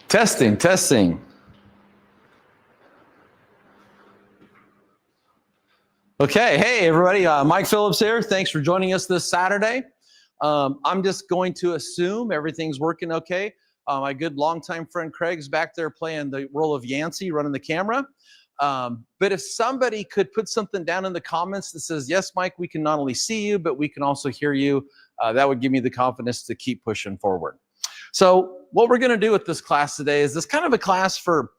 Testing. Okay, hey everybody, Mike Phillips here. Thanks for joining us this Saturday. I'm just going to assume everything's working okay. My good longtime friend Craig's back there playing the role of Yancey, running the camera. But if somebody could put something down in the comments that says, yes, Mike, we can not only see you, but we can also hear you, that would give me the confidence to keep pushing forward. So what we're going to do with this class today is this kind of a class for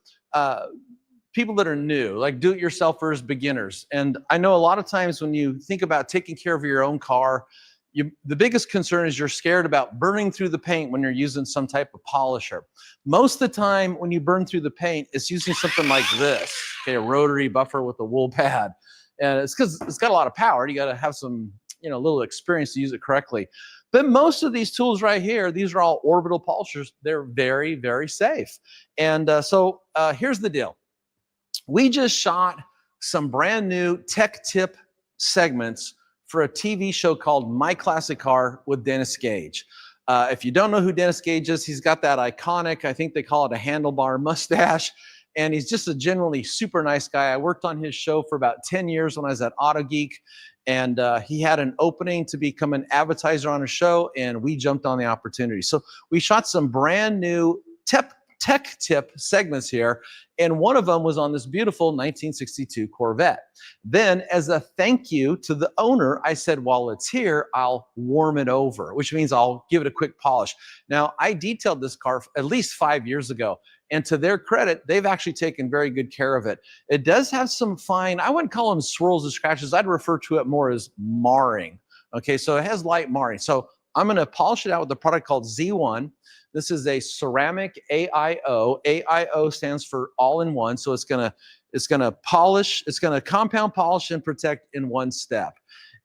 people that are new, like do-it-yourselfers, beginners. And I know a lot of times when you think about taking care of your own car, the biggest concern is you're scared about burning through the paint when you're using some type of polisher. Most of the time when you burn through the paint, it's using something like this, okay, a rotary buffer with a wool pad. And it's because it's got a lot of power. You got to have some, little experience to use it correctly. But most of these tools right here, these are all orbital polishers. They're very, very safe. And so here's the deal. We just shot some brand new tech tip segments for a TV show called My Classic Car with Dennis Gage. If you don't know who Dennis Gage is, he's got that iconic, I think they call it a handlebar mustache, and he's just a generally super nice guy. I worked on his show for about 10 years when I was at Auto Geek, and he had an opening to become an advertiser on a show, and we jumped on the opportunity. So we shot some brand new tech tip segments here, and one of them was on this beautiful 1962 Corvette. Then as a thank you to the owner, I said, while it's here, I'll warm it over, which means I'll give it a quick polish. Now, I detailed this car at least 5 years ago, and to their credit, they've actually taken very good care of it. It does have some fine, I wouldn't call them swirls or scratches, I'd refer to it more as marring. Okay, so it has light marring. So I'm gonna polish it out with a product called Z1. This is a ceramic AIO. AIO stands for all-in-one, so it's gonna polish, it's gonna compound polish and protect in one step.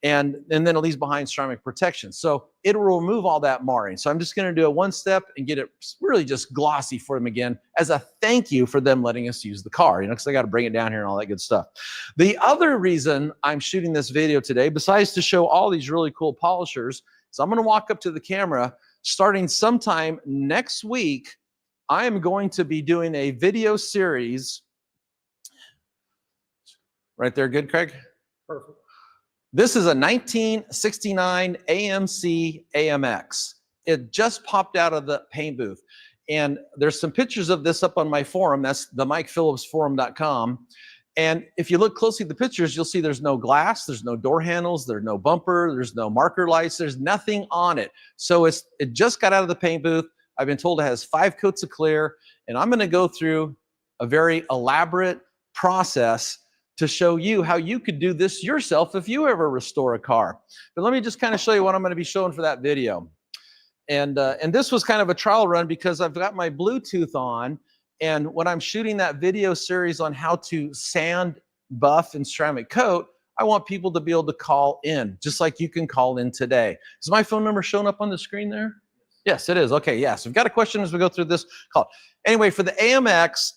And then it leaves behind ceramic protection. So it will remove all that marring. So I'm just gonna do a one step and get it really just glossy for them again as a thank you for them letting us use the car, because I gotta bring it down here and all that good stuff. The other reason I'm shooting this video today, besides to show all these really cool polishers, is I'm gonna walk up to the camera. Starting sometime next week, I am going to be doing a video series. Right there, good, Craig? Perfect. This is a 1969 AMC AMX. It just popped out of the paint booth. And there's some pictures of this up on my forum. That's the MikePhillipsForum.com. And if you look closely at the pictures, you'll see there's no glass, there's no door handles, there's no bumper, there's no marker lights, there's nothing on it. So it just got out of the paint booth. I've been told it has 5 coats of clear, and I'm gonna go through a very elaborate process to show you how you could do this yourself if you ever restore a car. But let me just kind of show you what I'm gonna be showing for that video. And this was kind of a trial run because I've got my Bluetooth on. And when I'm shooting that video series on how to sand, buff, and ceramic coat, I want people to be able to call in, just like you can call in today. Is my phone number showing up on the screen there? Yes, it is. Okay, yeah. So we've got a question as we go through this call. Anyway, for the AMX,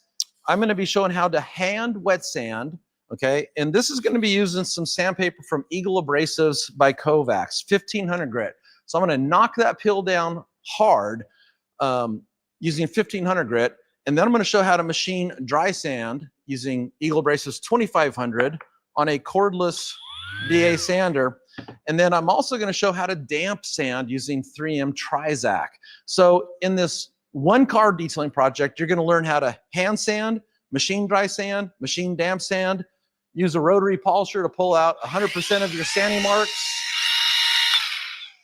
I'm going to be showing how to hand wet sand, okay? And this is going to be using some sandpaper from Eagle Abrasives by Kovacs, 1500 grit. So I'm going to knock that peel down hard using 1500 grit. And then I'm going to show how to machine dry sand using Eagle Abrasives 2500 on a cordless DA sander. And then I'm also going to show how to damp sand using 3M Trizac. So in this one car detailing project, you're going to learn how to hand sand, machine dry sand, machine damp sand, use a rotary polisher to pull out 100% of your sanding marks,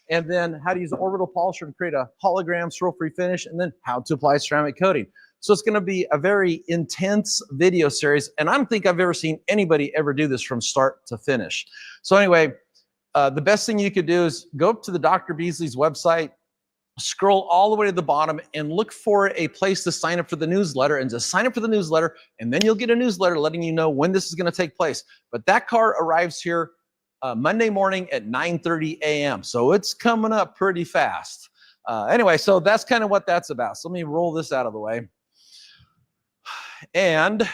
and then how to use an orbital polisher to create a hologram swirl-free finish, and then how to apply ceramic coating. So it's going to be a very intense video series, and I don't think I've ever seen anybody ever do this from start to finish. So anyway, the best thing you could do is go up to the Dr. Beasley's website, scroll all the way to the bottom, and look for a place to sign up for the newsletter, and just sign up for the newsletter, and then you'll get a newsletter letting you know when this is going to take place. But that car arrives here Monday morning at 9:30 a.m. So it's coming up pretty fast. Anyway, so that's kind of what that's about. So let me roll this out of the way. And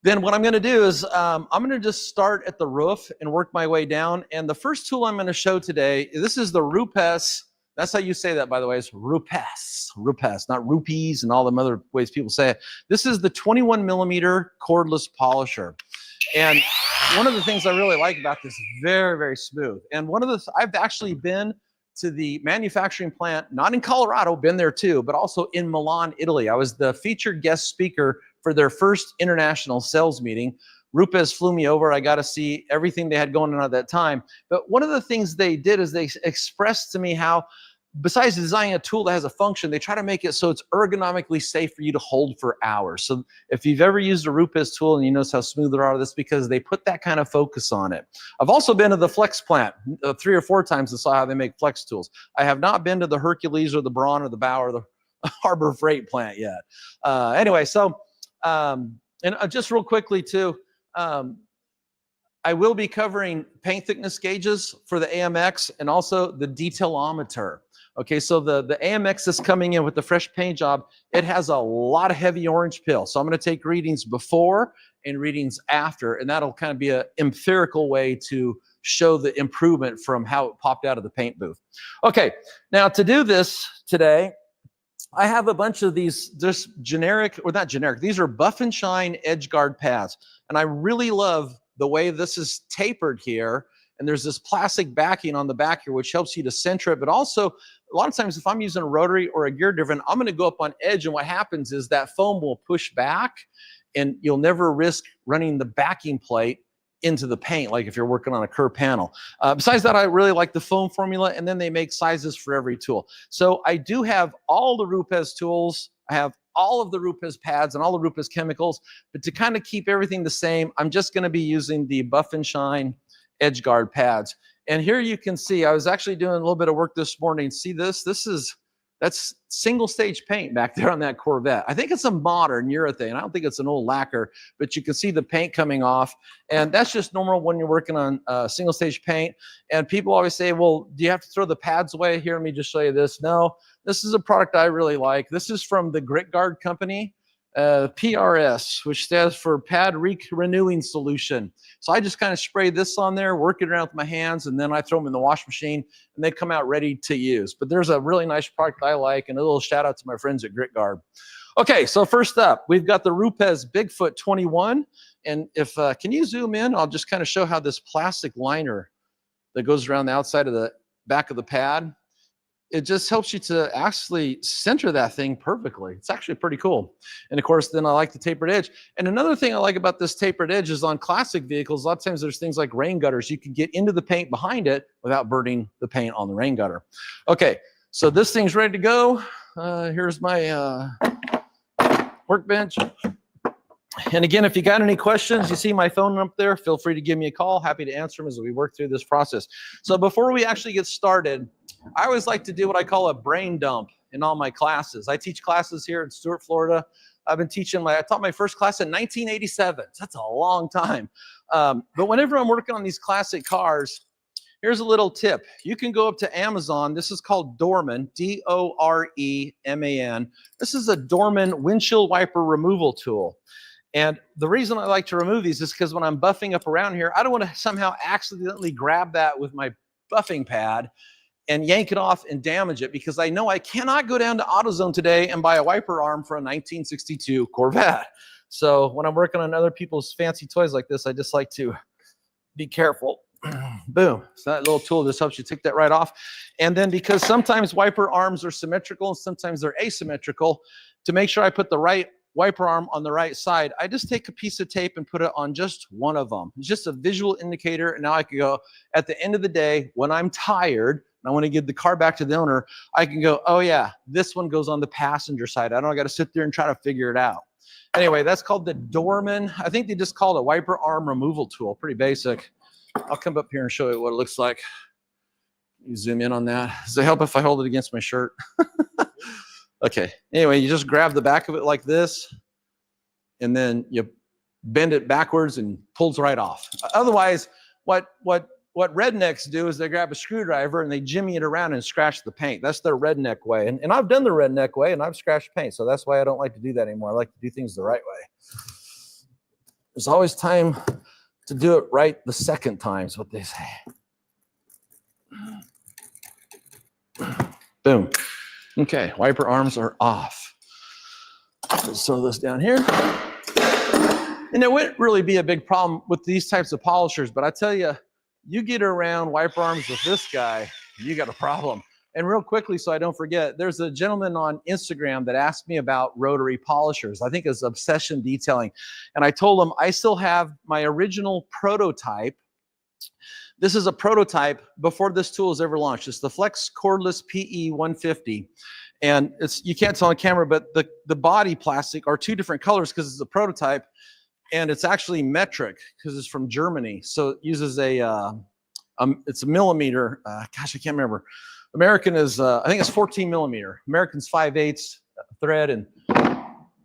then what I'm going to do is I'm going to just start at the roof and work my way down. And the first tool I'm going to show today, this is the Rupes That's how you say that, by the way. It's rupes, rupes, not rupees and all the other ways people say it. This is the 21 millimeter cordless polisher. And one of the things I really like about this is very, very smooth. And one of the, I've actually been to the manufacturing plant, not in Colorado, been there too, but also in Milan, Italy. I was the featured guest speaker for their first international sales meeting. Rupes flew me over. I got to see everything they had going on at that time. But one of the things they did is they expressed to me how, besides designing a tool that has a function, they try to make it so it's ergonomically safe for you to hold for hours. So if you've ever used a Rupes tool and you notice how smooth they are, that's because they put that kind of focus on it. I've also been to the Flex plant 3 or 4 times and saw how they make Flex tools. I have not been to the Hercules or the Braun or the Bow or the Harbor Freight plant yet. Anyway, so, and just real quickly too, I will be covering paint thickness gauges for the AMX and also the detailometer. Okay, so the AMX is coming in with the fresh paint job. It has a lot of heavy orange peel. So I'm going to take readings before and readings after, and that'll kind of be an empirical way to show the improvement from how it popped out of the paint booth. Okay, now to do this today, I have a bunch of these just generic, or not generic, these are Buff and Shine edge guard pads. And I really love the way this is tapered here. And there's this plastic backing on the back here, which helps you to center it. But also, a lot of times if I'm using a rotary or a gear driven, I'm going to go up on edge. And what happens is that foam will push back and you'll never risk running the backing plate into the paint, like if you're working on a curved panel. Besides that, I really like the foam formula, and then they make sizes for every tool. So I do have all the Rupes tools. I have all of the Rupes pads and all the Rupes chemicals, but to kind of keep everything the same, I'm just going to be using the Buff and Shine edge guard pads. And here you can see, I was actually doing a little bit of work this morning. See this? That's single stage paint back there on that Corvette. I think it's a modern urethane. I don't think it's an old lacquer, but you can see the paint coming off. And that's just normal when you're working on single stage paint. And people always say, well, do you have to throw the pads away? Here, let me just show you this. No, this is a product I really like. This is from the Grit Guard company, PRS, which stands for Pad Renewing Solution. So I just kind of spray this on there, work it around with my hands, and then I throw them in the wash machine, and they come out ready to use. But there's a really nice product I like, and a little shout out to my friends at Grit Guard. Okay, so first up, we've got the Rupes Bigfoot 21. And if, can you zoom in? I'll just kind of show how this plastic liner that goes around the outside of the back of the pad, it just helps you to actually center that thing perfectly. It's actually pretty cool. And of course, then I like the tapered edge. And another thing I like about this tapered edge is on classic vehicles, a lot of times there's things like rain gutters. You can get into the paint behind it without burning the paint on the rain gutter. Okay, so this thing's ready to go. Here's my workbench. And again, if you got any questions, you see my phone up there, feel free to give me a call. Happy to answer them as we work through this process. So before we actually get started, I always like to do what I call a brain dump in all my classes. I teach classes here in Stuart, Florida. I've been teaching, I taught my first class in 1987. So that's a long time. But whenever I'm working on these classic cars, here's a little tip. You can go up to Amazon. This is called Dorman, D-O-R-E-M-A-N. This is a Dorman windshield wiper removal tool. And the reason I like to remove these is because when I'm buffing up around here, I don't want to somehow accidentally grab that with my buffing pad and yank it off and damage it, because I know I cannot go down to AutoZone today and buy a wiper arm for a 1962 Corvette. So when I'm working on other people's fancy toys like this, I just like to be careful. Boom. So that little tool just helps you take that right off. And then because sometimes wiper arms are symmetrical and sometimes they're asymmetrical, to make sure I put the right wiper arm on the right side, I just take a piece of tape and put it on just one of them. It's just a visual indicator. And now I can go, at the end of the day, when I'm tired and I want to give the car back to the owner, I can go, oh yeah, this one goes on the passenger side. I don't got to sit there and try to figure it out. Anyway, that's called the Dorman. I think they just call it a wiper arm removal tool. Pretty basic. I'll come up here and show you what it looks like. You zoom in on that. Does it help if I hold it against my shirt? Okay, anyway, you just grab the back of it like this, and then you bend it backwards and pulls right off. Otherwise, what rednecks do is they grab a screwdriver and they jimmy it around and scratch the paint. That's their redneck way. And I've done the redneck way, and I've scratched paint, so that's why I don't like to do that anymore. I like to do things the right way. There's always time to do it right the second time, is what they say. Boom. Okay, wiper arms are off. Let's throw this down here. And it wouldn't really be a big problem with these types of polishers, but I tell you, you get around wiper arms with this guy, you got a problem. And real quickly, so I don't forget, there's a gentleman on Instagram that asked me about rotary polishers. I think it's Obsession Detailing. And I told him I still have my original prototype. This is a prototype before this tool is ever launched. It's the Flex Cordless PE 150. And you can't tell on camera, but the body plastic are two different colors because it's a prototype. And it's actually metric because it's from Germany. So it uses it's a millimeter. Gosh, I can't remember. American is, I think it's 14 millimeter. American's 5/8 thread, and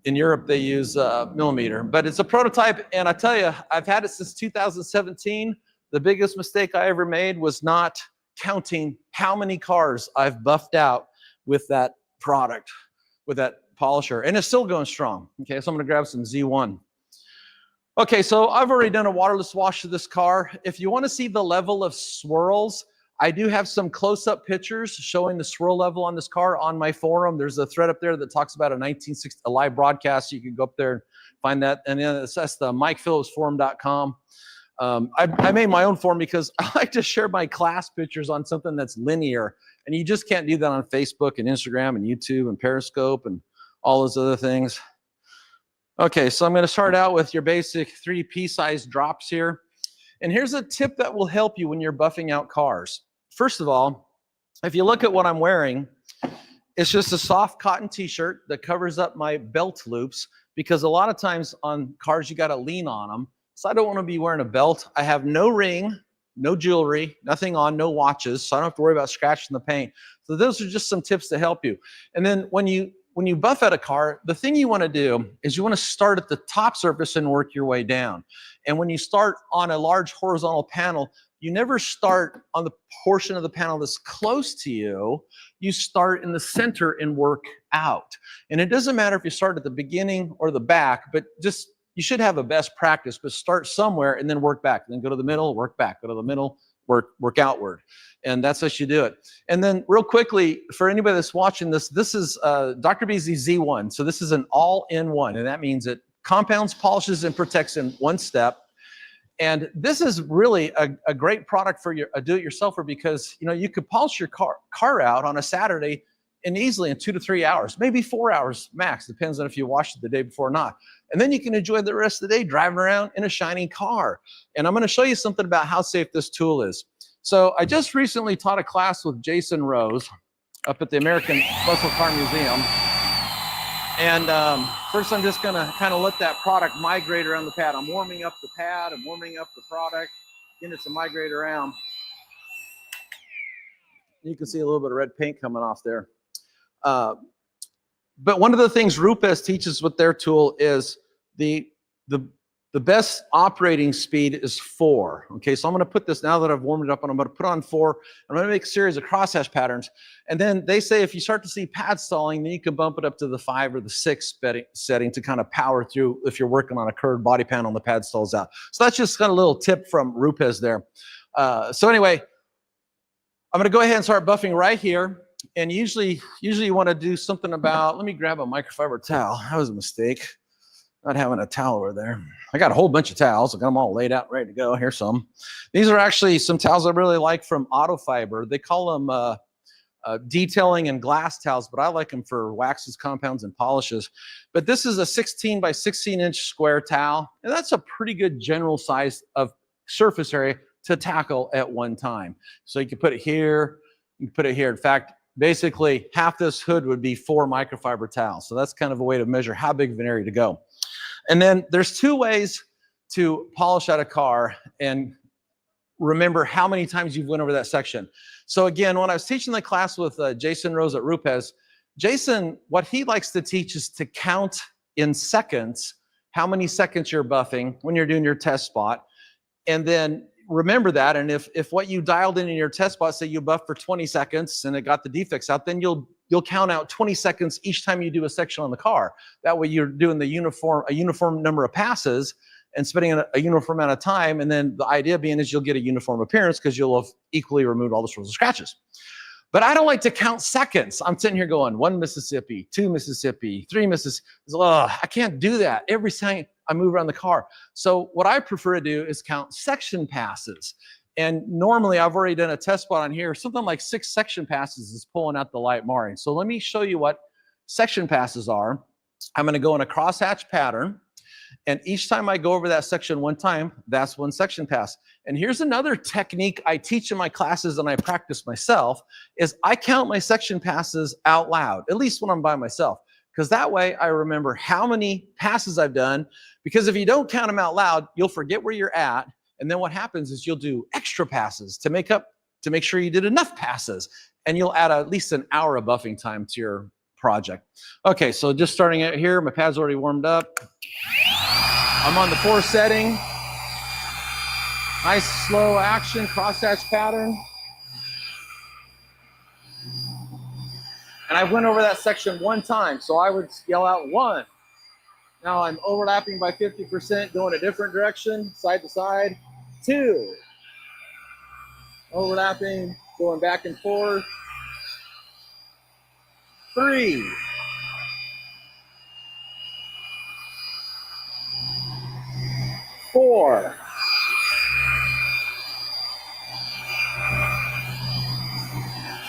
in Europe they use millimeter. But it's a prototype, and I tell you, I've had it since 2017. The biggest mistake I ever made was not counting how many cars I've buffed out with that product, with that polisher, and it's still going strong. Okay, so I'm gonna grab some Z1. Okay, so I've already done a waterless wash of this car. If you want to see the level of swirls, I do have some close-up pictures showing the swirl level on this car on my forum. There's a thread up there that talks about a live broadcast. You can go up there and find that. And then that's the MikePhillipsForum.com. I made my own forum because I like to share my class pictures on something that's linear. And you just can't do that on Facebook and Instagram and YouTube and Periscope and all those other things. Okay, so I'm going to start out with your basic 3D size drops here. And here's a tip that will help you when you're buffing out cars. First of all, if you look at what I'm wearing, it's just a soft cotton t-shirt that covers up my belt loops, because a lot of times on cars, you got to lean on them. So I don't want to be wearing a belt. I have no ring, no jewelry, nothing on, no watches. So I don't have to worry about scratching the paint. So those are just some tips to help you. And then when you buff out a car, the thing you want to do is you want to start at the top surface and work your way down. And when you start on a large horizontal panel, you never start on the portion of the panel that's close to you. You start in the center and work out. And it doesn't matter if you start at the beginning or the back, but just, you should have a best practice, but start somewhere and then work back. Then go to the middle, work back, go to the middle, work outward. And that's how you do it. And then real quickly, for anybody that's watching this, this is Dr. Beasley Z1. So this is an all-in-one, and that means it compounds, polishes, and protects in one step. And this is really a great product for a do-it-yourselfer, because you could polish your car out on a Saturday and easily in 2 to 3 hours, maybe 4 hours max, depends on if you washed it the day before or not. And then you can enjoy the rest of the day driving around in a shiny car. And I'm going to show you something about how safe this tool is. So I just recently taught a class with Jason Rose up at the American Muscle Car Museum. And first I'm just gonna kind of let that product migrate around the pad. I'm warming up the pad, I'm warming up the product, getting it to migrate around. You can see a little bit of red paint coming off there. But one of the things Rupes teaches with their tool is the best operating speed is 4. Okay, so I'm going to put this, now that I've warmed it up, and I'm going to put on 4. I'm going to make a series of crosshatch patterns. And then they say if you start to see pad stalling, then you can bump it up to the 5 or the 6 setting to kind of power through if you're working on a curved body panel and the pad stalls out. So that's just kind of a little tip from Rupes there. So anyway, I'm going to go ahead and start buffing right here. And usually you want to do something about, let me grab a microfiber towel. That was a mistake. Not having a towel over there. I got a whole bunch of towels. I got them all laid out, ready to go. Here's some. These are actually some towels I really like from Autofiber. They call them detailing and glass towels, but I like them for waxes, compounds, and polishes. But this is a 16 by 16 inch square towel, and that's a pretty good general size of surface area to tackle at one time. So you can put it here, you can put it here. In fact, basically half this hood would be 4 microfiber towels. So that's kind of a way to measure how big of an area to go. And then there's 2 ways to polish out a car and remember how many times you've went over that section. So again, when I was teaching the class with Jason Rose at Rupes, Jason, what he likes to teach is to count in seconds how many seconds you're buffing when you're doing your test spot. And then remember that. And if what you dialed in your test spot, say you buff for 20 seconds and it got the defects out, then you'll count out 20 seconds each time you do a section on the car. That way you're doing a uniform number of passes and spending a uniform amount of time. And then the idea being is you'll get a uniform appearance because you'll have equally removed all the swirls and scratches. But I don't like to count seconds. I'm sitting here going, 1 Mississippi, 2 Mississippi, 3 Mississippi. I can't do that every time I move around the car. So what I prefer to do is count section passes. And normally I've already done a test spot on here. Something like 6 section passes is pulling out the light marring. So let me show you what section passes are. I'm going to go in a crosshatch pattern. And each time I go over that section one time, that's 1 section pass. And here's another technique I teach in my classes and I practice myself, is I count my section passes out loud, at least when I'm by myself. Because that way I remember how many passes I've done. Because if you don't count them out loud, you'll forget where you're at. And then what happens is you'll do extra passes to make sure you did enough passes. And you'll add at least an hour of buffing time to your project. Okay, so just starting out here, my pad's already warmed up. I'm on the 4 setting. Nice slow action, crosshatch pattern. And I went over that section 1 time, so I would yell out 1. Now I'm overlapping by 50%, going a different direction, side to side. 2. Overlapping, going back and forth. 3. 4.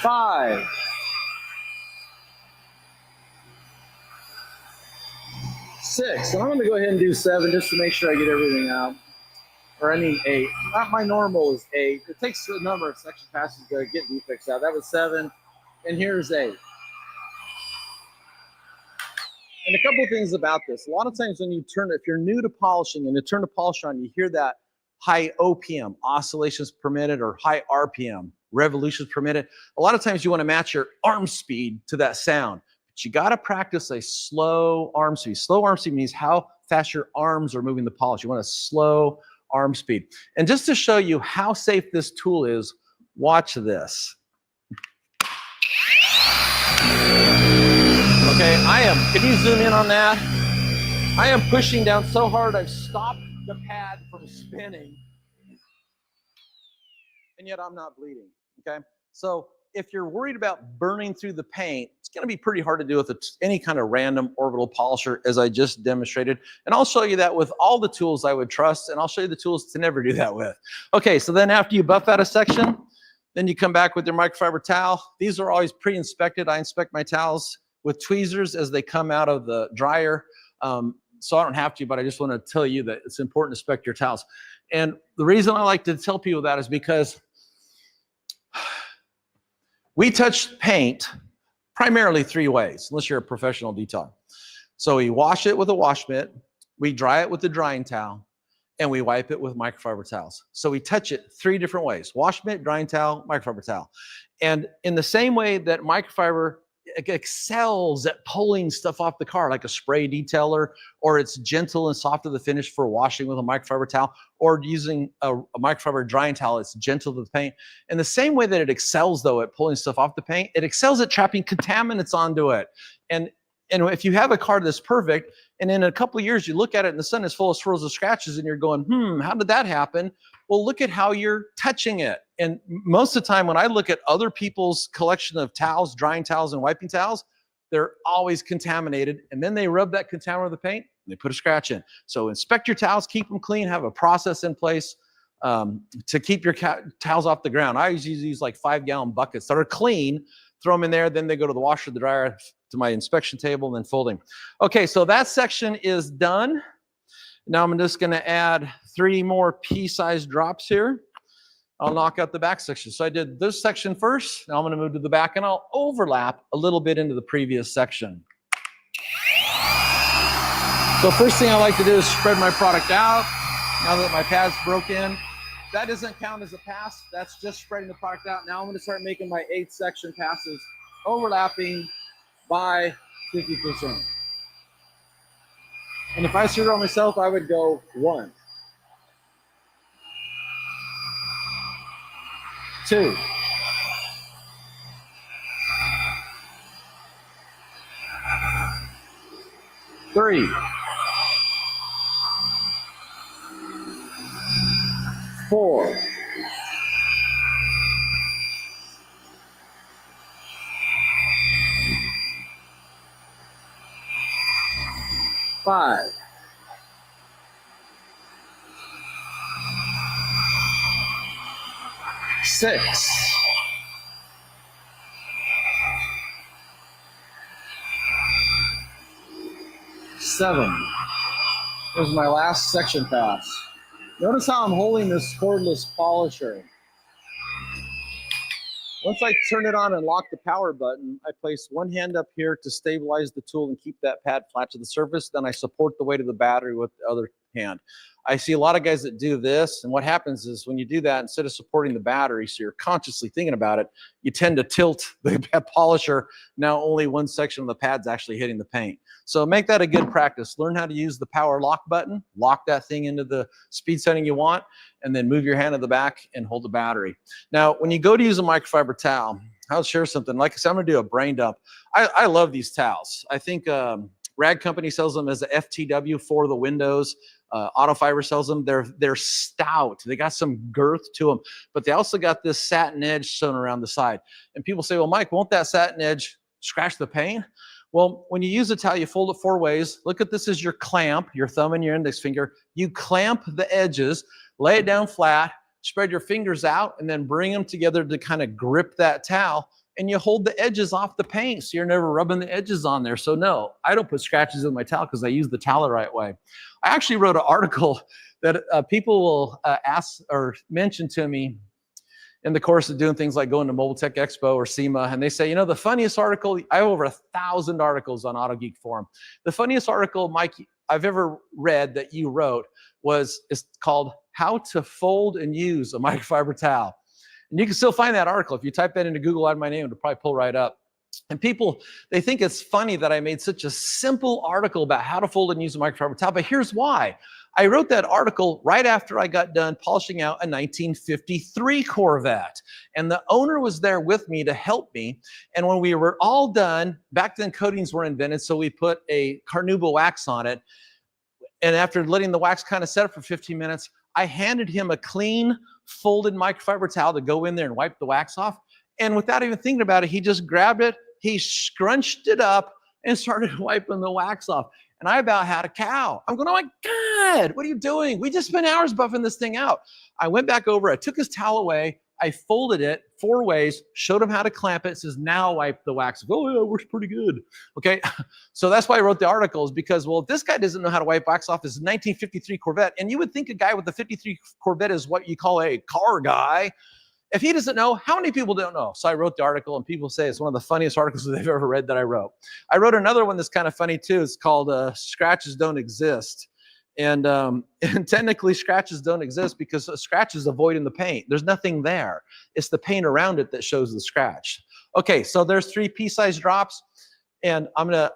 5. 6. And I'm going to go ahead and do 7 just to make sure I get everything out. Or I mean 8. Not my normal is 8. It takes a number of section passes to get defects out. That was 7. And here's 8. And a couple of things about this. A lot of times when you if you're new to polishing and you turn the polish on, you hear that high OPM, oscillations per minute, or high RPM, revolutions per minute. A lot of times you want to match your arm speed to that sound. But you got to practice a slow arm speed. Slow arm speed means how fast your arms are moving the polish. You want a slow arm speed. And just to show you how safe this tool is, watch this. Okay, can you zoom in on that? I am pushing down so hard I've stopped the pad from spinning. And yet I'm not bleeding, okay? So if you're worried about burning through the paint, it's gonna be pretty hard to do with any kind of random orbital polisher, as I just demonstrated. And I'll show you that with all the tools I would trust, and I'll show you the tools to never do that with. Okay, so then after you buff out a section, then you come back with your microfiber towel. These are always pre-inspected. I inspect my towels with tweezers as they come out of the dryer. So I don't have to, but I just want to tell you that it's important to inspect your towels. And the reason I like to tell people that is because we touch paint primarily 3 ways, unless you're a professional detailer. So we wash it with a wash mitt, we dry it with the drying towel, and we wipe it with microfiber towels. So we touch it 3 different ways: wash mitt, drying towel, microfiber towel. And in the same way that microfiber excels at pulling stuff off the car, like a spray detailer, or it's gentle and soft to the finish for washing with a microfiber towel, or using a microfiber drying towel, it's gentle to the paint. In the same way that it excels, though, at pulling stuff off the paint, it excels at trapping contaminants onto it. And if you have a car that's perfect, and in a couple of years you look at it and the sun is full of swirls of scratches, and you're going, how did that happen? Well, look at how you're touching it. And most of the time when I look at other people's collection of towels, drying towels and wiping towels, they're always contaminated. And then they rub that contaminant with the paint and they put a scratch in. So inspect your towels, keep them clean, have a process in place to keep your towels off the ground. I usually use like 5-gallon buckets that are clean, throw them in there, then they go to the washer, the dryer, to my inspection table, and then folding. Okay, so that section is done. Now I'm just gonna add 3 more pea-sized drops here. I'll knock out the back section. So I did this section first. Now I'm gonna move to the back and I'll overlap a little bit into the previous section. So first thing I like to do is spread my product out. Now that my pad's broke in, that doesn't count as a pass. That's just spreading the product out. Now I'm gonna start making my 8 section passes, overlapping by 50%. And if I started on myself, I would go 1, 2, 3, 4, 5, 6, 7. Here's my last section pass. Notice how I'm holding this cordless polisher. Once I turn it on and lock the power button, I place one hand up here to stabilize the tool and keep that pad flat to the surface. Then I support the weight of the battery with the other hand. I see a lot of guys that do this, and what happens is when you do that, instead of supporting the battery, so you're consciously thinking about it, you tend to tilt the polisher. Now only one section of the pad's actually hitting the paint. So make that a good practice. Learn how to use the power lock button, lock that thing into the speed setting you want, and then move your hand to the back and hold the battery. Now, when you go to use a microfiber towel, I'll share something. Like I said, I'm gonna do a brain dump. I love these towels. I think Rag Company sells them as a FTW for the windows. Auto Fiber sells them. They're stout. They got some girth to them, but they also got this satin edge sewn around the side. And people say, well, Mike, won't that satin edge scratch the paint? Well, when you use a towel, you fold it 4 ways. Look at this as your clamp, your thumb and your index finger. You clamp the edges, lay it down flat, spread your fingers out, and then bring them together to kind of grip that towel. And you hold the edges off the paint, so you're never rubbing the edges on there. So no, I don't put scratches in my towel because I use the towel the right way. I actually wrote an article that people will ask or mention to me in the course of doing things like going to Mobile Tech Expo or SEMA, and they say, you know, the funniest article, I have over 1,000 articles on Auto Geek Forum. The funniest article, Mike, I've ever read that you wrote is called How to Fold and Use a Microfiber Towel. And you can still find that article. If you type that into Google, add my name, it'll probably pull right up. And people, they think it's funny that I made such a simple article about how to fold and use a microfiber towel, but here's why. I wrote that article right after I got done polishing out a 1953 Corvette. And the owner was there with me to help me. And when we were all done, back then coatings were invented, so we put a carnauba wax on it. And after letting the wax kind of set up for 15 minutes, I handed him a clean, folded microfiber towel to go in there and wipe the wax off. And without even thinking about it, he just grabbed it, he scrunched it up, and started wiping the wax off. And I about had a cow. I'm going, oh my God, what are you doing? We just spent hours buffing this thing out. I went back over, I took his towel away, I folded it 4 ways, showed him how to clamp it, says, now wipe the wax. Oh yeah, it works pretty good. Okay, so that's why I wrote the articles, because, well, if this guy doesn't know how to wipe wax off his 1953 Corvette, and you would think a guy with a 53 Corvette is what you call a car guy. If he doesn't know, how many people don't know? So I wrote the article, and people say it's one of the funniest articles they've ever read that I wrote. I wrote another one that's kind of funny too. It's called Scratches Don't Exist. And technically scratches don't exist because a scratch is a void in the paint. There's nothing there. It's the paint around it that shows the scratch. Okay, so there's 3 pea-sized drops. And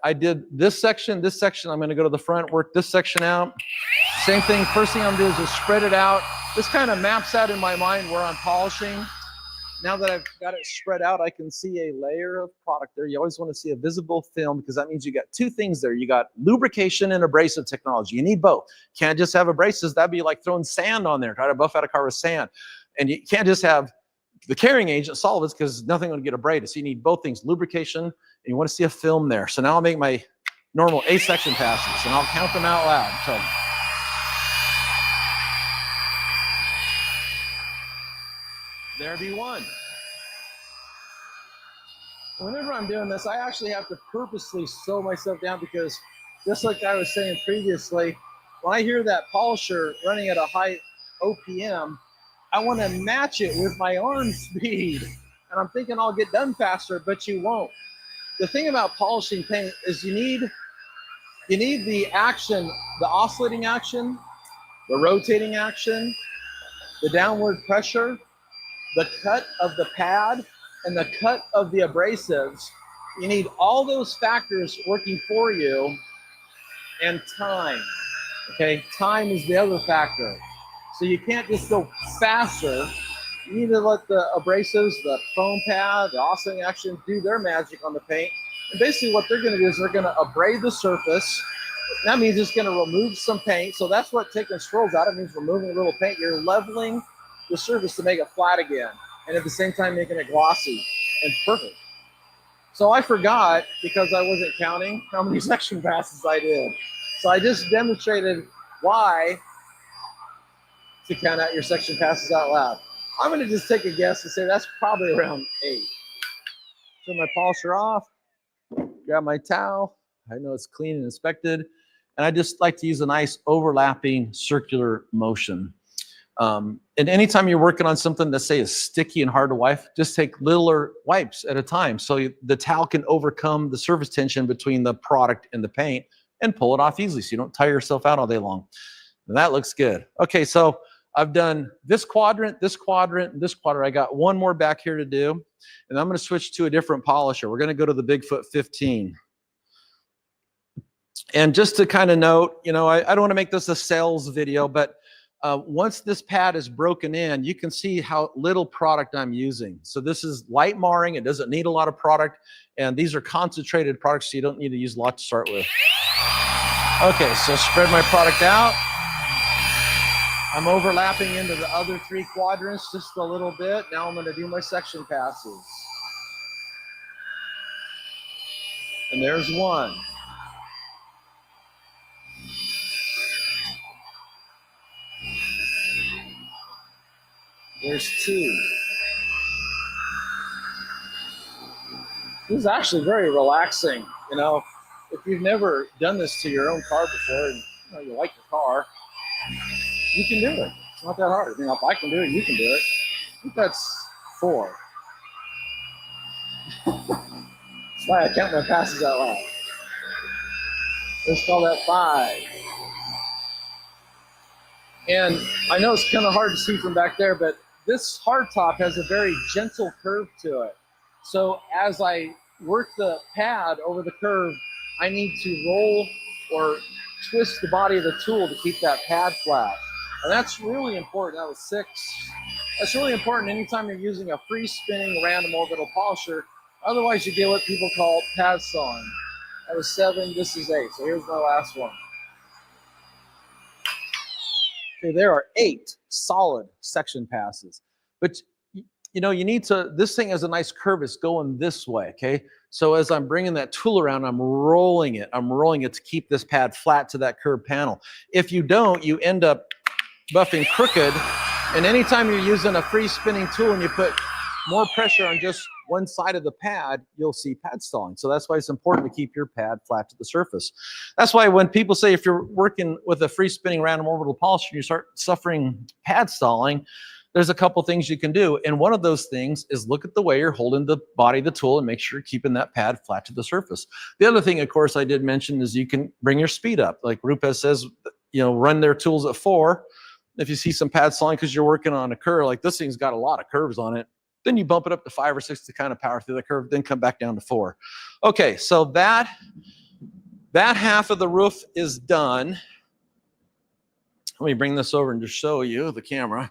I did this section, I'm gonna go to the front, work this section out. Same thing, first thing I'm gonna do is just spread it out. This kind of maps out in my mind where I'm polishing. Now that I've got it spread out, I can see a layer of product there. You always want to see a visible film because that means you got 2 things there. You got lubrication and abrasive technology. You need both. Can't just have abrasives. That'd be like throwing sand on there, try to buff out a car with sand. And you can't just have the carrying agent solvents because nothing will get abraded. So you need both things, lubrication, and you want to see a film there. So now I'll make my normal 8 section passes, and I'll count them out loud. So there be 1. Whenever I'm doing this, I actually have to purposely slow myself down because, just like I was saying previously, when I hear that polisher running at a high OPM, I want to match it with my arm speed. And I'm thinking I'll get done faster, but you won't. The thing about polishing paint is you need the action, the oscillating action, the rotating action, the downward pressure, the cut of the pad, and the cut of the abrasives. You need all those factors working for you, and time. Okay, time is the other factor. So you can't just go faster. You need to let the abrasives, the foam pad, the oscillating action do their magic on the paint. And basically what they're gonna do is they're gonna abrade the surface. That means it's gonna remove some paint. So that's what taking swirls out, it means removing a little paint. You're leveling the surface to make it flat again, and at the same time making it glossy and perfect. So I forgot, because I wasn't counting, how many section passes I did. So I just demonstrated why to count out your section passes out loud. I'm gonna just take a guess and say that's probably around 8. Turn my polisher off, grab my towel. I know it's clean and inspected. And I just like to use a nice overlapping circular motion. And anytime you're working on something that say is sticky and hard to wipe, just take littler wipes at a time. So the towel can overcome the surface tension between the product and the paint and pull it off easily so you don't tire yourself out all day long. And that looks good. Okay, so I've done this quadrant, this quadrant, and this quadrant. I got one more back here to do. And I'm gonna switch to a different polisher. We're gonna go to the Bigfoot 15. And just to kind of note, you know, I don't want to make this a sales video, but once this pad is broken in, you can see how little product I'm using. So this is light marring. It doesn't need a lot of product. And these are concentrated products, so you don't need to use a lot to start with. Okay, so spread my product out. I'm overlapping into the other 3 quadrants just a little bit. Now I'm going to do my section passes. And there's 1. There's 2. This is actually very relaxing. You know, if you've never done this to your own car before and you like your car, you can do it. It's not that hard. You know, if I can do it, you can do it. I think that's 4. That's why I count my passes out loud. Let's call that 5. And I know it's kind of hard to see from back there, but this hardtop has a very gentle curve to it. So as I work the pad over the curve, I need to roll or twist the body of the tool to keep that pad flat. And that's really important. That was 6. That's really important anytime you're using a free spinning random orbital polisher. Otherwise you get what people call pad sawing. That was 7, this is 8. So here's my last one. Okay, there are 8 solid section passes. But you know, you need to, this thing has a nice curve, it's going this way, okay? So as I'm bringing that tool around, I'm rolling it to keep this pad flat to that curved panel. If you don't, you end up buffing crooked, and anytime you're using a free spinning tool and you put more pressure on just one side of the pad, you'll see pad stalling. So that's why it's important to keep your pad flat to the surface. That's why when people say if you're working with a free spinning random orbital polisher and you start suffering pad stalling, there's a couple things you can do. And one of those things is look at the way you're holding the body of the tool and make sure you're keeping that pad flat to the surface. The other thing, of course, I did mention is you can bring your speed up. Like Rupes says, you know, run their tools at 4. If you see some pad stalling because you're working on a curve, like this thing's got a lot of curves on it, then you bump it up to 5 or 6 to kind of power through the curve, then come back down to 4. Okay, so that half of the roof is done. Let me bring this over and just show you the camera.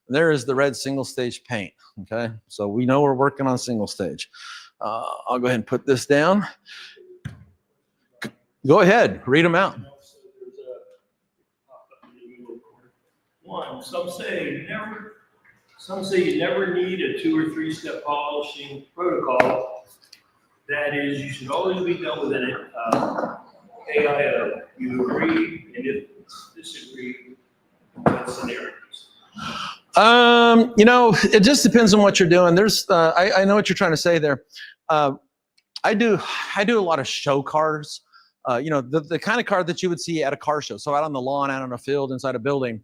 There is the red single stage paint, okay? So we know we're working on single stage. I'll go ahead and put this down. Go ahead, read them out. One, some say you never need a 2 or 3 step polishing protocol. That is, you should always be done with an AIO. You agree, and if disagree, what scenarios? You know, it just depends on what you're doing. There's, I know what you're trying to say there. I do a lot of show cars. You know, the kind of car that you would see at a car show. So out on the lawn, out on a field, inside a building.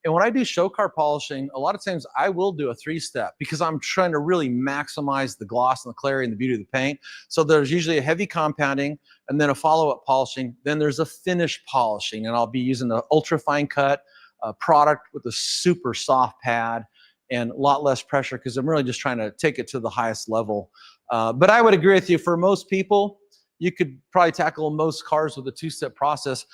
And when I do show car polishing, a lot of times I will do a 3-step because I'm trying to really maximize the gloss and the clarity and the beauty of the paint. So there's usually a heavy compounding and then a follow-up polishing. Then there's a finish polishing, and I'll be using the ultra fine cut product with a super soft pad and a lot less pressure because I'm really just trying to take it to the highest level. But I would agree with you, for most people, you could probably tackle most cars with a 2-step process.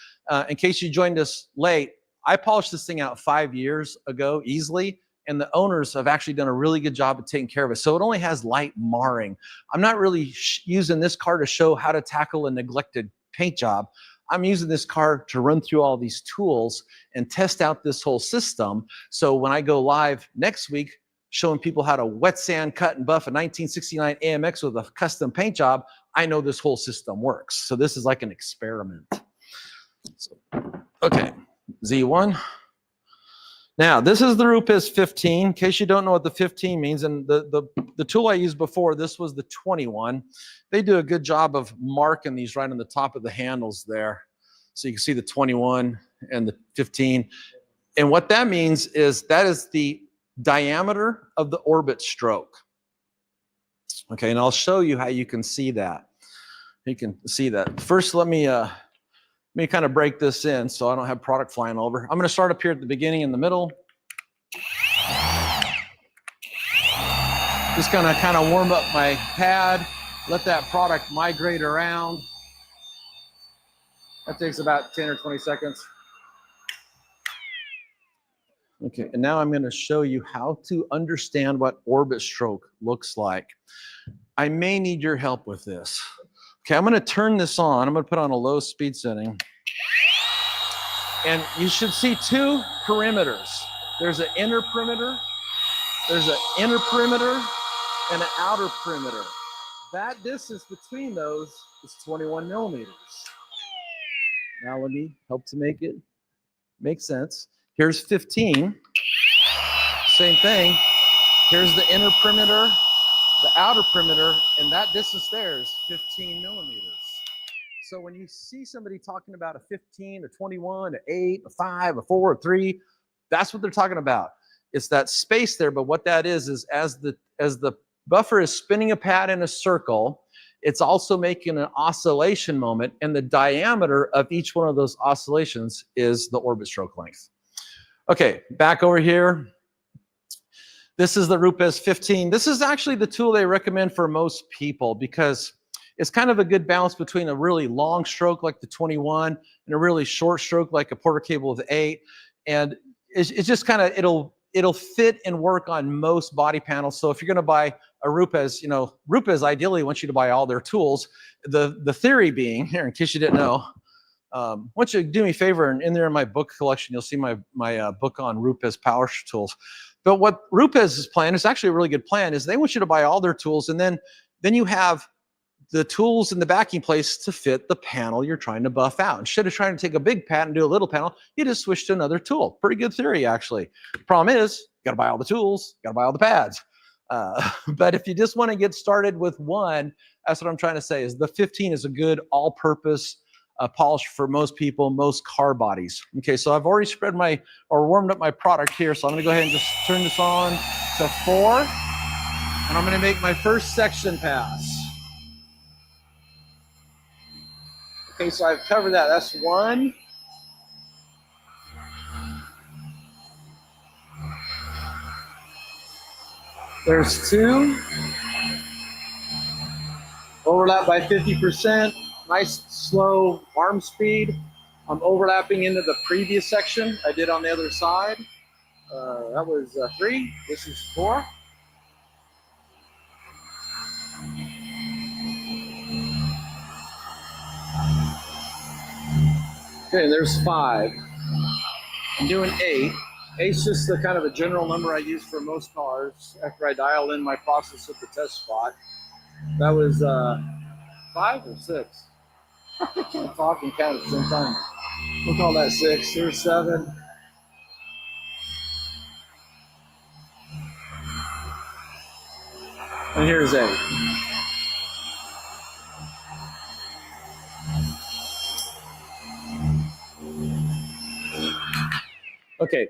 In case you joined us late, I polished this thing out 5 years ago easily, and the owners have actually done a really good job of taking care of it. So it only has light marring. I'm not really using this car to show how to tackle a neglected paint job. I'm using this car to run through all these tools and test out this whole system. So when I go live next week, showing people how to wet sand, cut, and buff a 1969 AMX with a custom paint job, I know this whole system works. So this is like an experiment. So, okay, Z1. Now, this is the Rupes 15, in case you don't know what the 15 means. And the tool I used before, this was the 21. They do a good job of marking these right on the top of the handles there. So you can see the 21 and the 15. And what that means is that is the diameter of the orbit stroke. Okay, and I'll show you how you can see that. You can see that. First, let me kind of break this in so I don't have product flying over. I'm going to start up here at the beginning in the middle. Just going to kind of warm up my pad, let that product migrate around. That takes about 10 or 20 seconds. Okay, and now I'm going to show you how to understand what orbit stroke looks like. I may need your help with this. Okay, I'm going to turn this on. I'm going to put on a low speed setting. And you should see two perimeters. There's an inner perimeter, there's an inner perimeter, and an outer perimeter. That distance between those is 21 millimeters. Now let me help to make it make sense. Here's 15. Same thing. Here's the inner perimeter, the outer perimeter, and that distance there is 15 millimeters. So when you see somebody talking about a 15, a 21, an 8, a 5, a 4, a 3, that's what they're talking about. It's that space there, but what that is as the buffer is spinning a pad in a circle, it's also making an oscillation moment, and the diameter of each one of those oscillations is the orbit stroke length. Okay, back over here. This is the Rupes 15. This is actually the tool they recommend for most people because it's kind of a good balance between a really long stroke like the 21 and a really short stroke like a Porter cable with 8. And it's just kind of, it'll fit and work on most body panels. So if you're going to buy a Rupes, you know, Rupes ideally wants you to buy all their tools. The theory being, here in case you didn't know, why don't you do me a favor, and in there in my book collection, you'll see my book on Rupes power tools. But what Rupes' plan is actually a really good plan is they want you to buy all their tools, and then you have the tools in the backing place to fit the panel you're trying to buff out. Instead of trying to take a big pad and do a little panel, you just switch to another tool. Pretty good theory, actually. Problem is, you got to buy all the tools, got to buy all the pads. But if you just want to get started with one, that's what I'm trying to say is the 15 is a good all-purpose polish for most people, most car bodies. Okay, so I've already warmed up my product here, so I'm gonna go ahead and just turn this on to 4, and I'm gonna make my first section pass. Okay, so I've covered that. That's 1. There's 2. Overlap by 50%. Nice slow arm speed. I'm overlapping into the previous section I did on the other side. That was 3. This is 4. Okay, there's 5. I'm doing 8. 8's just the kind of a general number I use for most cars after I dial in my process at the test spot. That was 5 or 6. I can't talk and count at the same time. We'll call that 6. Here's 7. And here's 8. Okay,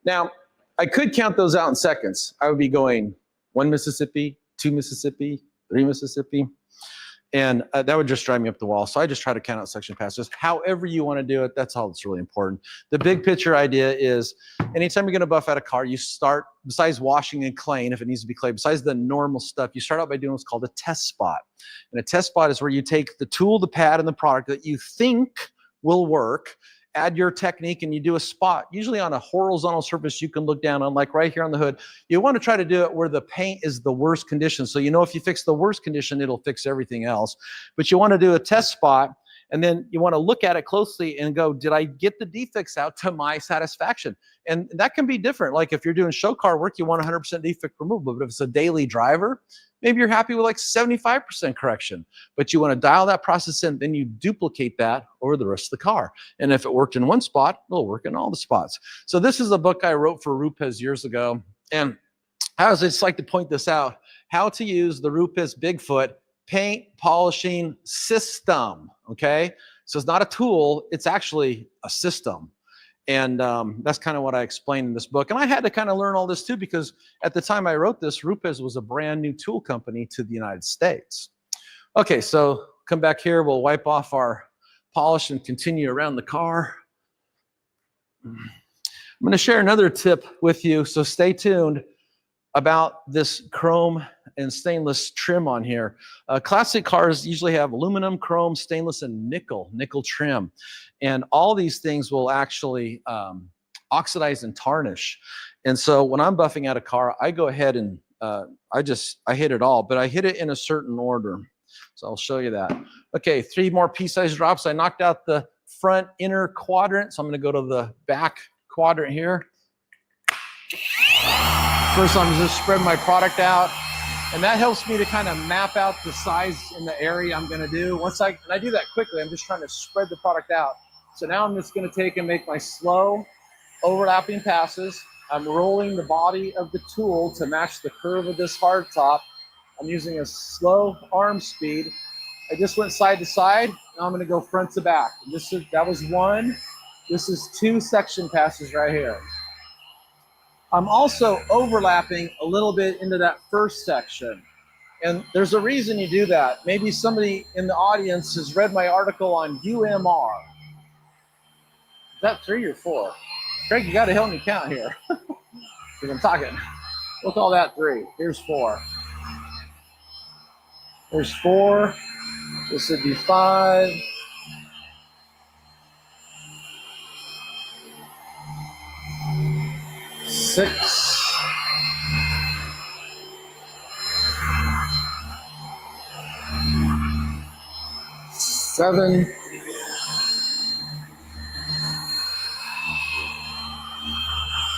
now I could count those out in seconds. I would be going 1 Mississippi, 2 Mississippi, 3 Mississippi. And that would just drive me up the wall. So I just try to count out section passes. However you want to do it, that's all that's really important. The big picture idea is anytime you're going to buff out a car, you start, besides washing and claying, if it needs to be clay, besides the normal stuff, you start out by doing what's called a test spot. And a test spot is where you take the tool, the pad, and the product that you think will work, add your technique, and you do a spot, usually on a horizontal surface you can look down on, like right here on the hood. You want to try to do it where the paint is the worst condition. So you know if you fix the worst condition, it'll fix everything else. But you want to do a test spot, And then you want to look at it closely and go, did I get the defects out to my satisfaction? And that can be different. Like if you're doing show car work, you want 100% defect removal. But if it's a daily driver, maybe you're happy with like 75% correction. But you want to dial that process in, then you duplicate that over the rest of the car. And if it worked in one spot, it'll work in all the spots. So this is a book I wrote for Rupes years ago. And I would just like to point this out, how to use the Rupes Bigfoot paint polishing system, okay? So it's not a tool, it's actually a system. And that's kind of what I explained in this book. And I had to kind of learn all this too, because at the time I wrote this, Rupes was a brand new tool company to the United States. Okay, so come back here, we'll wipe off our polish and continue around the car. I'm gonna share another tip with you, so stay tuned about this chrome and stainless trim on here. Classic cars usually have aluminum, chrome, stainless, and nickel trim. And all these things will actually oxidize and tarnish. And so when I'm buffing out a car, I go ahead and I hit it all, but I hit it in a certain order. So I'll show you that. Okay, 3 more pea-sized drops. I knocked out the front inner quadrant, so I'm gonna go to the back quadrant here. First, I'm just spreading my product out, and that helps me to kind of map out the size in the area I'm going to do. Once I do that quickly, I'm just trying to spread the product out. So now I'm just going to take and make my slow overlapping passes. I'm rolling the body of the tool to match the curve of this hard top. I'm using a slow arm speed. I just went side to side. Now I'm going to go front to back. That was 1. This is 2 section passes right here. I'm also overlapping a little bit into that first section. And there's a reason you do that. Maybe somebody in the audience has read my article on UMR. Is that 3 or 4? Craig, you got to help me count here. Because I'm talking. We'll call that 3. Here's 4. There's 4. This would be 5. 6. 7.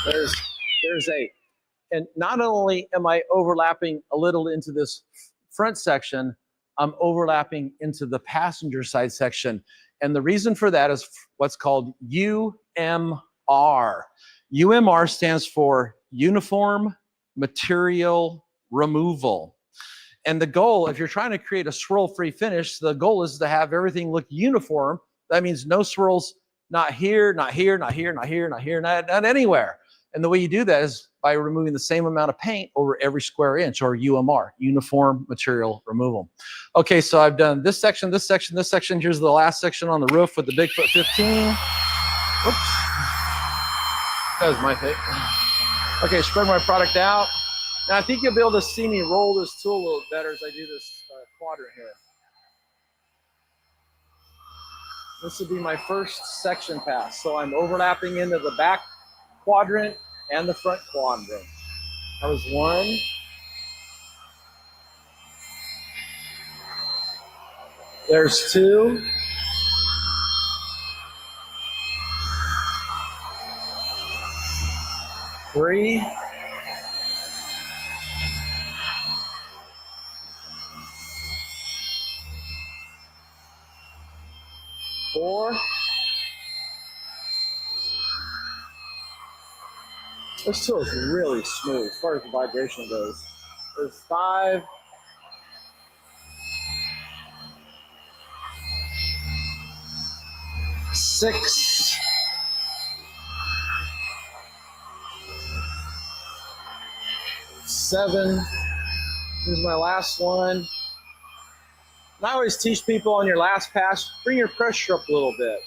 There's 8. And not only am I overlapping a little into this front section, I'm overlapping into the passenger side section. And the reason for that is what's called UMR. UMR stands for Uniform Material Removal. And the goal, if you're trying to create a swirl-free finish, the goal is to have everything look uniform. That means no swirls, not here, not here, not here, not here, not here, not anywhere. And the way you do that is by removing the same amount of paint over every square inch, or UMR, Uniform Material Removal. Okay, so I've done this section, this section, this section. Here's the last section on the roof with the Bigfoot 15. Oops. That was my pick. Okay, spread my product out. Now I think you'll be able to see me roll this tool a little better as I do this quadrant here. This would be my first section pass. So I'm overlapping into the back quadrant and the front quadrant. That was 1. There's 2. 3. 4. This tool is really smooth as far as the vibration goes. There's 5. 6. 7. Here's my last one. And I always teach people on your last pass, bring your pressure up a little bit.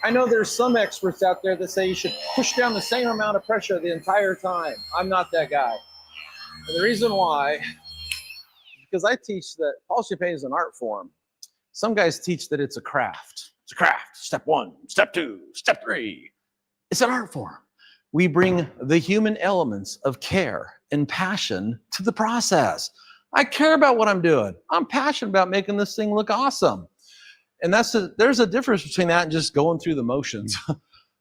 I know there's some experts out there that say you should push down the same amount of pressure the entire time. I'm not that guy. And the reason why is because I teach that polishing paint is an art form. Some guys teach that it's a craft. It's a craft. Step 1, step 2, step 3. It's an art form. We bring the human elements of care and passion to the process. I care about what I'm doing. I'm passionate about making this thing look awesome. And there's a difference between that and just going through the motions.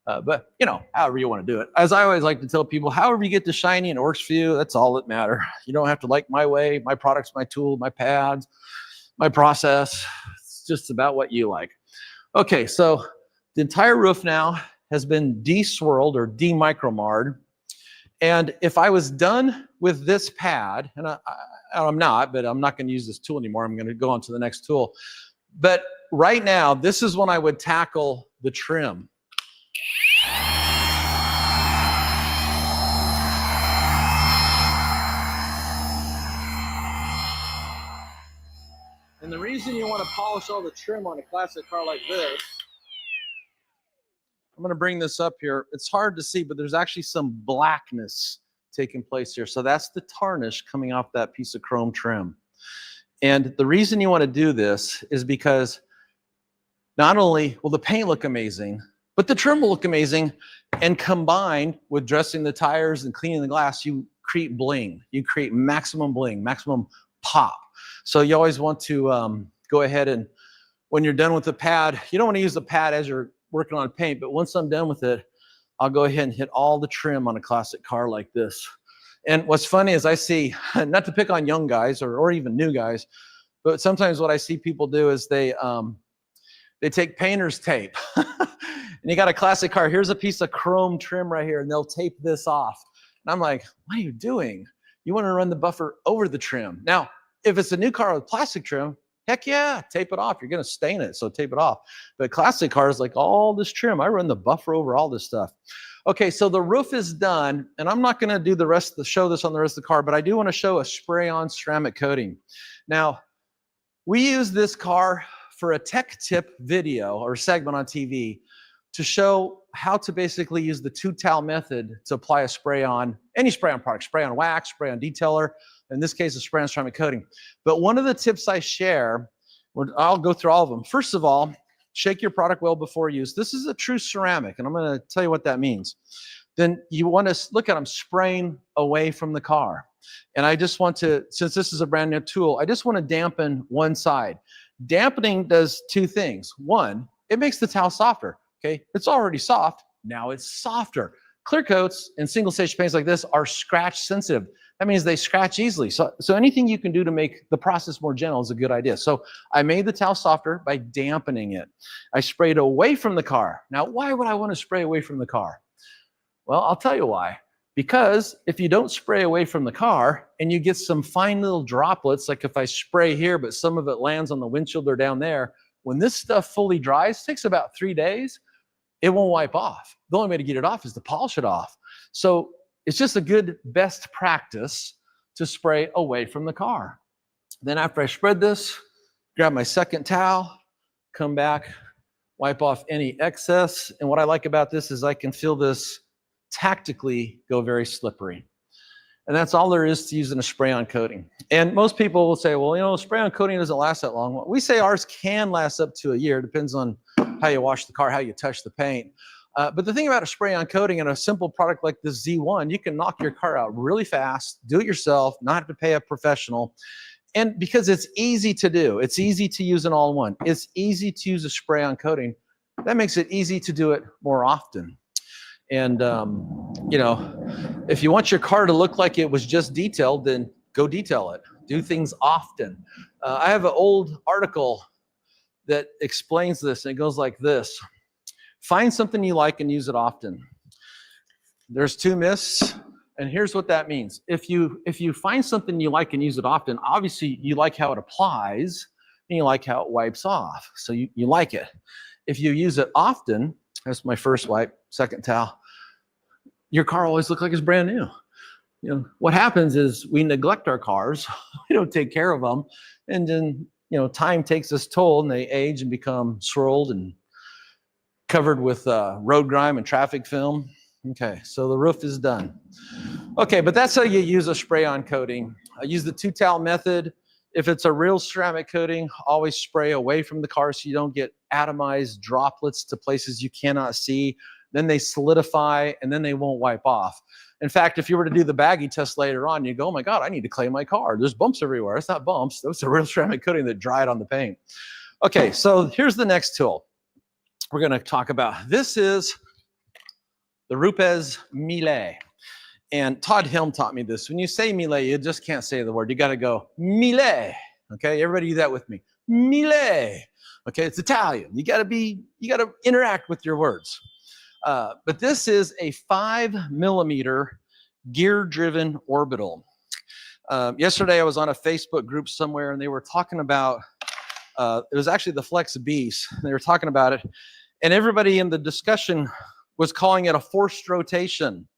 But, you know, however you want to do it. As I always like to tell people, however you get to shiny and it works for you, that's all that matters. You don't have to like my way, my products, my tool, my pads, my process. It's just about what you like. Okay, so the entire roof now has been de-swirled or de-micromarred. And if I was done with this pad, and I'm not, but I'm not going to use this tool anymore. I'm going to go on to the next tool. But right now, this is when I would tackle the trim. And the reason you want to polish all the trim on a classic car like this, I'm going to bring this up here. It's hard to see, but there's actually some blackness taking place here. So that's the tarnish coming off that piece of chrome trim. And the reason you want to do this is because not only will the paint look amazing, but the trim will look amazing. And combined with dressing the tires and cleaning the glass, you create bling. You create maximum bling, maximum pop. So you always want to go ahead and when you're done with the pad, you don't want to use the pad as you're working on paint, but once I'm done with it, I'll go ahead and hit all the trim on a classic car like this. And what's funny is I see, not to pick on young guys or even new guys, but sometimes what I see people do is they take painter's tape. And you got a classic car, here's a piece of chrome trim right here, and they'll tape this off. And I'm like, what are you doing? You want to run the buffer over the trim. Now, if it's a new car with plastic trim, heck yeah, tape it off. You're going to stain it, so tape it off. But classic cars, like all this trim, I run the buffer over all this stuff. Okay, so the roof is done, and I'm not going to do the rest of the show this on the rest of the car, but I do want to show a spray-on ceramic coating. Now, we use this car for a tech tip video or segment on TV to show how to basically use the two-towel method to apply a spray-on, any spray-on product, spray-on wax, spray-on detailer, in this case, a spray-on ceramic coating. But one of the tips I share, I'll go through all of them. First of all, shake your product well before use. This is a true ceramic, and I'm going to tell you what that means. Then you want to look at them spraying away from the car. And I just want to, since this is a brand new tool, I just want to dampen one side. Dampening does two things. One, it makes the towel softer. Okay, it's already soft. Now it's softer. Clear coats and single stage paints like this are scratch sensitive. That means they scratch easily. So anything you can do to make the process more gentle is a good idea. So I made the towel softer by dampening it. I sprayed away from the car. Now, why would I want to spray away from the car? Well, I'll tell you why. Because if you don't spray away from the car and you get some fine little droplets, like if I spray here, but some of it lands on the windshield or down there, when this stuff fully dries, it takes about 3 days, it won't wipe off. The only way to get it off is to polish it off. So it's just a good best practice to spray away from the car. Then after I spread this, grab my second towel, come back, wipe off any excess. And what I like about this is I can feel this tactically go very slippery. And that's all there is to using a spray-on coating. And most people will say, well, you know, spray-on coating doesn't last that long. Well, we say ours can last up to a year. Depends on how you wash the car, how you touch the paint. But the thing about a spray-on coating and a simple product like the Z1, you can knock your car out really fast, do it yourself, not have to pay a professional. And because it's easy to do, it's easy to use an all-in-one, it's easy to use a spray-on coating, that makes it easy to do it more often. And, you know, if you want your car to look like it was just detailed, then go detail it. Do things often. I have an old article that explains this, and it goes like this. Find something you like and use it often. There's two myths, and here's what that means. If you find something you like and use it often, obviously you like how it applies, and you like how it wipes off. So you like it. If you use it often, that's my first wipe, second towel, your car always looks like it's brand new. You know, what happens is we neglect our cars, we don't take care of them, and then, you know, time takes its toll and they age and become swirled and covered with road grime and traffic film. Okay, so the roof is done. Okay, but that's how you use a spray-on coating. I use the two-towel method. If it's a real ceramic coating, always spray away from the car so you don't get atomized droplets to places you cannot see. Then they solidify, and then they won't wipe off. In fact, if you were to do the baggy test later on, you go, oh my God, I need to clean my car. There's bumps everywhere. It's not bumps. That's a real ceramic coating that dried on the paint. Okay, so here's the next tool we're going to talk about. This is the Rupes Mille. And Todd Helm taught me this. When you say Mille, you just can't say the word. You got to go Mille. Okay, everybody do that with me. Mille. Okay, it's Italian. You got to interact with your words. But this is a 5mm gear-driven orbital. Yesterday, I was on a Facebook group somewhere, and they were talking about, it was actually the Flex Beast. They were talking about it, and everybody in the discussion was calling it a forced rotation.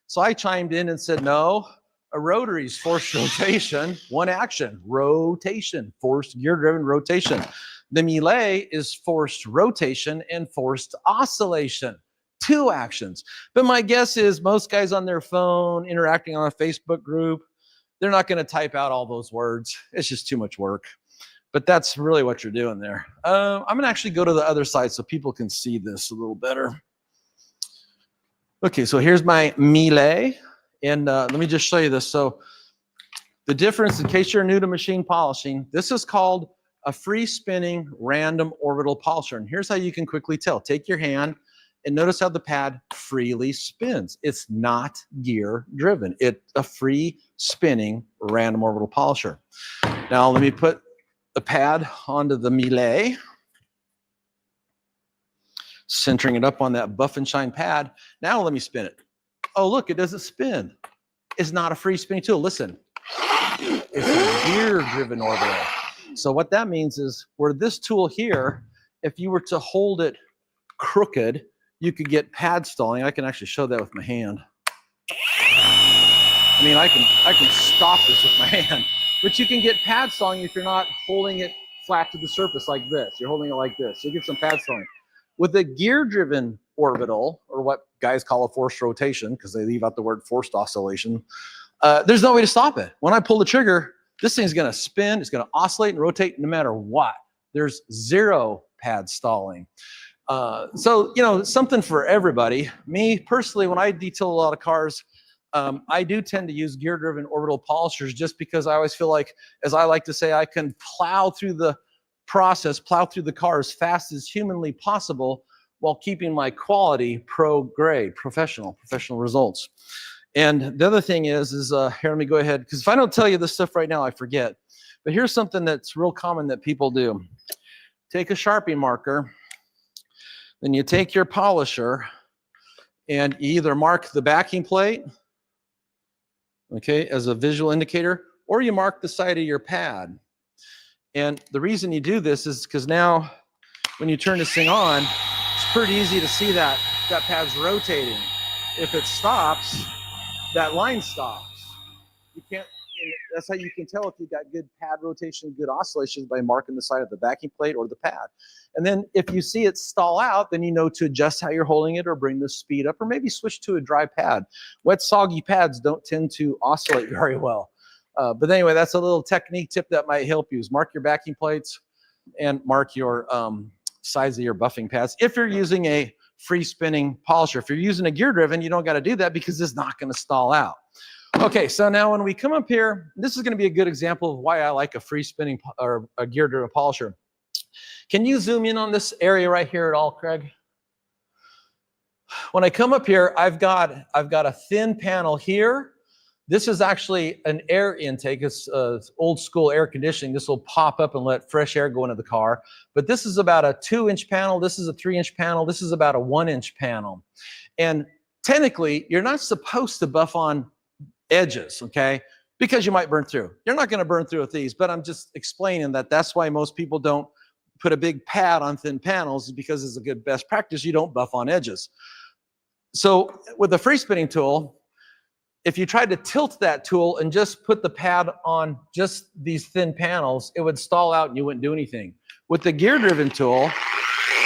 So I chimed in and said, no, a rotary is forced rotation, one action, rotation, forced gear-driven rotation. The Mille is forced rotation and forced oscillation, 2 actions. But my guess is most guys on their phone interacting on a Facebook group, they're not going to type out all those words. It's just too much work. But that's really what you're doing there. I'm going to actually go to the other side so people can see this a little better. Okay, so here's my Mille, and let me just show you this. So the difference, in case you're new to machine polishing, this is called a free spinning random orbital polisher. And here's how you can quickly tell. Take your hand and notice how the pad freely spins. It's not gear driven. It's a free spinning random orbital polisher. Now let me put the pad onto the Mille, centering it up on that buff and shine pad. Now let me spin it. Oh, look, it doesn't spin. It's not a free spinning tool. Listen, it's a gear-driven orbital. So what that means is where this tool here, if you were to hold it crooked, you could get pad stalling. I can actually show that with my hand. I mean, I can stop this with my hand, but you can get pad stalling if you're not holding it flat to the surface like this. You're holding it like this. You get some pad stalling. With a gear-driven orbital, or what guys call a forced rotation, because they leave out the word forced oscillation, there's no way to stop it. When I pull the trigger, this thing's going to spin, it's going to oscillate and rotate no matter what. There's 0 pad stalling. So, you know, something for everybody. Me, personally, when I detail a lot of cars, I do tend to use gear-driven orbital polishers just because I always feel like, as I like to say, I can plow through the process, plow through the car as fast as humanly possible while keeping my quality pro-grade, professional results. And the other thing is here, let me go ahead, because if I don't tell you this stuff right now, I forget. But here's something that's real common that people do. Take a Sharpie marker, then you take your polisher, and you either mark the backing plate, okay, as a visual indicator, or you mark the side of your pad. And the reason you do this is because now when you turn this thing on, it's pretty easy to see that pad's rotating. If it stops, that line stops. You can't, that's how you can tell if you've got good pad rotation, good oscillations, by marking the side of the backing plate or the pad. And then if you see it stall out, then you know to adjust how you're holding it or bring the speed up or maybe switch to a dry pad. Wet, soggy pads don't tend to oscillate very well. But anyway, that's a little technique tip that might help you, is mark your backing plates and mark your size of your buffing pads. If you're using a free spinning polisher, if you're using a gear driven, you don't got to do that because it's not going to stall out. Okay, so now when we come up here, this is going to be a good example of why I like a free spinning or a gear driven polisher. Can you zoom in on this area right here at all, Craig? When I come up here, I've got a thin panel here. This is actually an air intake. It's old school air conditioning. This will pop up and let fresh air go into the car. But this is about a 2-inch panel. This is a 3-inch panel. This is about a 1-inch panel. And technically, you're not supposed to buff on edges, okay? Because you might burn through. You're not going to burn through with these, but I'm just explaining that that's why most people don't put a big pad on thin panels, because it's a good best practice. You don't buff on edges. So with the free spinning tool, if you tried to tilt that tool and just put the pad on just these thin panels, it would stall out and you wouldn't do anything. With the gear-driven tool,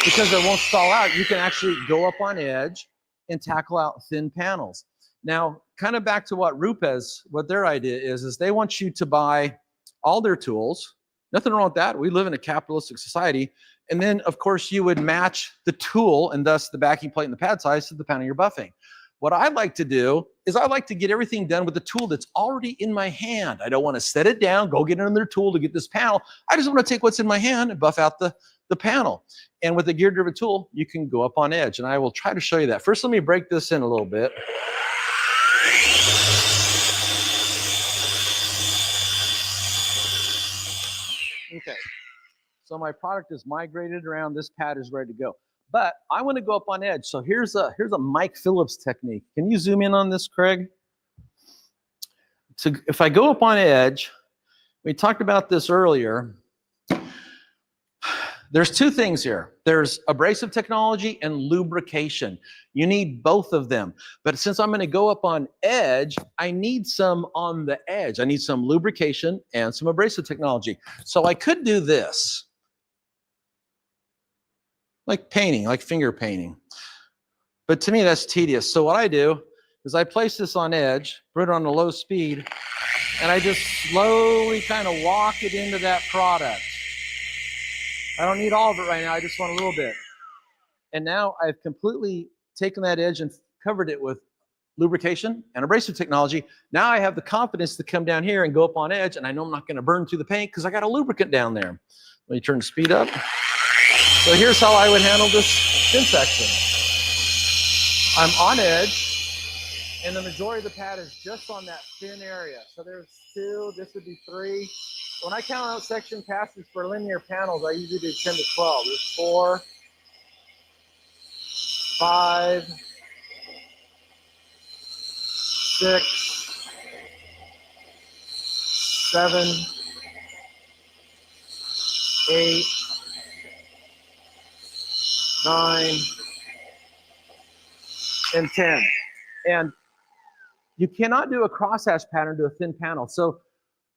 because it won't stall out, you can actually go up on edge and tackle out thin panels. Now, kind of back to what Rupes, what their idea is they want you to buy all their tools. Nothing wrong with that. We live in a capitalistic society. And then, of course, you would match the tool and thus the backing plate and the pad size to the panel you're buffing. What I like to do is I like to get everything done with the tool that's already in my hand. I don't want to set it down, go get another tool to get this panel. I just want to take what's in my hand and buff out the panel. And with a gear-driven tool, you can go up on edge, and I will try to show you that. First, let me break this in a little bit. Okay, so my product is migrated around. This pad is ready to go. But I want to go up on edge. So here's a Mike Phillips technique. Can you zoom in on this, Craig? So if I go up on edge, we talked about this earlier. There's two things here. There's abrasive technology and lubrication. You need both of them. But since I'm going to go up on edge, I need some on the edge. I need some lubrication and some abrasive technology. So I could do this. Like painting, like finger painting. But to me, that's tedious. So what I do is I place this on edge, put it on a low speed, and I just slowly kind of walk it into that product. I don't need all of it right now. I just want a little bit. And now I've completely taken that edge and covered it with lubrication and abrasive technology. Now I have the confidence to come down here and go up on edge, and I know I'm not going to burn through the paint because I got a lubricant down there. Let me turn the speed up. So here's how I would handle this thin section. I'm on edge, and the majority of the pad is just on that thin area. So there's 2, this would be 3. When I count out section passes for linear panels, I usually do 10 to 12. There's 4, 5, 6, 7, 8, 9, and 10. And you cannot do a crosshatch pattern to a thin panel. So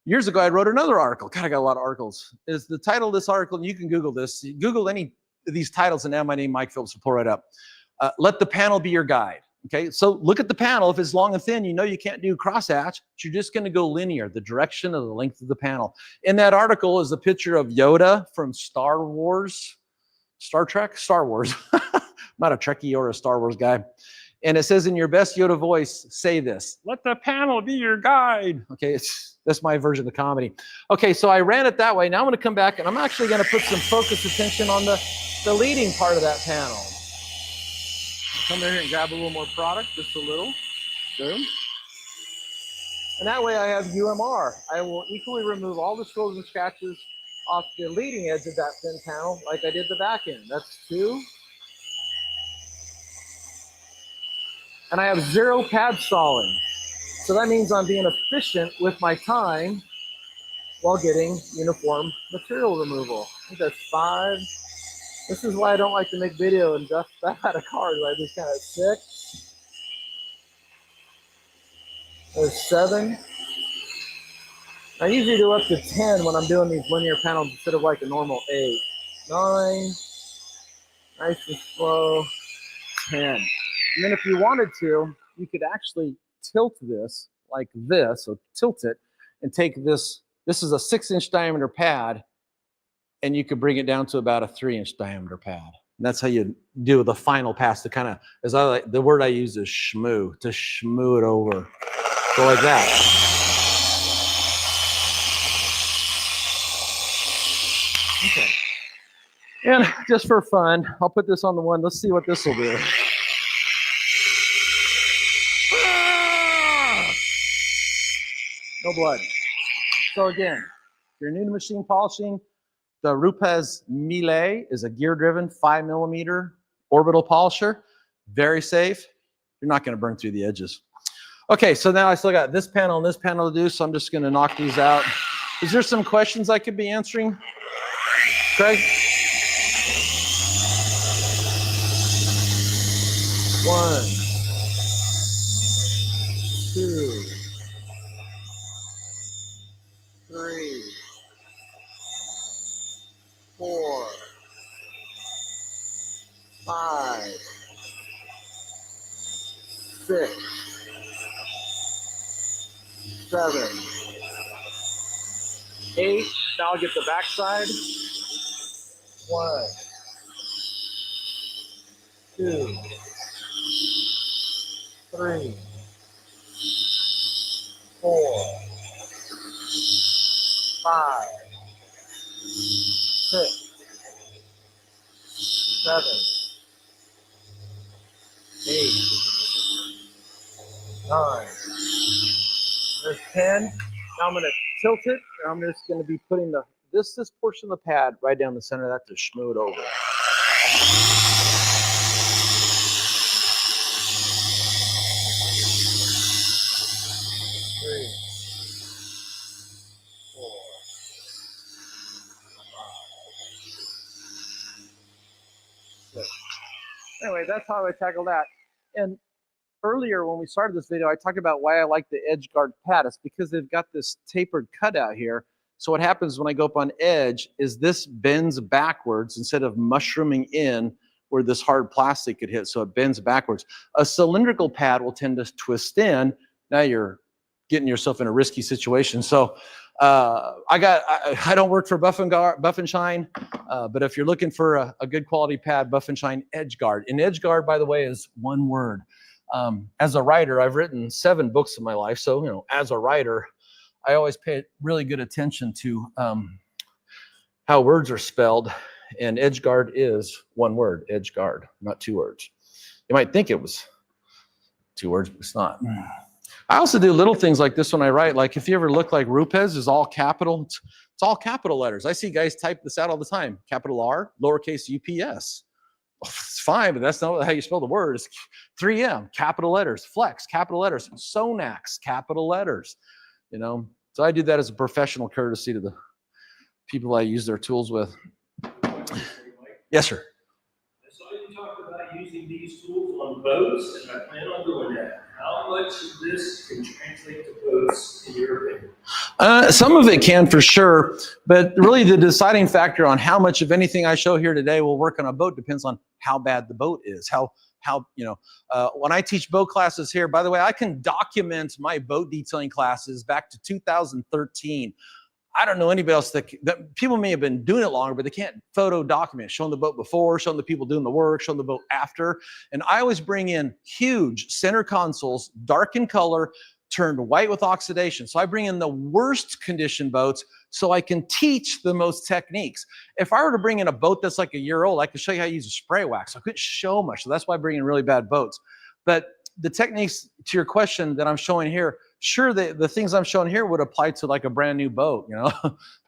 years ago, I wrote another article. God, I got a lot of articles. Is the title of this article, and you can Google this. Google any of these titles, and now my name, Mike Phillips, will pull right up. Let the panel be your guide. Okay, so look at the panel. If it's long and thin, you know you can't do crosshatch. You're just going to go linear, the direction of the length of the panel. In that article is a picture of Yoda from Star Wars. Star Trek? Star Wars. I'm not a Trekkie or a Star Wars guy. And it says in your best Yoda voice, say this, let the panel be your guide. Okay, that's my version of the comedy. Okay, so I ran it that way. Now I'm going to come back, and I'm actually going to put some focus attention on the leading part of that panel. I'll come in here and grab a little more product, just a little. Boom. And that way I have UMR. I will equally remove all the swirls and scratches off the leading edge of that thin panel like I did the back end. That's 2. And I have 0 pad stalling. So that means I'm being efficient with my time while getting uniform material removal. I think that's 5. This is why I don't like to make video and dust that out of cars. I just kind of 6. There's 7. I usually do up to 10 when I'm doing these linear panels instead of like a normal 8. 9. Nice and slow. 10. And then if you wanted to, you could actually tilt this like this, so tilt it, and take this. This is a 6-inch diameter pad, and you could bring it down to about a 3-inch diameter pad. And that's how you do the final pass to kind of, as I like, the word I use is shmoo, to shmoo it over. So like that. Okay. And just for fun, I'll put this on the one. Let's see what this will do. No blood. So again, if you're new to machine polishing, the Rupes Mille is a gear-driven 5mm orbital polisher. Very safe. You're not going to burn through the edges. Okay, so now I still got this panel and this panel to do, so I'm just going to knock these out. Is there some questions I could be answering? Craig? 1, 2, 3, 4, 5, 6, 7, 8. Now I'll get the back side. 1, 2, 3, 4, 5, 6, 7, 8, 9. There's 10. Now I'm going to tilt it, and I'm just going to be putting this portion of the pad right down the center of that to smooth over. 3, 4, 5, 6. Anyway, that's how I tackle that. And earlier when we started this video, I talked about why I like the edge guard pad. It's because they've got this tapered cutout here. So what happens when I go up on edge is this bends backwards instead of mushrooming in where this hard plastic could hit. So it bends backwards. A cylindrical pad will tend to twist in. Now you're getting yourself in a risky situation. So I don't work for Buff and Shine, but if you're looking for a good quality pad, Buff and Shine Edge Guard. And Edge Guard, by the way, is one word. As a writer, I've written 7 books in my life. So, as a writer, I always pay really good attention to how words are spelled. And Edge Guard is one word, Edge Guard, not 2 words. You might think it was 2 words, but it's not. I also do little things like this when I write. Like if you ever look like Rupes is all capital, it's all capital letters. I see guys type this out all the time. Capital R, lowercase UPS. It's fine, but that's not how you spell the word. It's 3M, capital letters. Flex, capital letters. Sonax, capital letters. So I do that as a professional courtesy to the people I use their tools with. Yes, sir. I saw you talk about using these tools on boats, and I plan on doing that. How much of this can translate to boats, in your opinion? Some of it can for sure, but really the deciding factor on how much of anything I show here today will work on a boat depends on how bad the boat is. When I teach boat classes here, by the way, I can document my boat detailing classes back to 2013. I don't know anybody else that people may have been doing it longer, but they can't photo document, showing the boat before, showing the people doing the work, showing the boat after. And I always bring in huge center consoles, dark in color, turned white with oxidation. So I bring in the worst condition boats so I can teach the most techniques. If I were to bring in a boat that's like a year old, I could show you how to use a spray wax. I couldn't show much. So that's why I bring in really bad boats. But the techniques to your question that I'm showing here, sure, the things I'm showing here would apply to like a brand new boat,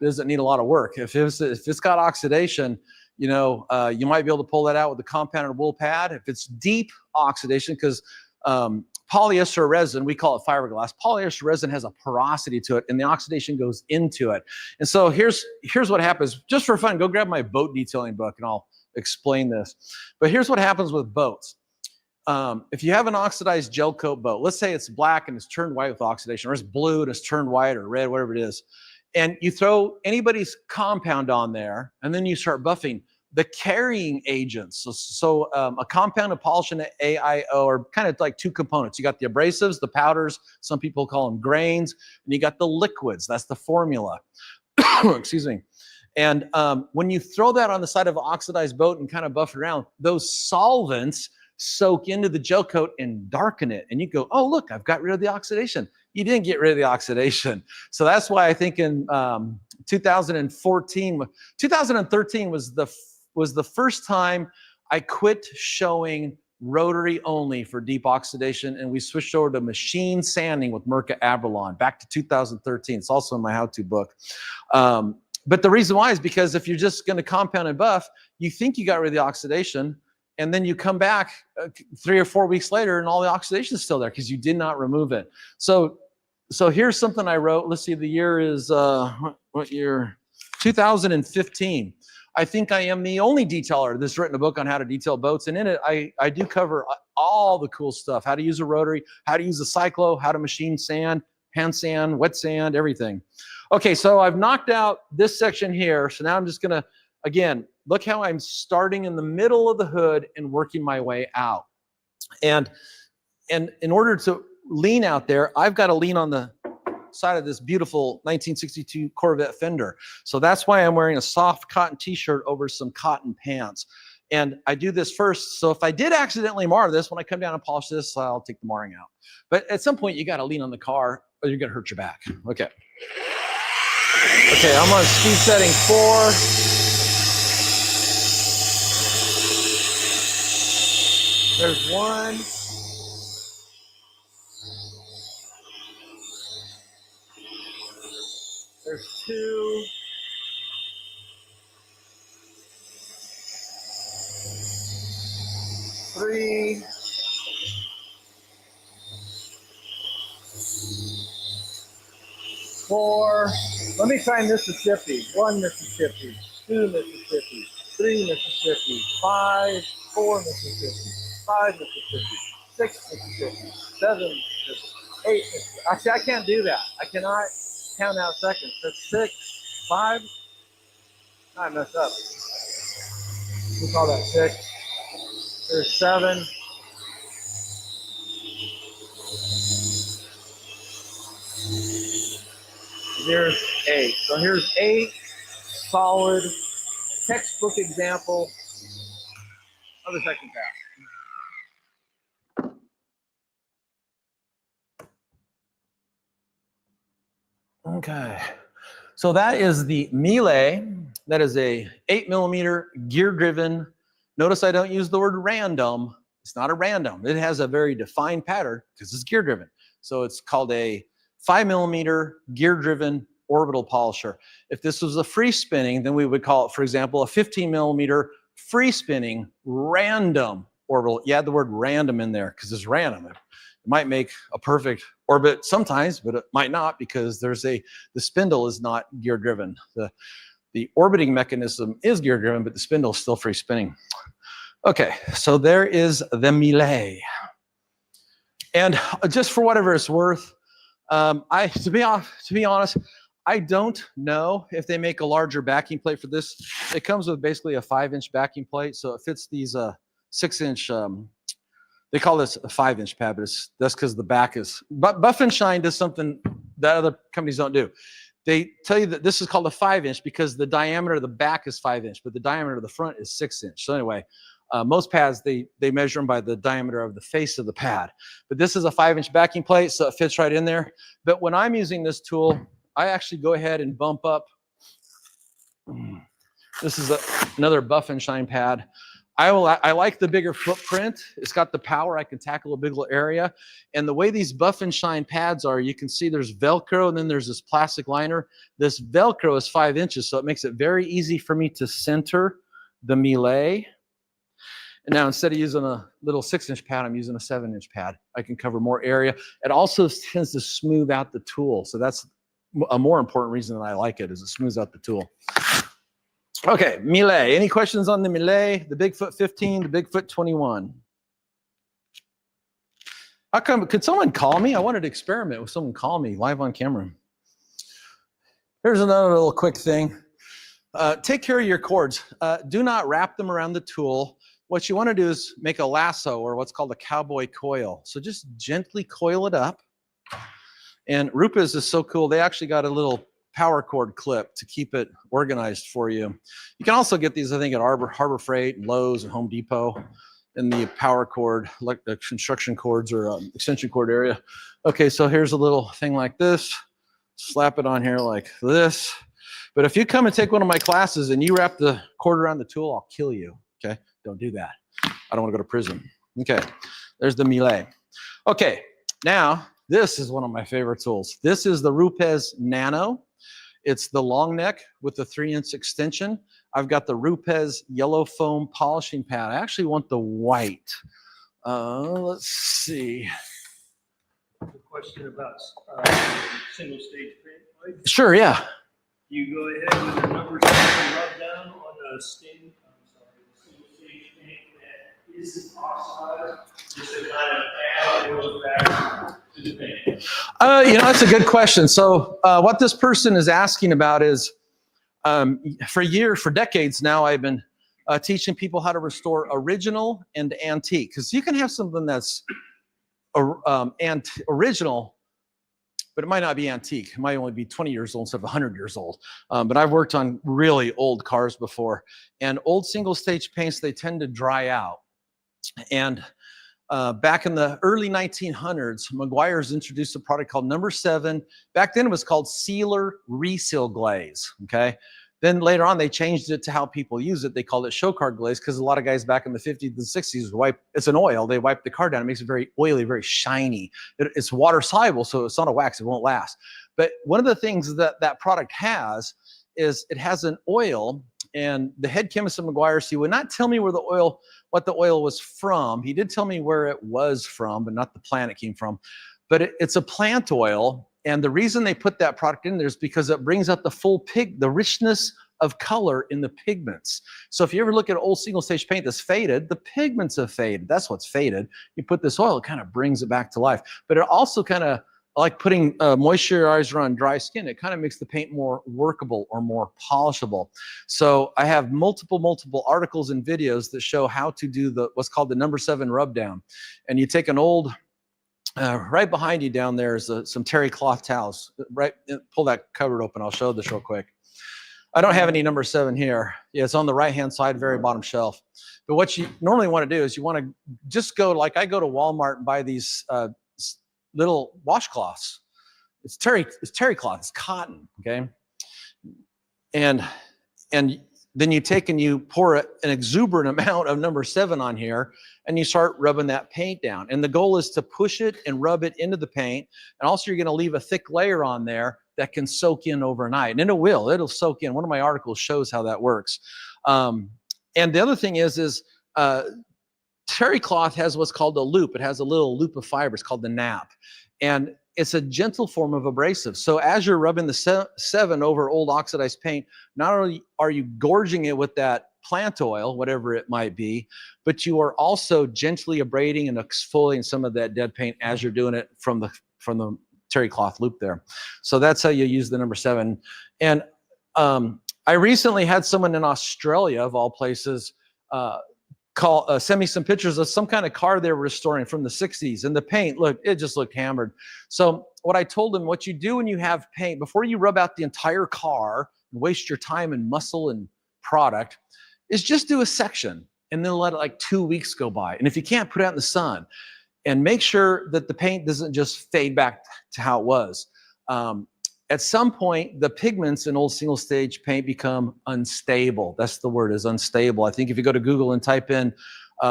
doesn't need a lot of work. If it's got oxidation, you might be able to pull that out with a compounded wool pad. If it's deep oxidation, because polyester resin, we call it fiberglass. Polyester resin has a porosity to it, and the oxidation goes into it. And so here's what happens. Just for fun, go grab my boat detailing book, and I'll explain this. But here's what happens with boats. If you have an oxidized gel coat boat, let's say it's black and it's turned white with oxidation, or it's blue and it's turned white or red, whatever it is, and you throw anybody's compound on there, and then you start buffing, the carrying agents. So a compound, a polish, and an AIO are kind of like 2 components. You got the abrasives, the powders, some people call them grains, and you got the liquids. That's the formula. Excuse me. And when you throw that on the side of an oxidized boat and kind of buff it around, those solvents soak into the gel coat and darken it. And you go, oh, look, I've got rid of the oxidation. You didn't get rid of the oxidation. So that's why I think in 2013 was the first time I quit showing rotary only for deep oxidation, and we switched over to machine sanding with Mirka Abralon back to 2013. It's also in my how-to book. But the reason why is because if you're just going to compound and buff, you think you got rid of the oxidation, and then you come back 3 or 4 weeks later and all the oxidation is still there because you did not remove it. So here's something I wrote. Let's see, the year is, what year? 2015. I think I am the only detailer that's written a book on how to detail boats. And in it, I do cover all the cool stuff, how to use a rotary, how to use a cyclo, how to machine sand, hand sand, wet sand, everything. Okay, so I've knocked out this section here. So now I'm just gonna, again, look how I'm starting in the middle of the hood and working my way out. And in order to lean out there, I've got to lean on the side of this beautiful 1962 Corvette fender. So that's why I'm wearing a soft cotton t-shirt over some cotton pants. And I do this first. So if I did accidentally mar this, when I come down and polish this, I'll take the marring out. But at some point, you got to lean on the car or you're going to hurt your back. Okay. Okay, I'm on speed setting 4. There's 1. There's 2. 3. 4. Let me try Mississippi. 1 Mississippi, 2 Mississippi, 3 Mississippi, 5, 4 Mississippi, 5 Mississippi, 6 Mississippi, 7 Mississippi, 8 Mississippi. Actually, I can't do that. I cannot count out seconds. That's 6, 5. I messed up. We call that 6. There's 7. Here's 8. So here's 8 solid textbook example of the second pass. Okay. So that is the Melee. That is a 8mm gear driven. Notice I don't use the word random. It's not a random. It has a very defined pattern because it's gear driven. So it's called a 5mm gear-driven orbital polisher. If this was a free spinning, then we would call it, for example, a 15mm free spinning random orbital. You add the word random in there because it's random. It might make a perfect orbit sometimes, but it might not because the spindle is not gear-driven. The orbiting mechanism is gear-driven, but the spindle is still free spinning. Okay, so there is the Melee. And just for whatever it's worth, to be honest, I don't know if they make a larger backing plate for this. It comes with basically a 5-inch backing plate, so it fits these 6-inch. They call this a 5-inch pad, but that's because the back is. But Buff and Shine does something that other companies don't do. They tell you that this is called a 5-inch because the diameter of the back is 5-inch, but the diameter of the front is 6-inch. So anyway. Most pads, they measure them by the diameter of the face of the pad. But this is a 5-inch backing plate, so it fits right in there. But when I'm using this tool, I actually go ahead and bump up. This is another Buff and Shine pad. I like the bigger footprint. It's got the power. I can tackle a bigger area. And the way these Buff and Shine pads are, you can see there's Velcro, and then there's this plastic liner. This Velcro is 5 inches, so it makes it very easy for me to center the Melee. And now instead of using a little 6-inch pad, I'm using a 7-inch pad. I can cover more area. It also tends to smooth out the tool. So that's a more important reason that I like it, is it smooths out the tool. Okay, Melee. Any questions on the Melee, the Bigfoot 15, the Bigfoot 21? How come, could someone call me? I wanted to experiment with someone call me live on camera. Here's another little quick thing. Take care of your cords. Do not wrap them around the tool. What you want to do is make a lasso, or what's called a cowboy coil. So just gently coil it up. And Rupa's is so cool. They actually got a little power cord clip to keep it organized for you. You can also get these, I think, at Harbor Freight and Lowe's and Home Depot in the power cord, like the construction cords or extension cord area. Okay, so here's a little thing like this. Slap it on here like this. But if you come and take one of my classes and you wrap the cord around the tool, I'll kill you. Okay. Don't do that. I don't want to go to prison. Okay, there's the Melee. Okay, now this is one of my favorite tools. This is the Rupes Nano. It's the long neck with the 3-inch extension. I've got the Rupes yellow foam polishing pad. I actually want the white. Let's see. A question about single stage paint, Mike? Sure, yeah. You go ahead with the number 7 rub down on the single stage paint that isn't oxidized, just to kind of add oils back to the paint. That's a good question. So what this person is asking about is, for decades now, I've been teaching people how to restore original and antique. Because you can have something that's original but it might not be antique. It might only be 20 years old instead of 100 years old. But I've worked on really old cars before, and old single stage paints, they tend to dry out. And back in the early 1900s, Meguiar's introduced a product called number 7. Back then it was called sealer reseal glaze, okay? Then later on, they changed it to how people use it. They called it show car glaze because a lot of guys back in the 50s and 60s it's an oil. They wipe the car down. It makes it very oily, very shiny. It's water soluble, so it's not a wax. It won't last. But one of the things that that product has is it has an oil, and the head chemist of Meguiar's, he would not tell me what the oil was from. He did tell me where it was from, but not the plant it came from. But it's a plant oil. And the reason they put that product in there is because it brings out the richness of color in the pigments. So if you ever look at old single stage paint that's faded, the pigments have faded. That's what's faded. You put this oil, it kind of brings it back to life. But it also kind of, like putting moisturizer on dry skin, it kind of makes the paint more workable or more polishable. So I have multiple articles and videos that show how to do what's called the number 7 rub down. And you take an old, right behind you down there is some terry cloth towels. Right, pull that cupboard open. I'll show this real quick. I don't have any number 7 here. Yeah, it's on the right-hand side, very bottom shelf. But what you normally want to do is you want to just go, like I go to Walmart and buy these little washcloths. It's terry cloth. It's cotton. Okay, and then you take and you pour an exuberant amount of number 7 on here, and you start rubbing that paint down. And the goal is to push it and rub it into the paint. And also you're going to leave a thick layer on there that can soak in overnight. And it'll soak in. One of my articles shows how that works. And the other thing is terry cloth has what's called a loop. It has a little loop of fiber. It's called the nap. And it's a gentle form of abrasive. So as you're rubbing the 7 over old oxidized paint, not only are you gorging it with that plant oil, whatever it might be, but you are also gently abrading and exfoliating some of that dead paint as you're doing it from the terry cloth loop there. So that's how you use the number 7. And I recently had someone in Australia, of all places, send me some pictures of some kind of car they were restoring from the 60s, and the paint it just looked hammered. So what I told them, what you do when you have paint, before you rub out the entire car and waste your time and muscle and product, is just do a section and then let it like 2 weeks go by. And if you can't, put it out in the sun and make sure that the paint doesn't just fade back to how it was. At some point, the pigments in old single stage paint become unstable. That's the word, is unstable. I think if you go to Google and type in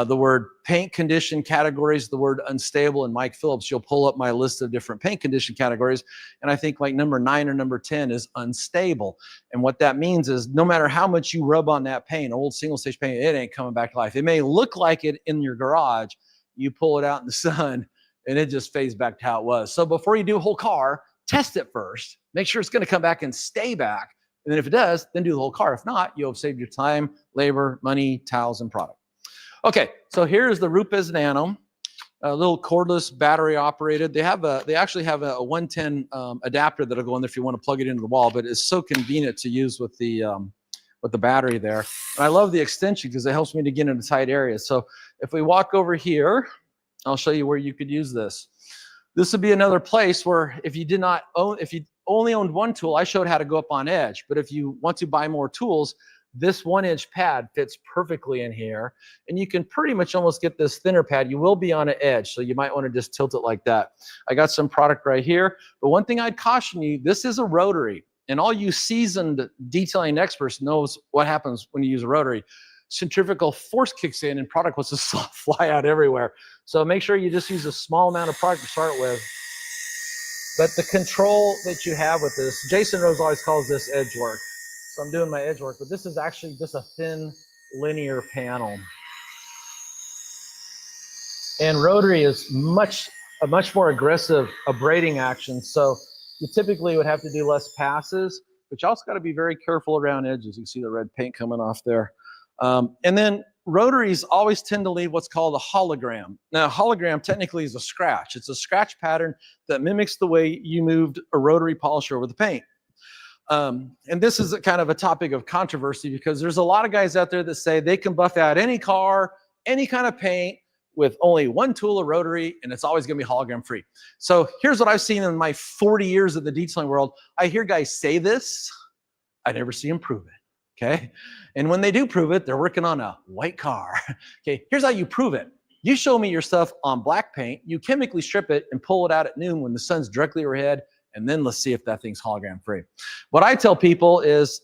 the word paint condition categories, the word unstable, and Mike Phillips, you'll pull up my list of different paint condition categories. And I think like number 9 or number 10 is unstable. And what that means is no matter how much you rub on that paint, old single stage paint, it ain't coming back to life. It may look like it in your garage. You pull it out in the sun and it just fades back to how it was. So before you do a whole car, test it first. Make sure it's going to come back and stay back. And then if it does, then do the whole car. If not, you'll have saved your time, labor, money, towels, and product. Okay, so here's the Rupes Nano, a little cordless battery operated. They actually have a 110 adapter that'll go in there if you want to plug it into the wall, but it's so convenient to use with the battery there. And I love the extension because it helps me to get into tight areas. So if we walk over here, I'll show you where you could use this. This would be another place where if you only owned one tool, I showed how to go up on edge. But if you want to buy more tools, this 1-inch pad fits perfectly in here. And you can pretty much almost get this thinner pad. You will be on an edge, so you might want to just tilt it like that. I got some product right here. But one thing I'd caution you, this is a rotary. And all you seasoned detailing experts knows what happens when you use a rotary. Centrifugal force kicks in and product wants to fly out everywhere. So make sure you just use a small amount of product to start with. But the control that you have with this, Jason Rose always calls this edge work. So I'm doing my edge work, but this is actually just a thin linear panel. And rotary is a much more aggressive abrading action. So you typically would have to do less passes, but you also got to be very careful around edges. You can see the red paint coming off there. And then rotaries always tend to leave what's called a hologram. Now, a hologram technically is a scratch. It's a scratch pattern that mimics the way you moved a rotary polisher over the paint. And this is kind of a topic of controversy because there's a lot of guys out there that say they can buff out any car, any kind of paint with only one tool of rotary, and it's always going to be hologram free. So here's what I've seen in my 40 years of the detailing world. I hear guys say this. I never see them prove it. Okay. And when they do prove it, they're working on a white car. Okay. Here's how you prove it. You show me your stuff on black paint, you chemically strip it and pull it out at noon when the sun's directly overhead, and then let's see if that thing's hologram free. What I tell people is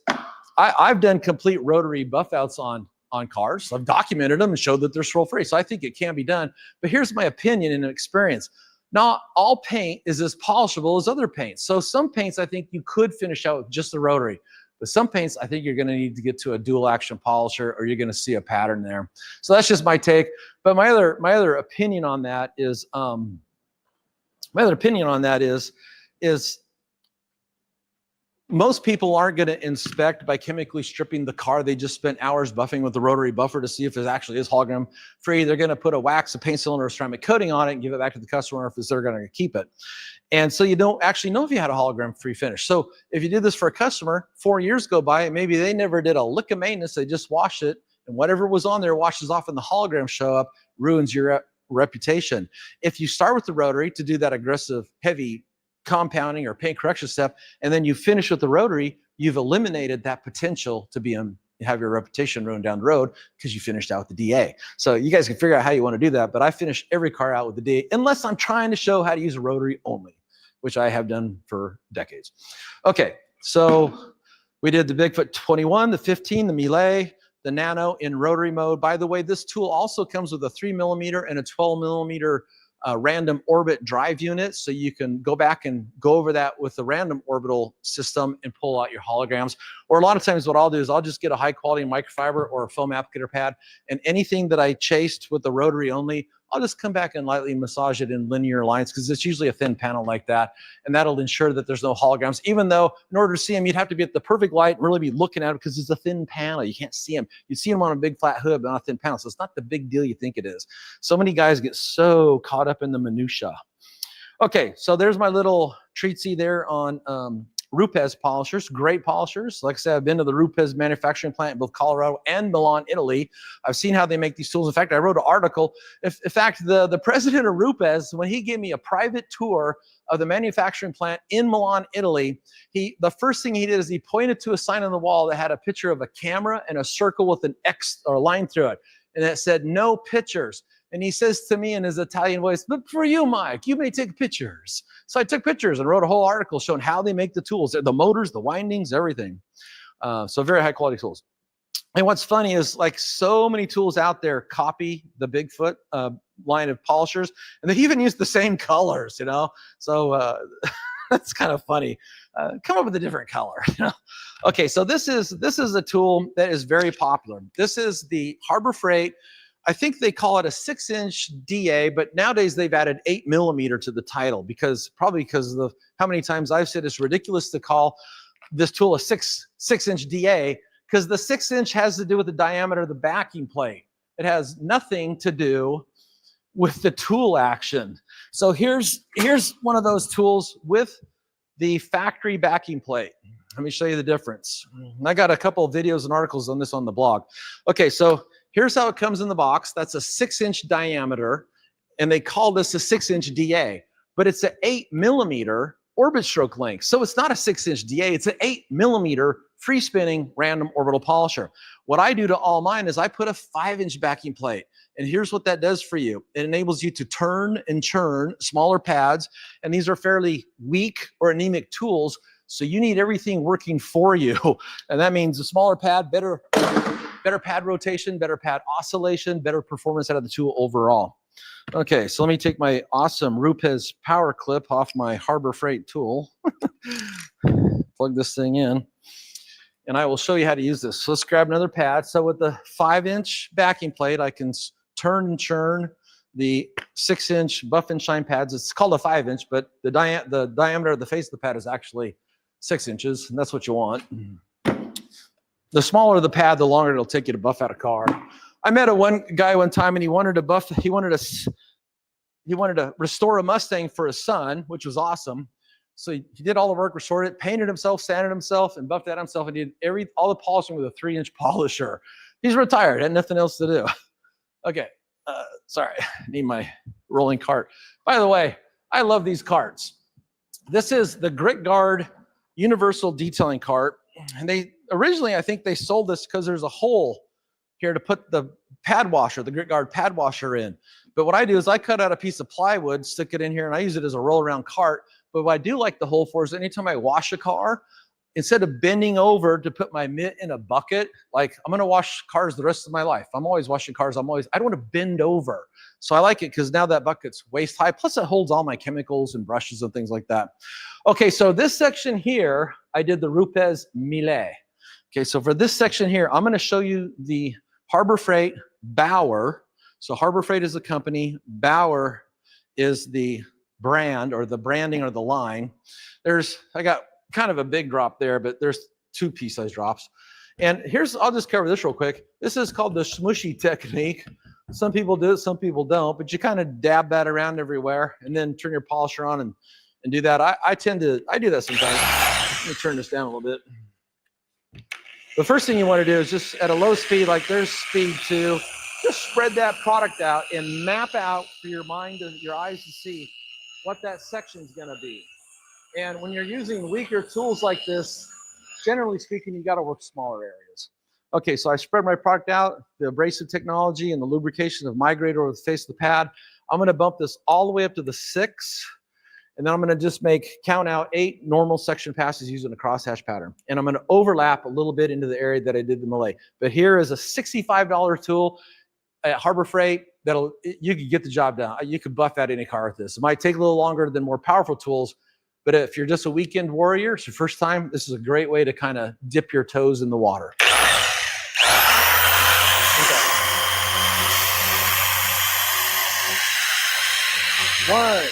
I've done complete rotary buff outs on cars. I've documented them and showed that they're swirl free. So I think it can be done. But here's my opinion and experience. Not all paint is as polishable as other paints. So some paints I think you could finish out with just the rotary. But some paints, I think you're going to need to get to a dual action polisher, or you're going to see a pattern there. So that's just my take. But my other opinion on that is most people aren't going to inspect by chemically stripping the car they just spent hours buffing with the rotary buffer to see if it actually is hologram free. They're going to put a wax, a paint cylinder, or ceramic coating on it and give it back to the customer if they're going to keep it. And so you don't actually know if you had a hologram free finish. So if you did this for a customer, 4 years go by and maybe they never did a lick of maintenance, they just washed it, and whatever was on there washes off and the holograms show up, ruins your reputation. If you start with the rotary to do that aggressive, heavy compounding or paint correction step, and then you finish with the rotary, you've eliminated that potential to be have your reputation ruined down the road because you finished out with the DA. So you guys can figure out how you want to do that, but I finish every car out with the DA unless I'm trying to show how to use a rotary only, which I have done for decades. Okay, so we did the Bigfoot 21, the 15, the Melee, the Nano in rotary mode. By the way, this tool also comes with a 3mm and a 12mm random orbit drive unit, so you can go back and go over that with the random orbital system and pull out your holograms. Or a lot of times what I'll do is I'll just get a high quality microfiber or a foam applicator pad, and anything that I chased with the rotary only, I'll just come back and lightly massage it in linear lines because it's usually a thin panel like that, and that'll ensure that there's no holograms, even though in order to see them, you'd have to be at the perfect light and really be looking at it because it's a thin panel. You can't see them. You see them on a big flat hood, but on a thin panel, so it's not the big deal you think it is. So many guys get so caught up in the minutia. Okay, so there's my little treatsy there on Rupes polishers, great polishers. Like I said, I've been to the Rupes manufacturing plant in both Colorado and Milan, Italy. I've seen how they make these tools. In fact, I wrote an article. In fact, the president of Rupes, when he gave me a private tour of the manufacturing plant in Milan, Italy, the first thing he did is he pointed to a sign on the wall that had a picture of a camera and a circle with an X or a line through it. And it said, no pictures. And he says to me in his Italian voice, but for you, Mike, you may take pictures. So I took pictures and wrote a whole article showing how they make the tools, the motors, the windings, everything. So very high quality tools. And what's funny is like so many tools out there copy the Bigfoot line of polishers, and they even use the same colors, you know? So that's kind of funny. Come up with a different color. You know? Okay, so this is a tool that is very popular. This is the Harbor Freight. I think they call it a 6-inch DA, but nowadays they've added 8mm to the title probably because of how many times I've said it's ridiculous to call this tool a 6-inch DA, because the 6-inch has to do with the diameter of the backing plate. It has nothing to do with the tool action. So here's one of those tools with the factory backing plate. Let me show you the difference. I got a couple of videos and articles on this on the blog. Okay, so here's how it comes in the box. That's a 6-inch diameter, and they call this a 6-inch DA, but it's an 8mm orbit stroke length. So it's not a 6-inch DA, it's an 8mm free spinning random orbital polisher. What I do to all mine is I put a 5-inch backing plate, and here's what that does for you. It enables you to turn and churn smaller pads, and these are fairly weak or anemic tools, so you need everything working for you. And that means a smaller pad, better pad rotation, better pad oscillation, better performance out of the tool overall. Okay, so let me take my awesome Rupes power clip off my Harbor Freight tool. Plug this thing in, and I will show you how to use this. So let's grab another pad. So with the 5-inch backing plate, I can turn and churn the 6-inch buff and shine pads. It's called a 5-inch, but the diameter of the face of the pad is actually 6 inches, and that's what you want. The smaller the pad, the longer it'll take you to buff out a car. I met one guy one time, and he wanted to restore a Mustang for his son, which was awesome. So he did all the work, restored it, painted himself, sanded himself, and buffed out himself, and did all the polishing with a 3-inch polisher. He's retired, had nothing else to do. Okay, Sorry, I need my rolling cart. By the way, I love these carts. This is the Grit Guard Universal Detailing Cart. And they originally, I think they sold this because there's a hole here to put the pad washer, the Grit Guard pad washer in. But what I do is I cut out a piece of plywood, stick it in here, and I use it as a roll around cart. But what I do like the hole for is anytime I wash a car, instead of bending over to put my mitt in a bucket, like I'm gonna wash cars the rest of my life. I'm always washing cars. I don't want to bend over. So I like it because now that bucket's waist high, plus it holds all my chemicals and brushes and things like that. Okay, so this section here, I did the Rupes Millet. Okay, so for this section here, I'm gonna show you the Harbor Freight Bauer. So Harbor Freight is the company, Bauer is the brand or the branding or the line. I got kind of a big drop there, but there's 2 pea-sized drops. And I'll just cover this real quick. This is called the smushy technique. Some people do it, some people don't, but you kind of dab that around everywhere and then turn your polisher on and do that. I do that sometimes. Let me turn this down a little bit. The first thing you want to do is just at a low speed, like there's speed 2, just spread that product out and map out for your mind and your eyes to see what that section's gonna be. And when you're using weaker tools like this, generally speaking, you got to work smaller areas. Okay, so I spread my product out. The abrasive technology and the lubrication have migrated over the face of the pad. I'm going to bump this all the way up to the 6, and then I'm going to just count out 8 normal section passes using a crosshatch pattern. And I'm going to overlap a little bit into the area that I did the Millet. But here is a $65 tool at Harbor Freight you could get the job done. You could buff out any car with this. It might take a little longer than more powerful tools, but if you're just a weekend warrior, it's your first time, this is a great way to kind of dip your toes in the water. Okay. 1,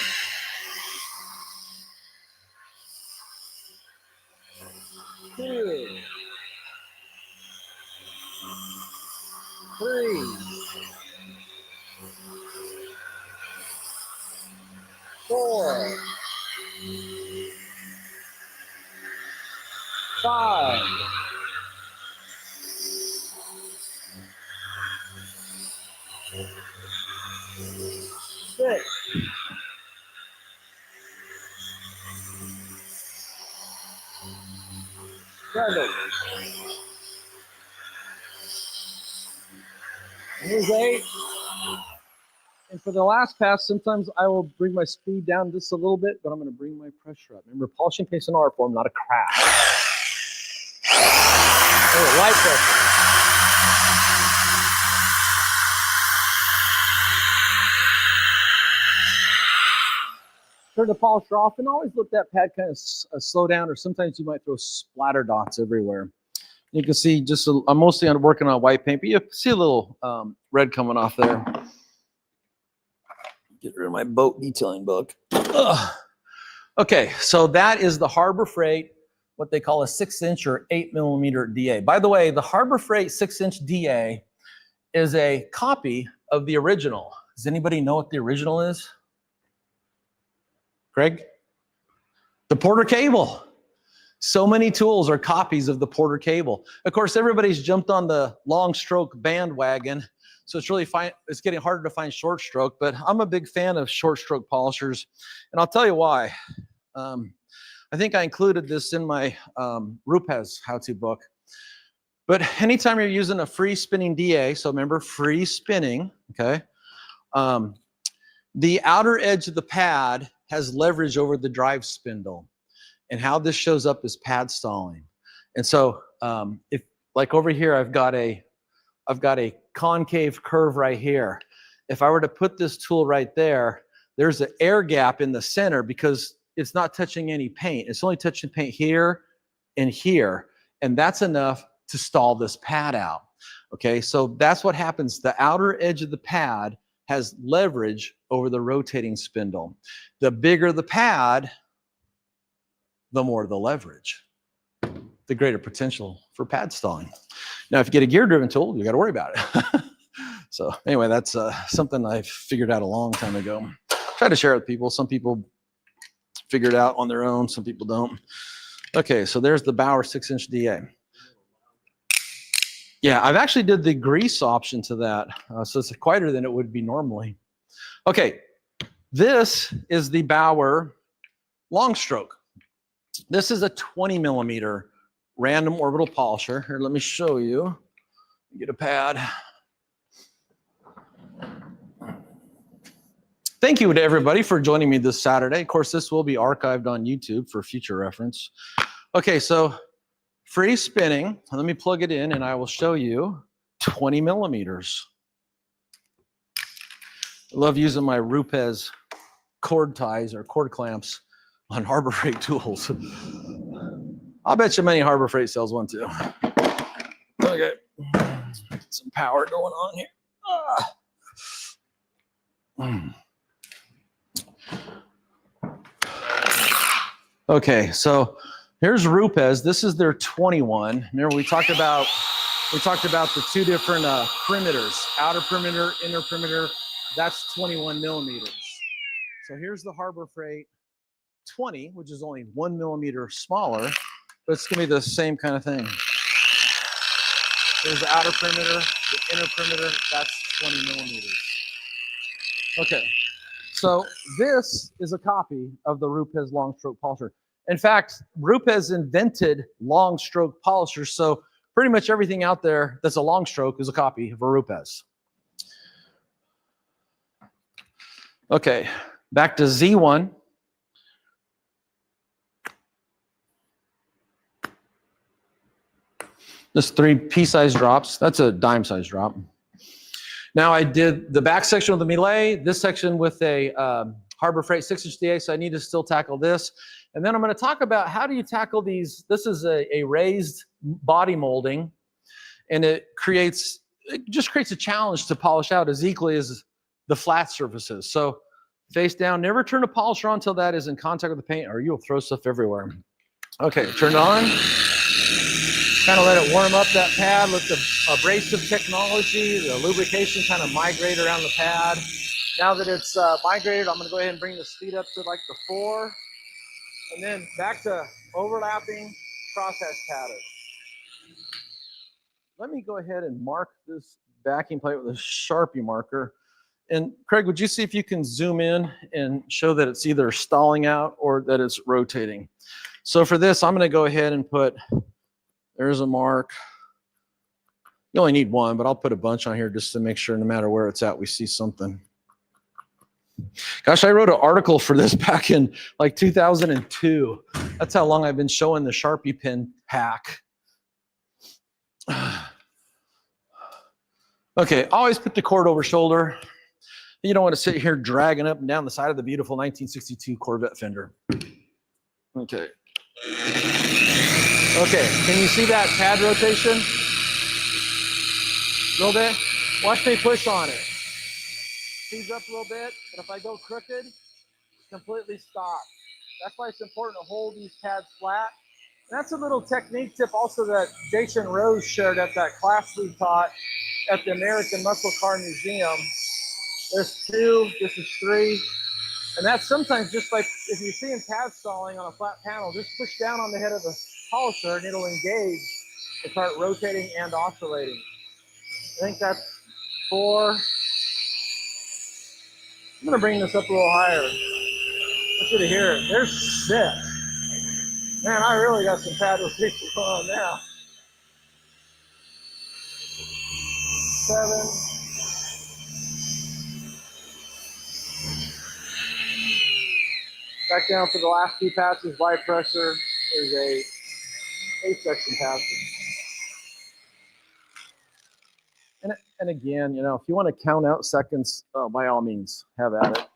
2, 3, 4, 5, 6, 7. Here's 8. And for the last pass, sometimes I will bring my speed down just a little bit, but I'm going to bring my pressure up. Remember, polishing paints an art form, not a craft. Oh, light pressure. Turn the polisher off and always let that pad kind of slow down, or sometimes you might throw splatter dots everywhere. You can see I'm mostly working on white paint, but you see a little red coming off there. Get rid of my boat detailing book. Ugh. Okay, so that is the Harbor Freight, what they call a 6-inch or 8mm DA. By the way, the Harbor Freight 6-inch DA is a copy of the original. Does anybody know what the original is? Craig? The Porter cable. So many tools are copies of the Porter cable. Of course, everybody's jumped on the long stroke bandwagon. So it's getting harder to find short stroke, but I'm a big fan of short stroke polishers. And I'll tell you why. I think I included this in my Rupes how-to book. But anytime you're using a free spinning DA, so remember free spinning, okay? The outer edge of the pad has leverage over the drive spindle. And how this shows up is pad stalling. And so if like over here, I've got a concave curve right here. If I were to put this tool right there, there's an air gap in the center because it's not touching any paint. It's only touching paint here and here. And that's enough to stall this pad out. Okay, so that's what happens. The outer edge of the pad has leverage over the rotating spindle. The bigger the pad, the more the leverage, the greater potential for pad stalling. Now, if you get a gear-driven tool, you got to worry about it. So anyway, that's something I figured out a long time ago. Try to share it with people. Some people figure it out on their own. Some people don't. Okay, so there's the Bauer 6-inch DA. Yeah, I've actually did the grease option to that, so it's quieter than it would be normally. Okay, this is the Bauer long stroke. This is a 20 millimeter random orbital polisher. Here, let me show you. Get a pad. Thank you to everybody for joining me this Saturday. Of course, this will be archived on YouTube for future reference. Okay, so free spinning. Let me plug it in and I will show you 20 millimeters. I love using my Rupes cord ties or cord clamps on Harbor Freight tools. I'll bet you many Harbor Freight sells one too. Okay, some power going on here. Okay, so here's Rupes. This is their 21. Remember we talked about the two different perimeters, outer perimeter, inner perimeter. That's 21 millimeters. So here's the Harbor Freight 20, which is only 1 millimeter smaller, but it's gonna be the same kind of thing. There's the outer perimeter, the inner perimeter, that's 20 millimeters. Okay, so this is a copy of the Rupes long stroke polisher. In fact, Rupes invented long stroke polishers, so pretty much everything out there that's a long stroke is a copy of a Rupes. Okay, back to Z1. Just 3 pea-sized drops. That's a dime-sized drop. Now I did the back section with the Millet, this section with a Harbor Freight 6-inch DA, so I need to still tackle this. And then I'm going to talk about how do you tackle these. This is a raised body molding, and it just creates a challenge to polish out as equally as the flat surfaces. So face down, never turn a polisher on until that is in contact with the paint or you'll throw stuff everywhere. Okay, turn it on. Kind of let it warm up that pad. Let the abrasive technology, the lubrication kind of migrate around the pad. Now that it's migrated, I'm going to go ahead and bring the speed up to like the 4. And then back to overlapping crosshatch pattern. Let me go ahead and mark this backing plate with a Sharpie marker. And Craig, would you see if you can zoom in and show that it's either stalling out or that it's rotating? So for this, I'm going to go ahead and put, there's a mark. You only need one, but I'll put a bunch on here just to make sure no matter where it's at, we see something. Gosh, I wrote an article for this back in like 2002. That's how long I've been showing the Sharpie pen hack. Okay, always put the cord over shoulder. You don't want to sit here dragging up and down the side of the beautiful 1962 Corvette fender. Okay. Okay, can you see that pad rotation? A little bit? Watch me push on it. Speeds up a little bit, but if I go crooked, completely stop. That's why it's important to hold these pads flat. And that's a little technique tip also that Jason Rose shared at that class we taught at the American Muscle Car Museum. There's 2, this is 3. And that's sometimes just like if you're seeing pad stalling on a flat panel, just push down on the head of the polisher and it'll engage and start rotating and oscillating. I think that's 4. I'm going to bring this up a little higher. I want you to hear it. There's 6. Man, I really got some pad rotation going on now. 7. Back down for the last 2 passes, by pressure. There's a 8-section passes. And again, you know, if you want to count out seconds, by all means, have at it.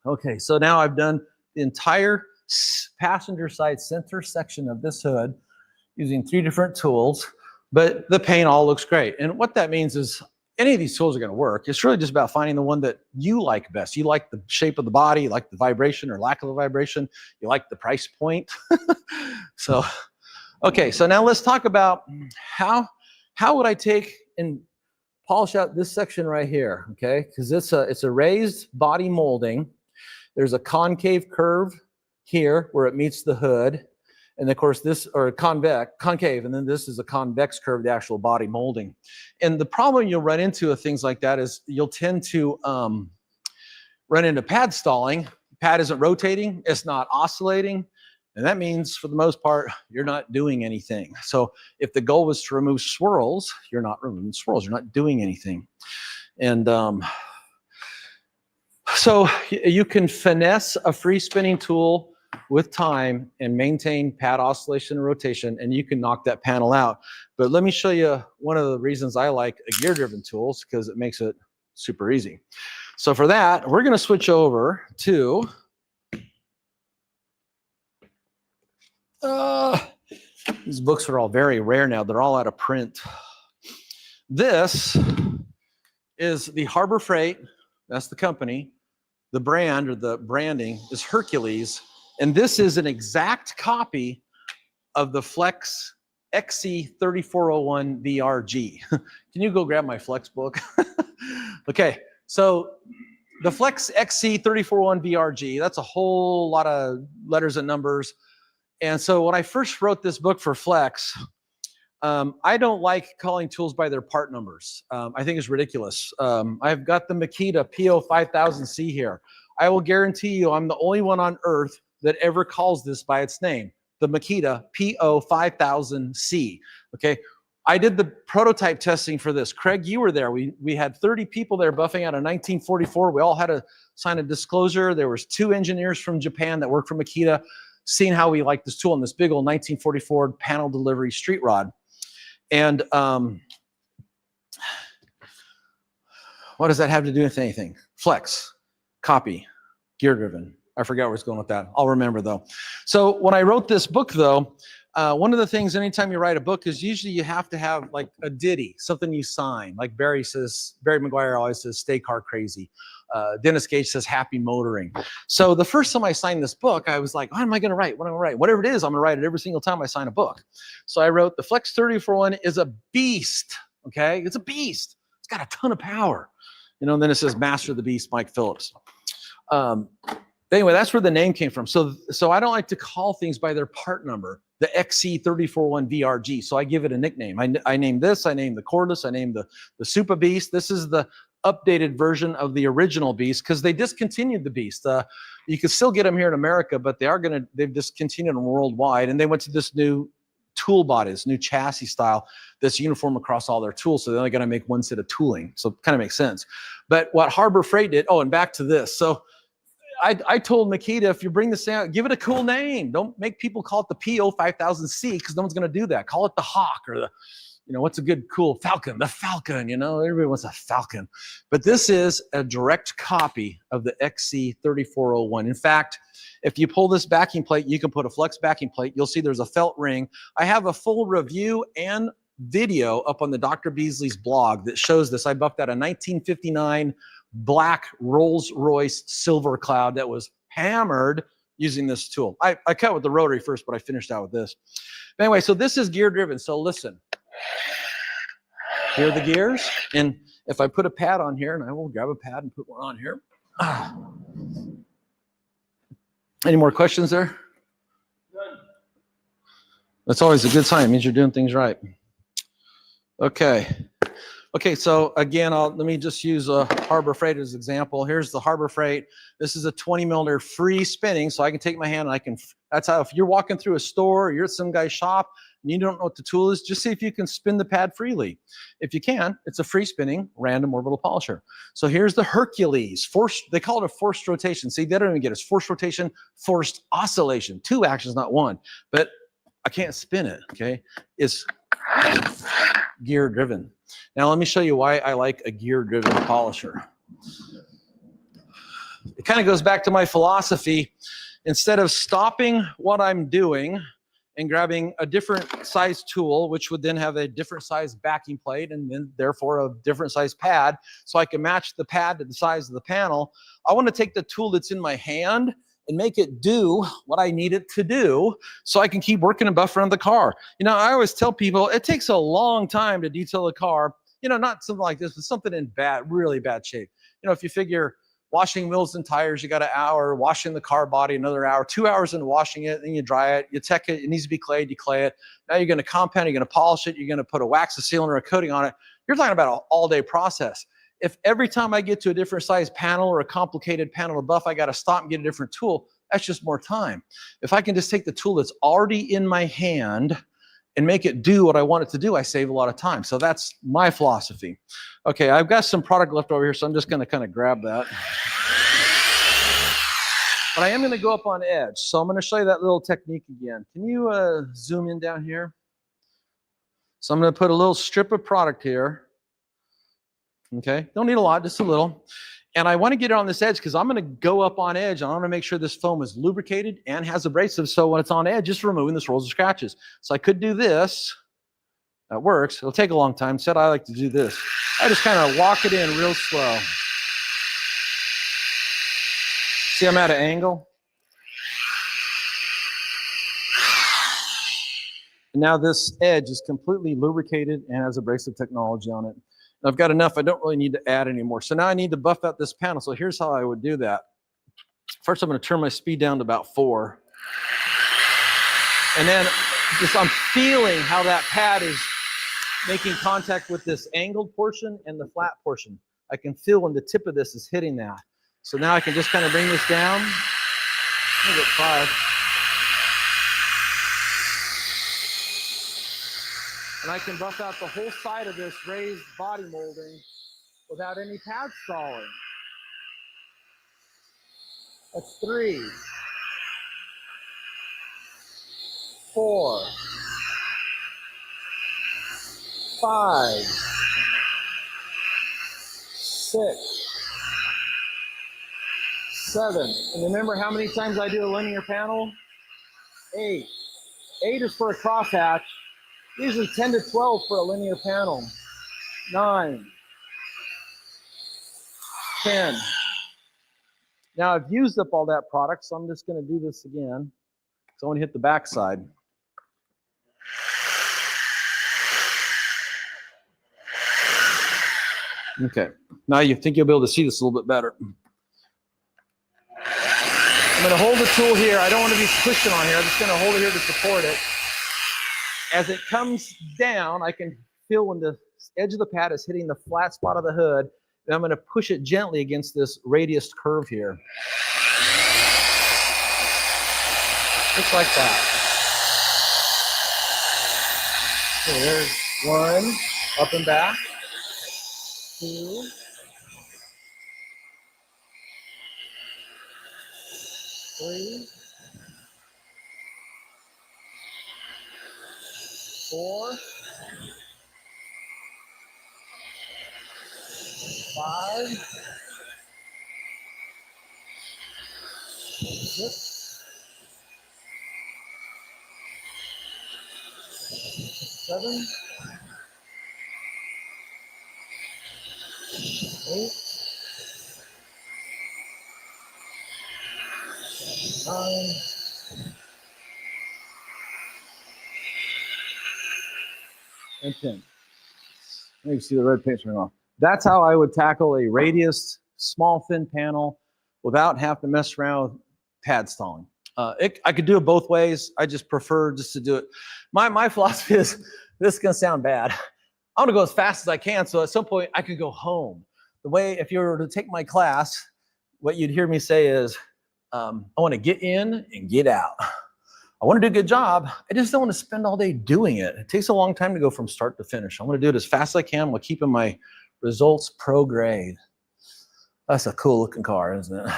Okay, so now I've done the entire passenger side center section of this hood using 3 different tools, but the paint all looks great. And what that means is any of these tools are going to work. It's really just about finding the one that you like best. You like the shape of the body, you like the vibration or lack of the vibration, you like the price point. So, okay, so now let's talk about how would I take and polish out this section right here, okay? Because it's a raised body molding. There's a concave curve here where it meets the hood. And of course this, or concave, and then this is a convex curve, the actual body molding. And the problem you'll run into with things like that is you'll tend to run into pad stalling. Pad isn't rotating, it's not oscillating. And that means for the most part, you're not doing anything. So if the goal was to remove swirls, you're not removing swirls, you're not doing anything. And so you can finesse a free spinning tool with time and maintain pad oscillation and rotation, and you can knock that panel out. But let me show you one of the reasons I like a gear-driven tools, because it makes it super easy. So for that, we're gonna switch over to these books are all very rare now. They're all out of print. This is the Harbor Freight. That's the company. The brand, or the branding, is Hercules. And this is an exact copy of the Flex XC3401 VRG. Can you go grab my Flex book? Okay, so the Flex XC3401 VRG, that's a whole lot of letters and numbers. And so when I first wrote this book for Flex, I don't like calling tools by their part numbers. I think it's ridiculous. I've got the Makita PO5000C here. I will guarantee you I'm the only one on earth that ever calls this by its name, the Makita PO5000C. Okay, I did the prototype testing for this. Craig, you were there. We had 30 people there buffing out a 1944. We all had to sign a disclosure. There was 2 engineers from Japan that worked for Makita, seeing how we like this tool in this big old 1944 panel delivery street rod. And what does that have to do with anything? Flex, copy, gear driven. I forgot where it's going with that. I'll remember though. So when I wrote this book though, one of the things anytime you write a book is usually you have to have like a ditty, something you sign. Like Barry McGuire always says, stay car crazy. Dennis Gage says, happy motoring. So the first time I signed this book, I was like, what am I gonna write? What am I gonna write? Whatever it is, I'm gonna write it every single time I sign a book. So I wrote, the Flex 3401 is a beast, okay? It's a beast. It's got a ton of power. You know, and then it says, Master of the Beast, Mike Phillips. Anyway, that's where the name came from. So I don't like to call things by their part number, the XC3401 VRG. So I give it a nickname. I named this, I named the Cordless, I named the Super Beast. This is the updated version of the original Beast, because they discontinued the Beast. You can still get them here in America, but they've discontinued them worldwide. And they went to this new tool body, this new chassis style that's uniform across all their tools. So they're only going to make one set of tooling. So it kind of makes sense. But what Harbor Freight did, and back to this. So I told Makita, if you bring this out, give it a cool name. Don't make people call it the PO5000C, because no one's going to do that. Call it the Hawk, or the, what's a good, cool Falcon? The Falcon, everybody wants a Falcon. But this is a direct copy of the XC3401. In fact, if you pull this backing plate, you can put a Flex backing plate. You'll see there's a felt ring. I have a full review and video up on the Dr. Beasley's blog that shows this. I buffed out a 1959 black Rolls-Royce Silver Cloud that was hammered using this tool. I cut with the rotary first, but I finished out with this. But anyway, so this is gear driven. So listen, here are the gears. And if I put a pad on here, and I will grab a pad and put one on here. Any more questions there? None. That's always a good sign. It means you're doing things right. Okay. Okay, so again, let me just use a Harbor Freight as an example. Here's the Harbor Freight. This is a 20 millimeter free spinning, so I can take my hand and that's how, if you're walking through a store or you're at some guy's shop and you don't know what the tool is, just see if you can spin the pad freely. If you can, it's a free spinning random orbital polisher. So here's the Hercules. They call it a forced rotation. See, they don't even get it. It's forced rotation, forced oscillation. 2 actions, not 1. But I can't spin it, okay? It's gear driven. Now let me show you why I like a gear-driven polisher. It kind of goes back to my philosophy. Instead of stopping what I'm doing and grabbing a different size tool, which would then have a different size backing plate and then therefore a different size pad, so I can match the pad to the size of the panel, I want to take the tool that's in my hand and make it do what I need it to do so I can keep working and buff around the car. I always tell people it takes a long time to detail a car, not something like this, but something in really bad shape. If you figure washing wheels and tires, you got an hour. Washing the car body, another hour. 2 hours in washing it, then you dry it, you check it, it needs to be clayed, you clay it. Now you're going to compound, you're going to polish it, you're going to put a wax, a sealant, or a coating on it. You're talking about an all-day process. If every time I get to a different size panel or a complicated panel to buff, I got to stop and get a different tool, that's just more time. If I can just take the tool that's already in my hand and make it do what I want it to do, I save a lot of time. So that's my philosophy. Okay, I've got some product left over here, so I'm just going to kind of grab that. But I am going to go up on edge, so I'm going to show you that little technique again. Can you zoom in down here? So I'm going to put a little strip of product here. Okay, don't need a lot, just a little. And I want to get it on this edge because I'm going to go up on edge and I want to make sure this foam is lubricated and has abrasive, so when it's on edge, it's removing this rolls of scratches. So I could do this. That works. It'll take a long time. Instead, I like to do this. I just kind of walk it in real slow. See, I'm at an angle. And now this edge is completely lubricated and has abrasive technology on it. And I've got enough. I don't really need to add anymore. So now I need to buff out this panel. So here's how I would do that. First, I'm going to turn my speed down to about 4. And then just I'm feeling how that pad is making contact with this angled portion and the flat portion. I can feel when the tip of this is hitting that. So now I can just kind of bring this down. Maybe at 5. And I can buff out the whole side of this raised body molding without any pad stalling. That's 3, 4, 5, 6, 7. And remember how many times I do a linear panel? 8. 8 is for a crosshatch. Usually 10 to 12 for a linear panel. 9, 10. Now I've used up all that product, so I'm just going to do this again. So I want to hit the back side. Okay, now you think you'll be able to see this a little bit better. I'm going to hold the tool here. I don't want to be pushing on here. I'm just going to hold it here to support it. As it comes down, I can feel when the edge of the pad is hitting the flat spot of the hood. Then I'm going to push it gently against this radius curve here. Just like that. Okay, there's 1, up and back. 2. 3. 4, 5, 6, 7, 8, 9, and 10. You can see the red paint turning off. That's how I would tackle a radius, small, thin panel without having to mess around with pad stalling. I could do it both ways. I just prefer just to do it. My philosophy is, this is going to sound bad. I want to go as fast as I can, so at some point I could go home. The way, if you were to take my class, what you'd hear me say is, I want to get in and get out. I want to do a good job. I just don't want to spend all day doing it. It takes a long time to go from start to finish. I want to do it as fast as I can while keeping my results pro grade. That's a cool looking car, isn't it?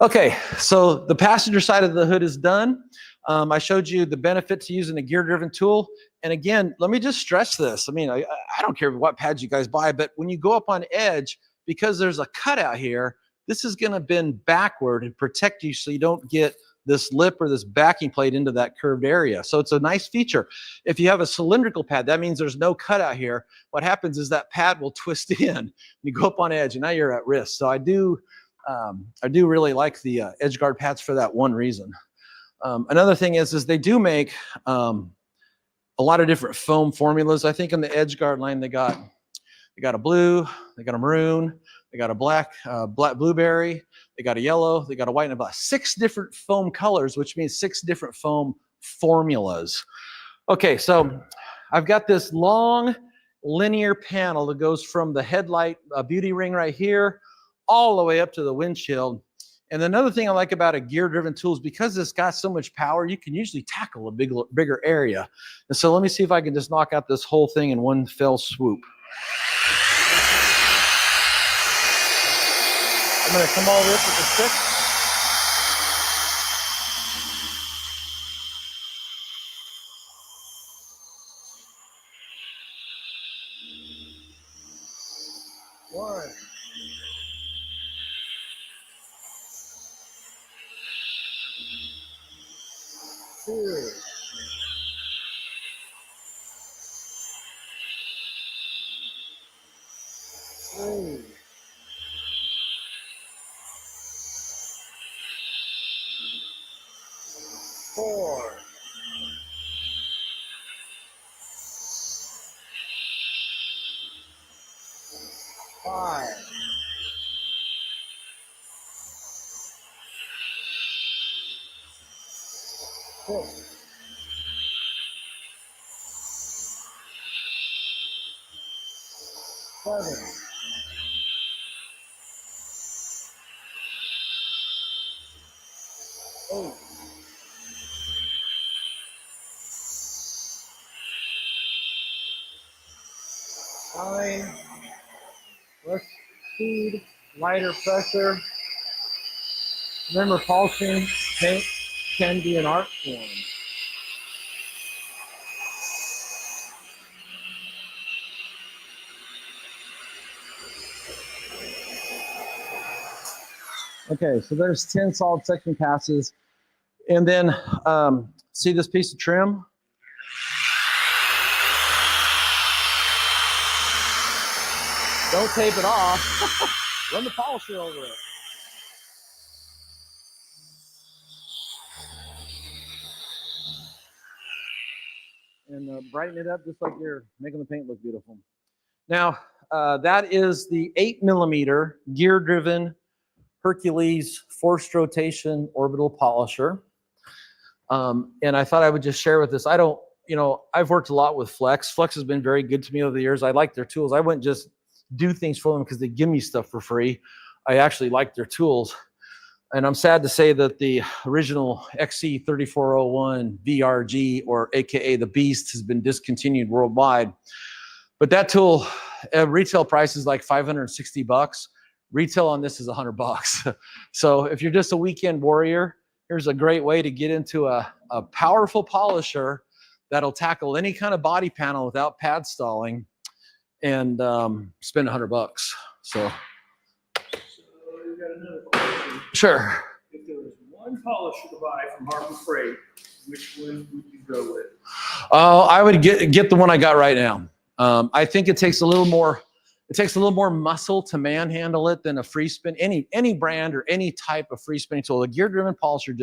Okay, so the passenger side of the hood is done. I showed you the benefit to using a gear-driven tool. And again, let me just stress this. I mean, I don't care what pads you guys buy, but when you go up on edge, because there's a cutout here, this is going to bend backward and protect you so you don't get this lip or this backing plate into that curved area. So it's a nice feature. If you have a cylindrical pad, that means there's no cutout here. What happens is that pad will twist in. You go up on edge and now you're at risk. So I do really like the edge guard pads for that one reason. Another thing is they do make a lot of different foam formulas. I think in the edge guard line, they got a blue, they got a maroon, they got a black, blueberry, they got a yellow, they got a white, and about 6 different foam colors, which means 6 different foam formulas. Okay, so I've got this long linear panel that goes from the headlight beauty ring right here all the way up to the windshield. And another thing I like about a gear-driven tool is because it's got so much power, you can usually tackle a bigger area. And so let me see if I can just knock out this whole thing in one fell swoop. I'm going to come all the way up with the stick. One. 2. 3. 4. 5. 6. 7. 8. 9. Less speed, lighter pressure. Remember, polishing paint can be an art form. Okay, so there's 10 solid section passes. And then see this piece of trim? Don't tape it off. Run the polisher over it. And brighten it up just like you're making the paint look beautiful. Now, that is the 8mm gear-driven Hercules forced rotation orbital polisher. And I thought I would just share with this. I've worked a lot with Flex. Flex has been very good to me over the years. I like their tools. I wouldn't just do things for them because they give me stuff for free. I actually like their tools. And I'm sad to say that the original XC3401 VRG, or AKA the Beast, has been discontinued worldwide. But that tool, retail price is like $560. Retail on this is $100. So if you're just a weekend warrior, here's a great way to get into a powerful polisher that'll tackle any kind of body panel without pad stalling, and spend $100. So we got another question. Sure. If there was one polisher to buy from Harbor Freight, which one would you go with? Oh, I would get the one I got right now. I think it takes a little more. It takes a little more muscle to manhandle it than a free spin. Any brand or any type of free spinning tool. A gear-driven polisher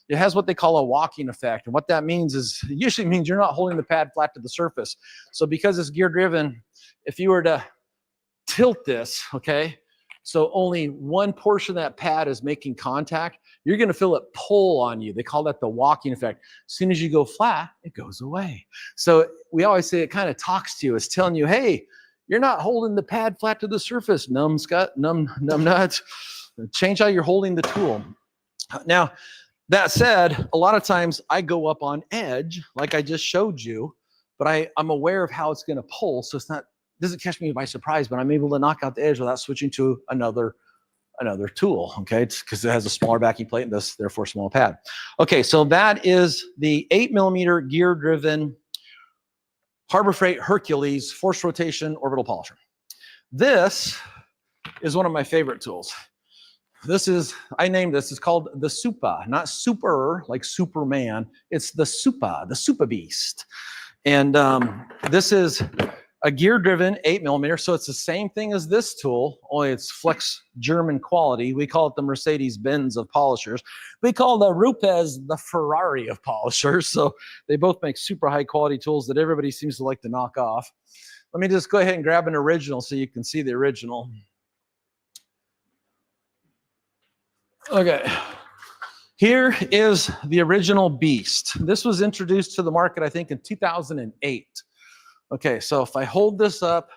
it has what they call a walking effect. And what that means is, it usually means you're not holding the pad flat to the surface. So because it's gear-driven, if you were to tilt this, okay, so only one portion of that pad is making contact, you're going to feel it pull on you. They call that the walking effect. As soon as you go flat, it goes away. So we always say it kind of talks to you. It's telling you, hey, you're not holding the pad flat to the surface, numb nuts. Change how you're holding the tool. Now, that said, a lot of times I go up on edge, like I just showed you, but I'm aware of how it's going to pull, so it doesn't catch me by surprise, but I'm able to knock out the edge without switching to another tool, okay? It's because it has a smaller backing plate and thus therefore small pad. Okay, so that is the 8mm gear-driven Harbor Freight Hercules forced rotation orbital polisher. This is one of my favorite tools. I named this, it's called the Supa, not super like Superman. It's the Supa Beast. And this is a gear-driven 8mm, so it's the same thing as this tool, only it's Flex German quality. We call it the Mercedes-Benz of polishers. We call the Rupes the Ferrari of polishers, so they both make super high-quality tools that everybody seems to like to knock off. Let me just go ahead and grab an original so you can see the original. Okay. Here is the original beast. This was introduced to the market, I think, in 2008. Okay, so if I hold this up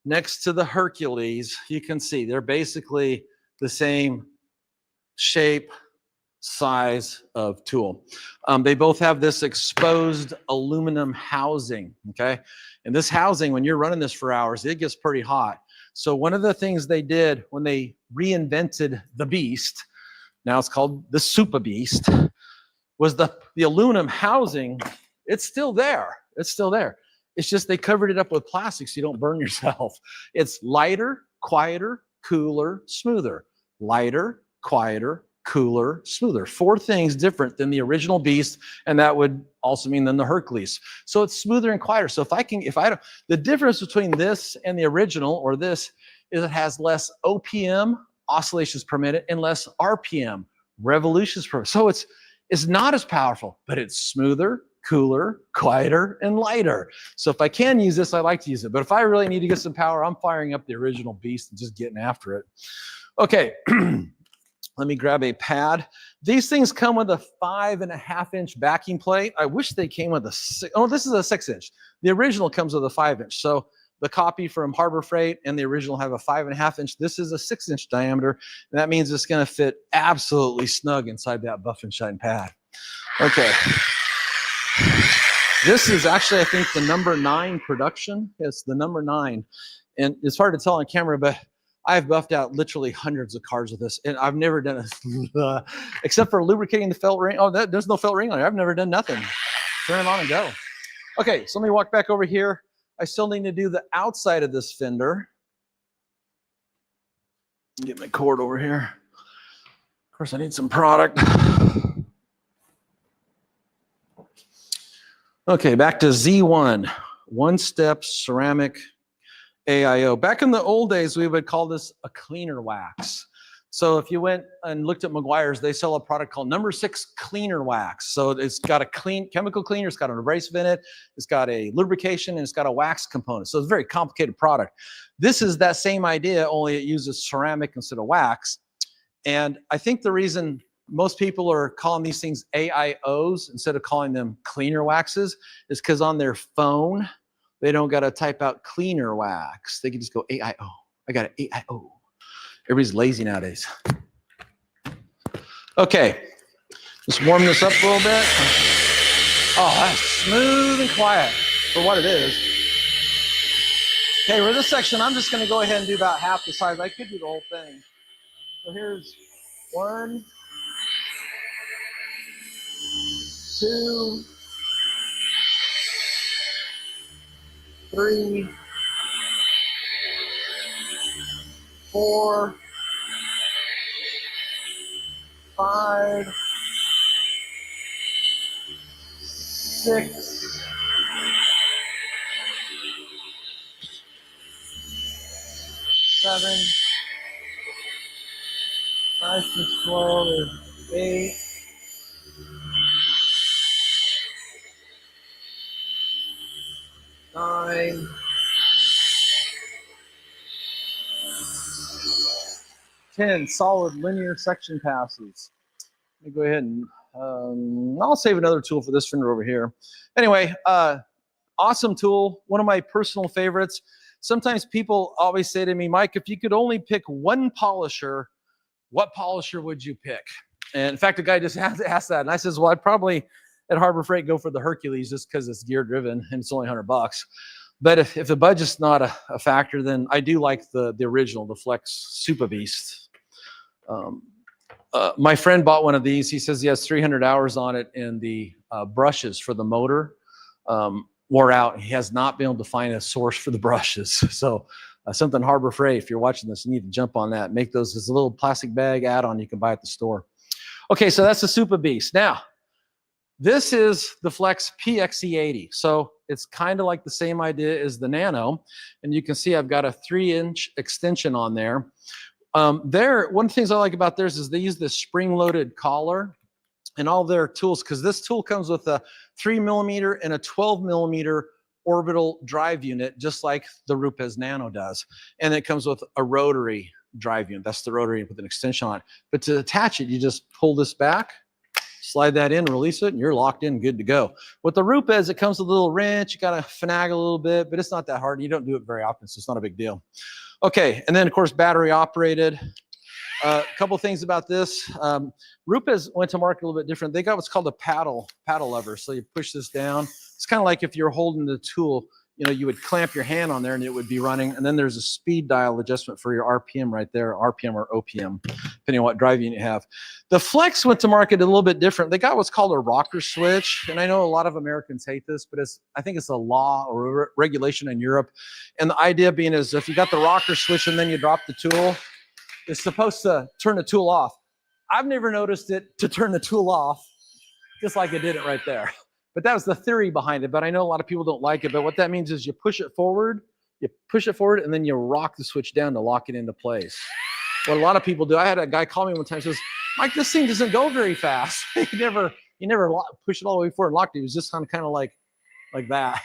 next to the Hercules, you can see they're basically the same shape, size of tool. They both have this exposed aluminum housing, okay? And this housing, when you're running this for hours, it gets pretty hot. So one of the things they did when they reinvented the beast, now it's called the Super Beast, was the aluminum housing. It's still there. It's still there. It's just they covered it up with plastic so you don't burn yourself. It's lighter, quieter, cooler, smoother. Lighter, quieter, cooler, smoother. 4 things different than the original beast, and that would also mean than the Hercules. So it's smoother and quieter. So the difference between this and the original, or this, is it has less OPM, oscillations per minute, and less RPM, revolutions per minute. So it's not as powerful, but it's smoother, cooler, quieter, and lighter. So if I can use this, I like to use it. But if I really need to get some power, I'm firing up the original beast and just getting after it. Okay, let me grab a pad. These things come with a 5.5-inch backing plate. I wish they came with this is a 6-inch. The original comes with a 5-inch. So the copy from Harbor Freight and the original have a 5.5-inch. This is a 6-inch diameter, and that means it's going to fit absolutely snug inside that buff and shine pad. Okay. This is actually, I think, the number 9 production. It's the number 9, and it's hard to tell on camera, but I've buffed out literally hundreds of cars with this, and I've never done it except for lubricating the felt ring. Oh, there's no felt ring on it. I've never done nothing. Turn it on and go. Okay, so let me walk back over here. I still need to do the outside of this fender. Get my cord over here. Of course, I need some product. Okay, back to Z1, one-step ceramic AIO. Back in the old days, we would call this a cleaner wax. So if you went and looked at Meguiar's, they sell a product called number 6 cleaner wax. So it's got a clean chemical cleaner, it's got an abrasive in it, it's got a lubrication, and it's got a wax component. So it's a very complicated product. This is that same idea, only it uses ceramic instead of wax. And I think the reason most people are calling these things AIOs instead of calling them cleaner waxes is because on their phone, they don't got to type out cleaner wax. They can just go AIO. I got an AIO. Everybody's lazy nowadays. Okay, just warm this up a little bit. Oh, that's smooth and quiet for what it is. Okay, for this section, I'm just going to go ahead and do about half the size. I could do the whole thing. So here's 1, 2, 3, 4, 5, 6, 7, 5 to 12 is 8, 9, 10 solid linear section passes. Let me go ahead and I'll save another tool for this fender over here. Anyway, awesome tool, one of my personal favorites. Sometimes people always say to me, Mike, if you could only pick one polisher, what polisher would you pick? And in fact, a guy just asked that, and I says, well, I'd probably at Harbor Freight go for the Hercules just because it's gear driven and it's only $100. But if the budget's not a factor, then I do like the original, the Flex Super Beast. My friend bought one of these. He says he has 300 hours on it, and the brushes for the motor wore out. He has not been able to find a source for the brushes. So something Harbor Freight, if you're watching this, you need to jump on that. Make those as a little plastic bag add-on you can buy at the store. Okay, so that's the Super Beast. Now, this is the Flex PXE80. So it's kind of like the same idea as the Nano. And you can see I've got a 3-inch extension on there. One of the things I like about theirs is they use this spring-loaded collar and all their tools, because this tool comes with a 3mm and a 12mm orbital drive unit, just like the Rupes Nano does. And it comes with a rotary drive unit. That's the rotary with an extension on it. But to attach it, you just pull this back, slide that in, release it, and you're locked in, good to go. With the Rupes, it comes with a little wrench. You got to finagle a little bit, but it's not that hard. You don't do it very often, so it's not a big deal. Okay, and then of course, battery operated. A couple things about this. Rupes went to market a little bit different. They got what's called a paddle lever. So you push this down. It's kind of like if you're holding the tool, you know, you would clamp your hand on there and it would be running. And then there's a speed dial adjustment for your RPM right there, RPM or OPM, depending on what drive unit you have. The Flex went to market a little bit different. They got what's called a rocker switch. And I know a lot of Americans hate this, but I think it's a law or regulation in Europe. And the idea being is if you got the rocker switch and then you drop the tool, it's supposed to turn the tool off. I've never noticed it to turn the tool off, just like it did it right there. But that was the theory behind it. But I know a lot of people don't like it. But what that means is you push it forward, and then you rock the switch down to lock it into place. What a lot of people do, I had a guy call me one time and says, Mike, this thing doesn't go very fast. You never push it all the way forward and locked it. It was just kind of like that.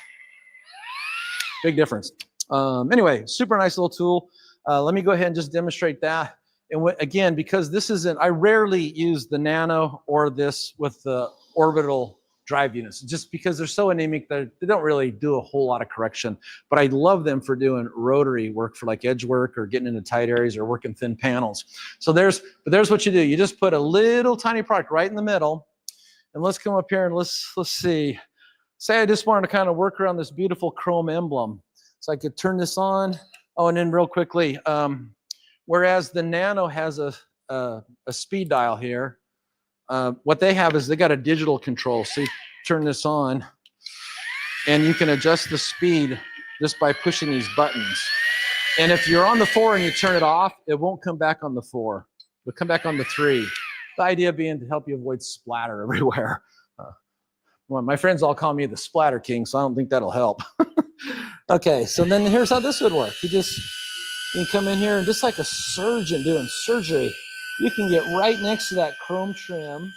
Big difference. Anyway, super nice little tool. Let me go ahead and just demonstrate that. And again, because this isn't, I rarely use the Nano or this with the orbital drive units, just because they're so anemic that they don't really do a whole lot of correction. But I love them for doing rotary work for like edge work or getting into tight areas or working thin panels. So there's what you do. You just put a little tiny product right in the middle. And let's come up here and let's see. Say I just wanted to kind of work around this beautiful chrome emblem. So I could turn this on. Oh, and then real quickly, whereas the Nano has a speed dial here, what they have is they got a digital control. So you turn this on, and you can adjust the speed just by pushing these buttons. And if you're on the 4 and you turn it off, it won't come back on the 4. It'll come back on the 3. The idea being to help you avoid splatter everywhere. Well, my friends all call me the splatter king, so I don't think that'll help. Okay, so then here's how this would work. You can come in here and just like a surgeon doing surgery, you can get right next to that chrome trim.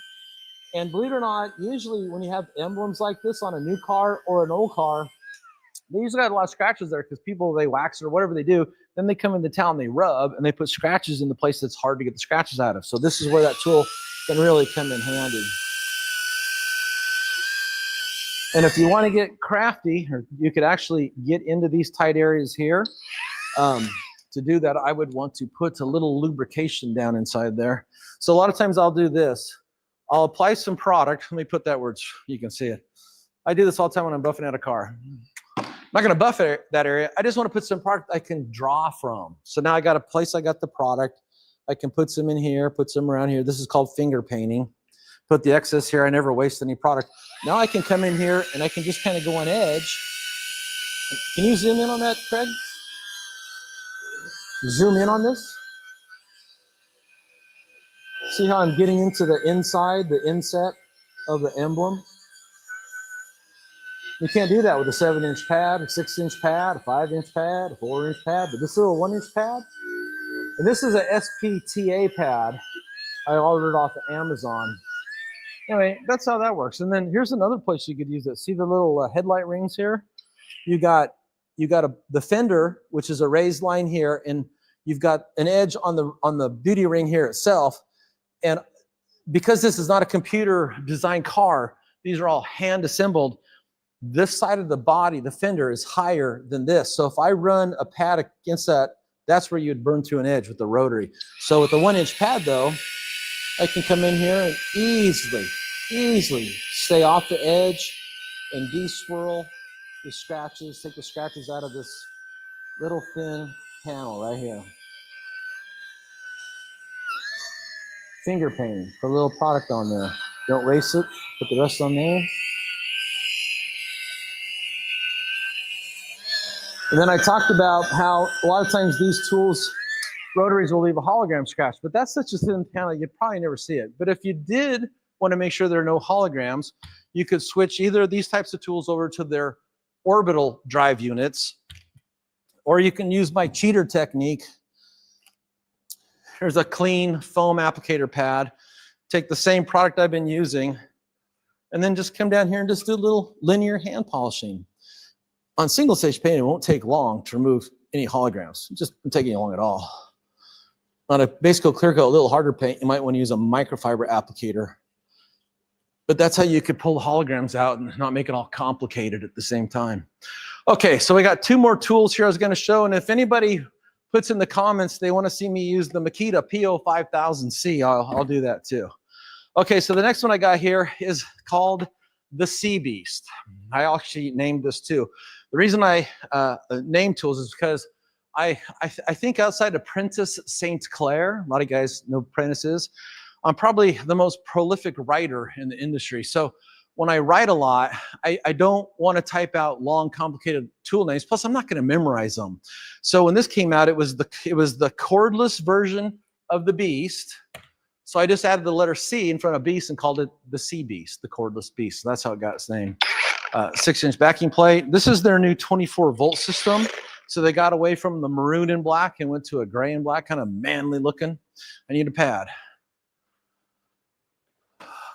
And believe it or not, usually when you have emblems like this on a new car or an old car, they usually got a lot of scratches there because people, they wax it or whatever they do. Then they come into town, they rub, and they put scratches in the place that's hard to get the scratches out of. So this is where that tool can really come in handy. And if you want to get crafty, or you could actually get into these tight areas here. To do that, I would want to put a little lubrication down inside there. So a lot of times I'll do this. I'll apply some product. Let me put that where you can see it. I do this all the time when I'm buffing out a car. I'm not going to buff that area. I just want to put some product I can draw from. So now I got a place I got the product. I can put some in here, put some around here. This is called finger painting. Put the excess here. I never waste any product. Now I can come in here and I can just kind of go on edge. Can you zoom in on that, Craig? Zoom in on this. See how I'm getting into the inside, the inset of the emblem? You can't do that with a 7-inch pad, a 6-inch pad, a 5-inch pad, a 4-inch pad, but this little 1-inch pad, and this is a SPTA pad I ordered off of Amazon. Anyway, that's how that works. And then here's another place you could use it. See the little headlight rings here? You got the fender, which is a raised line here, and you've got an edge on the beauty ring here itself. And because this is not a computer designed car, these are all hand assembled. This side of the body, the fender, is higher than this. So if I run a pad against that, that's where you'd burn through an edge with the rotary. So with the 1-inch pad though, I can come in here and easily stay off the edge and de-swirl the scratches, take the scratches out of this little thin panel right here. Finger painting, put a little product on there. Don't erase it, put the rest on there. And then I talked about how a lot of times these tools, rotaries will leave a hologram scratch, but that's such a thin panel, you'd probably never see it. But if you did want to make sure there are no holograms, you could switch either of these types of tools over to their orbital drive units, or you can use my cheater technique. Here's a clean foam applicator pad. Take the same product I've been using, and then just come down here and just do a little linear hand polishing. On single stage painting, it won't take long to remove any holograms. It just doesn't take any long at all. On a base coat, clear coat, a little harder paint, you might want to use a microfiber applicator. But that's how you could pull the holograms out and not make it all complicated at the same time. Okay, so we got 2 more tools here I was going to show, and if anybody puts in the comments they want to see me use the Makita PO5000C, I'll do that too. Okay, so the next one I got here is called the Sea Beast. I actually named this too. The reason I named tools is because I think outside of Prentice St. Clair, a lot of guys know Prentice is, I'm probably the most prolific writer in the industry. So when I write a lot, I don't want to type out long, complicated tool names. Plus, I'm not going to memorize them. So when this came out, it was the cordless version of the Beast. So I just added the letter C in front of Beast and called it the Sea Beast, the cordless Beast. So that's how it got its name. 6-inch backing plate. This is their new 24-volt system. So they got away from the maroon and black and went to a gray and black, kind of manly looking. I need a pad.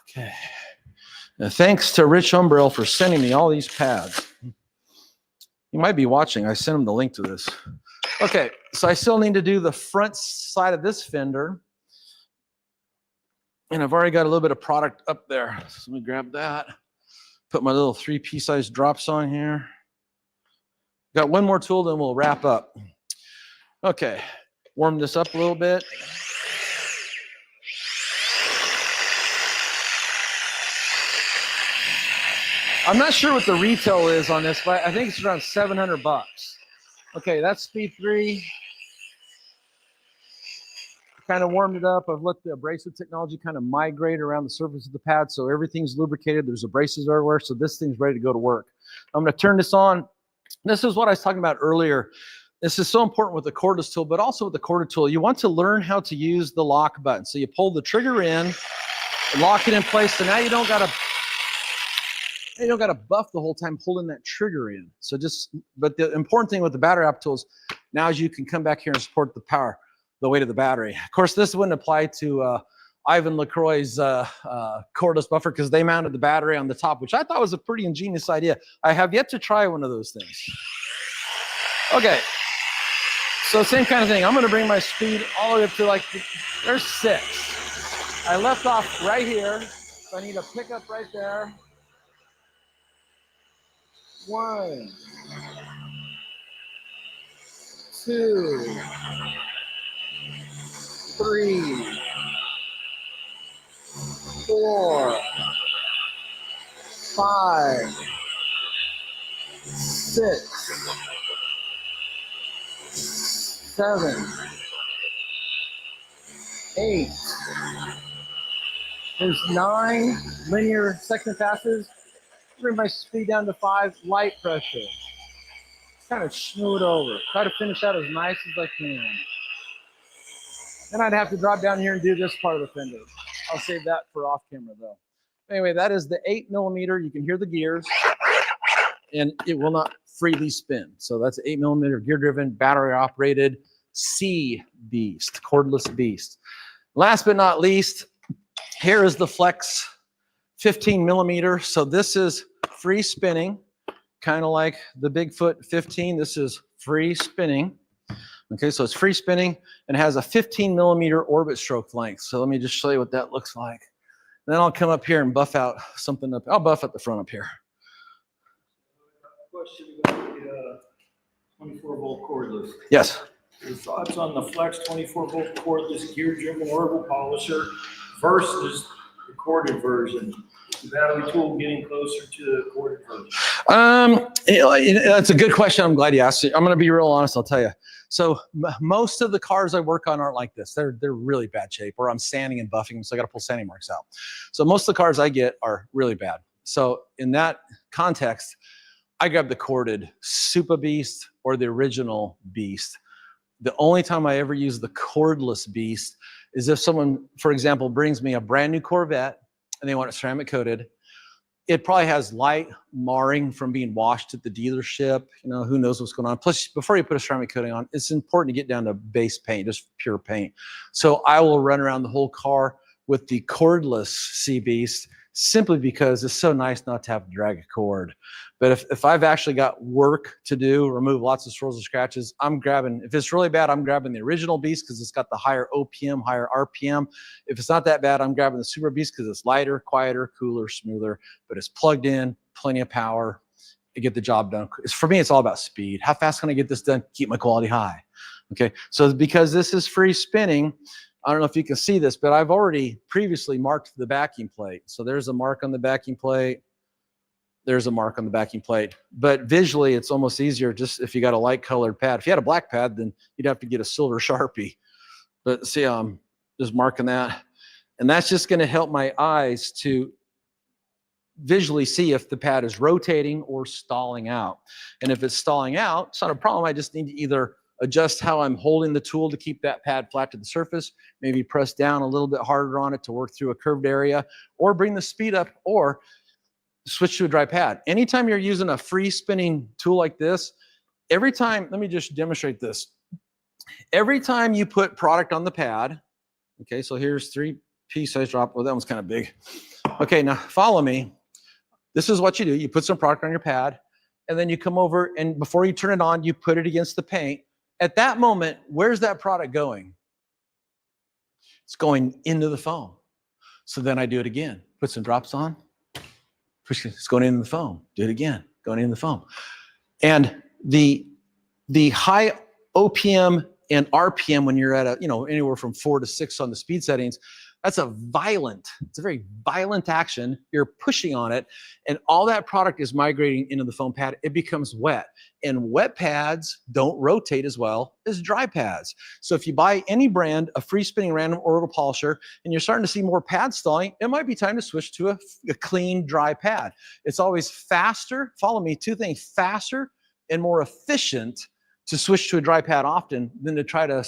Okay. Now, thanks to Rich Umbrell for sending me all these pads. You might be watching. I sent him the link to this. Okay, so I still need to do the front side of this fender. And I've already got a little bit of product up there. So let me grab that. Put my little 3-piece size drops on here. Got one more tool, then we'll wrap up. Okay, warm this up a little bit. I'm not sure what the retail is on this, but I think it's around $700. Okay, that's speed 3. Kind of warmed it up. I've let the abrasive technology kind of migrate around the surface of the pad, so everything's lubricated. There's abrasives everywhere, so this thing's ready to go to work. I'm going to turn this on. This is what I was talking about earlier. This is so important with the cordless tool, but also with the corded tool. You want to learn how to use the lock button. So you pull the trigger in, lock it in place, so now you don't got to buff the whole time holding that trigger in. So but the important thing with the battery op tools now is you can come back here and support the power, the weight of the battery. Of course, this wouldn't apply to Ivan LaCroix's cordless buffer because they mounted the battery on the top, which I thought was a pretty ingenious idea. I have yet to try one of those things. Okay, so same kind of thing. I'm going to bring my speed all the way up to there's 6. I left off right here, so I need a pickup right there. 1, 2, 3, 4, 5, 6, 7, 8. There's 9 linear section passes. Bring my speed down to 5, light pressure. Kind of smooth over. Try to finish out as nice as I can. Then I'd have to drop down here and do this part of the fender. I'll save that for off camera though. Anyway, that is the 8mm. You can hear the gears and it will not freely spin. So that's 8mm gear driven, battery operated Sea Beast, cordless Beast. Last but not least, here is the Flex 15mm. So this is free spinning, kind of like the Bigfoot 15. This is free spinning. Okay, so it's free spinning and has a 15mm orbit stroke length. So let me just show you what that looks like. Then I'll come up here and buff out something up. I'll buff at the front up here. Question about the 24-volt cordless. Yes. Your thoughts on the Flex 24-volt cordless gear-driven orbital polisher versus the corded version? Is the battery tool getting closer to the corded version? That's a good question. I'm glad you asked it. I'm going to be real honest. I'll tell you. So most of the cars I work on aren't like this. They're really bad shape, or I'm sanding and buffing them, so I got to pull sanding marks out. So most of the cars I get are really bad. So in that context, I grab the corded Super Beast or the original Beast. The only time I ever use the cordless Beast is if someone, for example, brings me a brand new Corvette and they want it ceramic coated. It probably has light marring from being washed at the dealership. You know, who knows what's going on. Plus, before you put a ceramic coating on, it's important to get down to base paint, just pure paint. So I will run around the whole car with the cordless Sea Beast simply because it's so nice not to have to drag a cord. But if I've actually got work to do, remove lots of swirls and scratches, I'm grabbing, if it's really bad, I'm grabbing the original Beast because it's got the higher OPM, higher RPM. If it's not that bad, I'm grabbing the Super Beast because it's lighter, quieter, cooler, smoother, but it's plugged in, plenty of power to get the job done. For me, it's all about speed. How fast can I get this done? Keep my quality high. Okay, so because this is free spinning, I don't know if you can see this, but I've already previously marked the backing plate. So there's a mark on the backing plate. There's a mark on the backing plate. But visually, it's almost easier just if you got a light colored pad. If you had a black pad, then you'd have to get a silver Sharpie. But see, I'm just marking that. And that's just going to help my eyes to visually see if the pad is rotating or stalling out. And if it's stalling out, it's not a problem. I just need to either adjust how I'm holding the tool to keep that pad flat to the surface, maybe press down a little bit harder on it to work through a curved area, or bring the speed up, or switch to a dry pad. Anytime you're using a free spinning tool like this, every time, let me just demonstrate this. Every time you put product on the pad, okay, so here's 3P size drop. Oh, that one's kind of big. Okay, now follow me. This is what you do. You put some product on your pad, and then you come over, and before you turn it on, you put it against the paint. At that moment, where's that product going? It's going into the foam. So then I do it again. Put some drops on. It's going into the foam. Do it again. Going into the foam. And the high OPM and RPM when you're at a, anywhere from 4 to 6 on the speed settings, it's a very violent action. You're pushing on it, and all that product is migrating into the foam pad. It becomes wet, and wet pads don't rotate as well as dry pads. So if you buy any brand, a free spinning random orbital polisher, and you're starting to see more pad stalling, it might be time to switch to a clean, dry pad. It's always faster. Follow me. 2 things: faster and more efficient to switch to a dry pad often than to try to,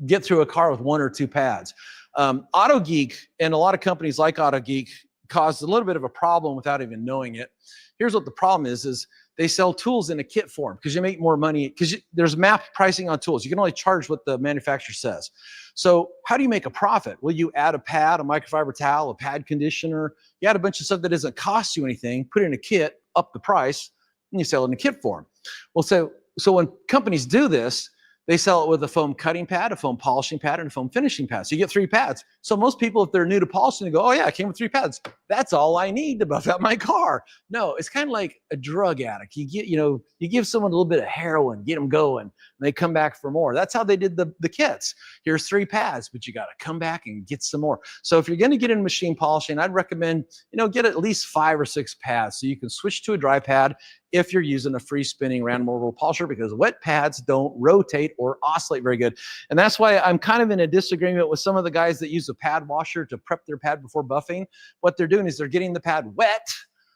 get through a car with 1 or 2 pads. AutoGeek and a lot of companies like AutoGeek caused a little bit of a problem without even knowing it. Here's what the problem is they sell tools in a kit form because you make more money because there's map pricing on tools. You can only charge what the manufacturer says. So how do you make a profit? Well, you add a pad, a microfiber towel, a pad conditioner. You add a bunch of stuff that doesn't cost you anything, put it in a kit, up the price, and you sell it in a kit form. Well, so when companies do this, they sell it with a foam cutting pad, a foam polishing pad, and a foam finishing pad. So you get 3 pads. So most people, if they're new to polishing, they go, oh yeah, it came with 3 pads. That's all I need to buff out my car. No, it's kind of like a drug addict. You give someone a little bit of heroin, get them going, and they come back for more. That's how they did the kits. Here's 3 pads, but you got to come back and get some more. So if you're going to get in machine polishing, I'd recommend, get at least 5 or 6 pads so you can switch to a dry pad if you're using a free spinning random orbital polisher, because wet pads don't rotate or oscillate very good. And that's why I'm kind of in a disagreement with some of the guys that use a pad washer to prep their pad before buffing. What they're doing is they're getting the pad wet,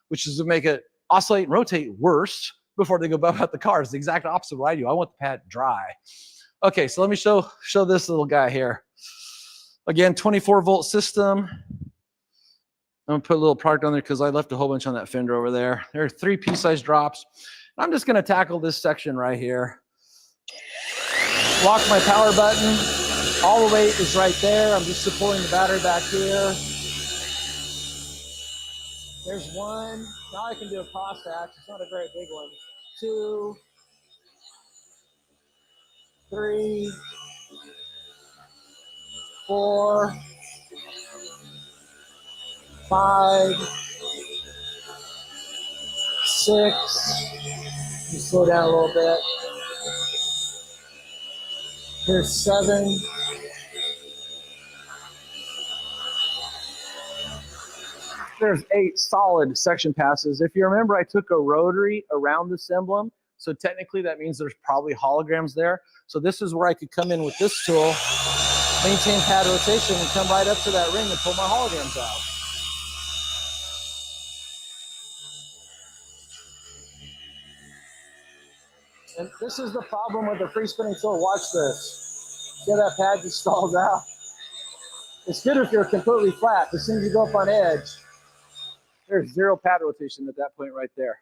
which is to make it oscillate and rotate worse before they go buff out the car. It's the exact opposite of what I do. I want the pad dry. Okay, so let me show this little guy here. Again, 24-volt system. I'm gonna put a little product on there because I left a whole bunch on that fender over there. There are 3 pea-sized drops. I'm just gonna tackle this section right here. Lock my power button. All the weight is right there. I'm just supporting the battery back here. There's 1. Now I can do a cross hatch. It's not a very big one. 2, 3, 4, 5, 6. Let me slow down a little bit. Here's 7. There's 8 solid section passes. If you remember, I took a rotary around this emblem. So technically that means there's probably holograms there. So this is where I could come in with this tool, maintain pad rotation, and come right up to that ring and pull my holograms out. And this is the problem with the free spinning tool. Watch this. See how that pad just stalls out? It's good if you're completely flat. As soon as you go up on edge, there's 0 pad rotation at that point right there.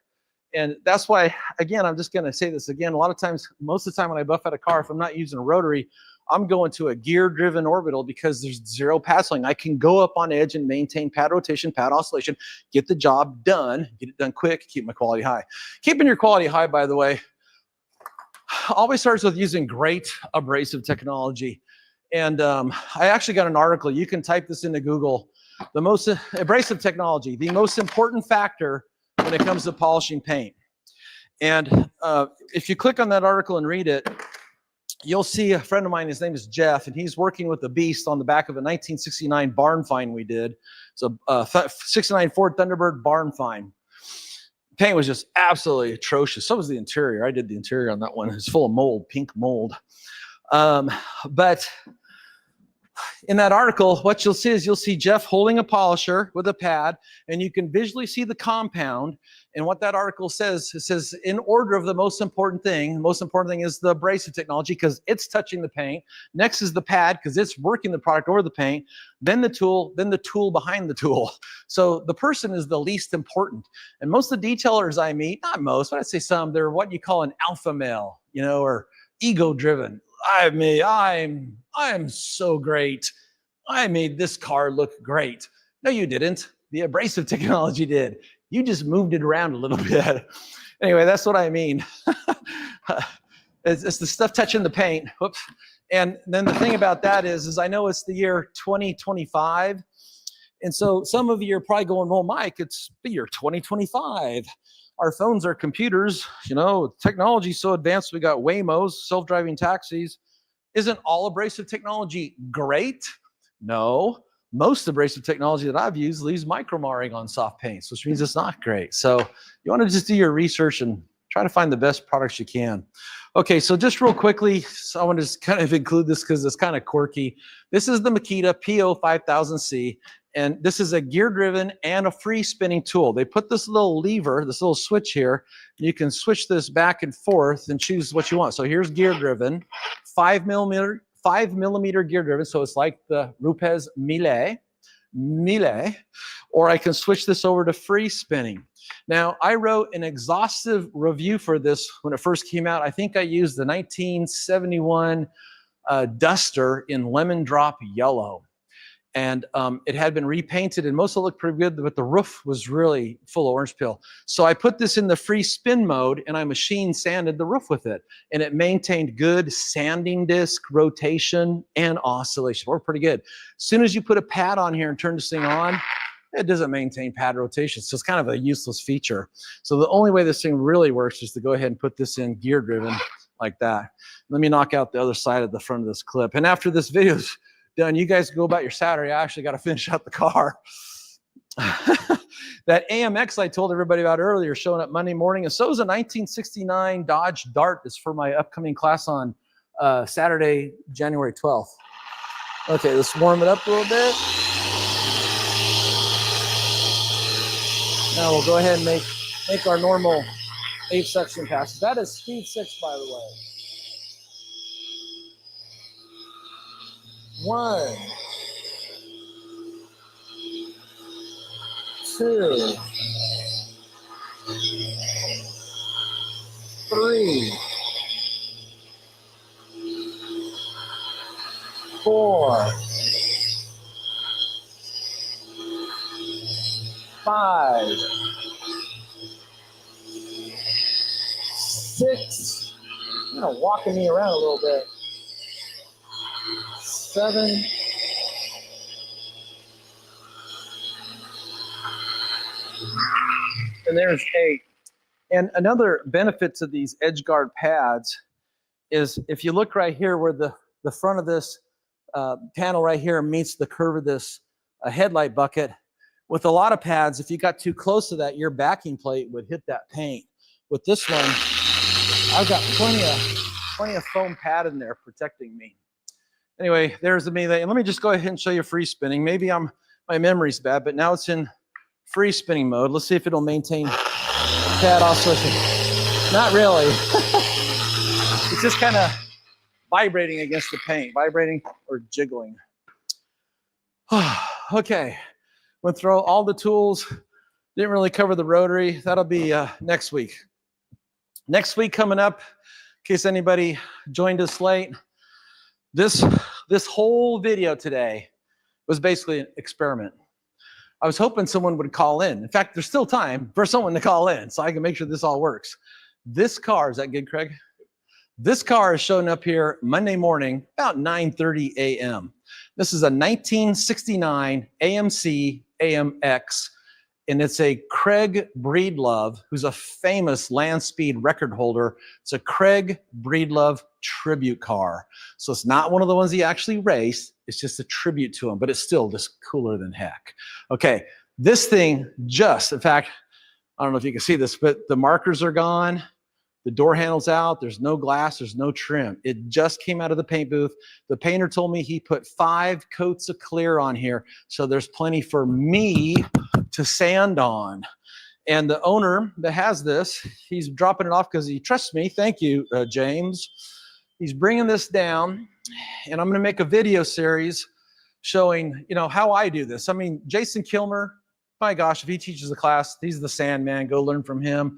And that's why, again, I'm just going to say this again. A lot of times, most of the time when I buff out a car, if I'm not using a rotary, I'm going to a gear-driven orbital because there's zero pad slowing. I can go up on edge and maintain pad rotation, pad oscillation, get the job done, get it done quick, keep my quality high. Keeping your quality high, by the way, always starts with using great abrasive technology. And I actually got an article. You can type this into Google. The most abrasive technology, the most important factor when it comes to polishing paint. And if you click on that article and read it, you'll see a friend of mine, his name is Jeff, and he's working with a beast on the back of a 1969 barn find we did. It's a 69 Ford Thunderbird barn find. Paint was just absolutely atrocious. So was the interior. I did the interior on that one. It's full of mold, pink mold. But in that article, what you'll see is you'll see Jeff holding a polisher with a pad, and you can visually see the compound. And what that article says, it says in order of the most important thing is the abrasive technology because it's touching the paint. Next is the pad because it's working the product over the paint. Then the tool behind the tool. So the person is the least important. And most of the detailers I meet, not most, but I'd say some, they're what you call an alpha male, you know, or ego-driven. I'm so great. I made this car look great. No, you didn't. The abrasive technology did. You just moved it around a little bit. Anyway, that's what I mean. It's the stuff touching the paint. Whoops. And then the thing about that is I know it's the year 2025. And so some of you are probably going, well, Mike, it's the year 2025. Our phones are computers. You know, technology's so advanced. We got Waymos, self-driving taxis. Isn't all abrasive technology great? No. Most abrasive technology that I've used leaves micromarring on soft paints, which means it's not great. So you want to just do your research and try to find the best products you can. Okay, so just real quickly, so I want to just kind of include this because it's kind of quirky. This is the Makita PO5000C, and this is a gear-driven and a free-spinning tool. They put this little lever, this little switch here, and you can switch this back and forth and choose what you want. So here's gear-driven, 5 millimeter gear-driven, so it's like the Rupes Mille, or I can switch this over to free-spinning. Now, I wrote an exhaustive review for this when it first came out. I think I used the 1971 Duster in lemon drop yellow. And it had been repainted, and most of it looked pretty good, but the roof was really full of orange peel. So I put this in the free spin mode, and I machine sanded the roof with it. And it maintained good sanding disc rotation and oscillation. We're pretty good. As soon as you put a pad on here and turn this thing on, it doesn't maintain pad rotation. So it's kind of a useless feature. So the only way this thing really works is to go ahead and put this in gear driven like that. Let me knock out the other side of the front of this clip. And after this video's done, you guys go about your Saturday. I actually got to finish out the car. That AMX I told everybody about earlier showing up Monday morning, and so is a 1969 Dodge Dart. It's for my upcoming class on Saturday, January 12th. Okay, let's warm it up a little bit. Now we'll go ahead and make our normal 8-section passes. That is speed 6, by the way. 1, 2, 3, 4, 5, 6. You're kind of walking me around a little bit. 7. And there's 8. And another benefit to these edge guard pads is if you look right here where the front of this panel right here meets the curve of this headlight bucket, with a lot of pads, if you got too close to that, your backing plate would hit that paint. With this one, I've got plenty of foam pad in there protecting me. Anyway, there's the melee. And let me just go ahead and show you free spinning. Maybe my memory's bad, but now it's in free spinning mode. Let's see if it'll maintain pad oscillation. Not really. It's just kind of vibrating against the paint, vibrating or jiggling. Okay, we'll throw all the tools. Didn't really cover the rotary. That'll be next week. Next week coming up, in case anybody joined us late, This whole video today was basically an experiment. I was hoping someone would call in. In fact, there's still time for someone to call in so I can make sure this all works. This car, is that good, Craig? This car is showing up here Monday morning about 9:30 a.m. This is a 1969 AMC AMX, and it's a Craig Breedlove, who's a famous land speed record holder. It's a Craig Breedlove tribute car. So it's not one of the ones he actually raced. It's just a tribute to him, but it's still just cooler than heck. Okay, this thing just, in fact, I don't know if you can see this, but the markers are gone. The door handle's out. There's no glass. There's no trim. It just came out of the paint booth. The painter told me he put 5 coats of clear on here, so there's plenty for me to sand on. And the owner that has this, he's dropping it off because he trusts me. Thank you, James. He's bringing this down, and I'm going to make a video series showing, you know, how I do this. I mean, Jason Kilmer, my gosh, if he teaches a class, he's the Sandman. Go learn from him.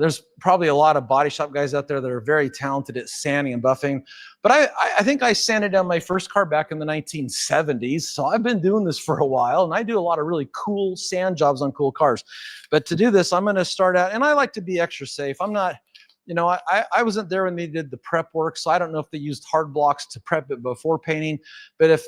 There's probably a lot of body shop guys out there that are very talented at sanding and buffing. But I think I sanded down my first car back in the 1970s. So I've been doing this for a while, and I do a lot of really cool sand jobs on cool cars. But to do this, I'm going to start out, and I like to be extra safe. I'm not, you know, I wasn't there when they did the prep work, so I don't know if they used hard blocks to prep it before painting. But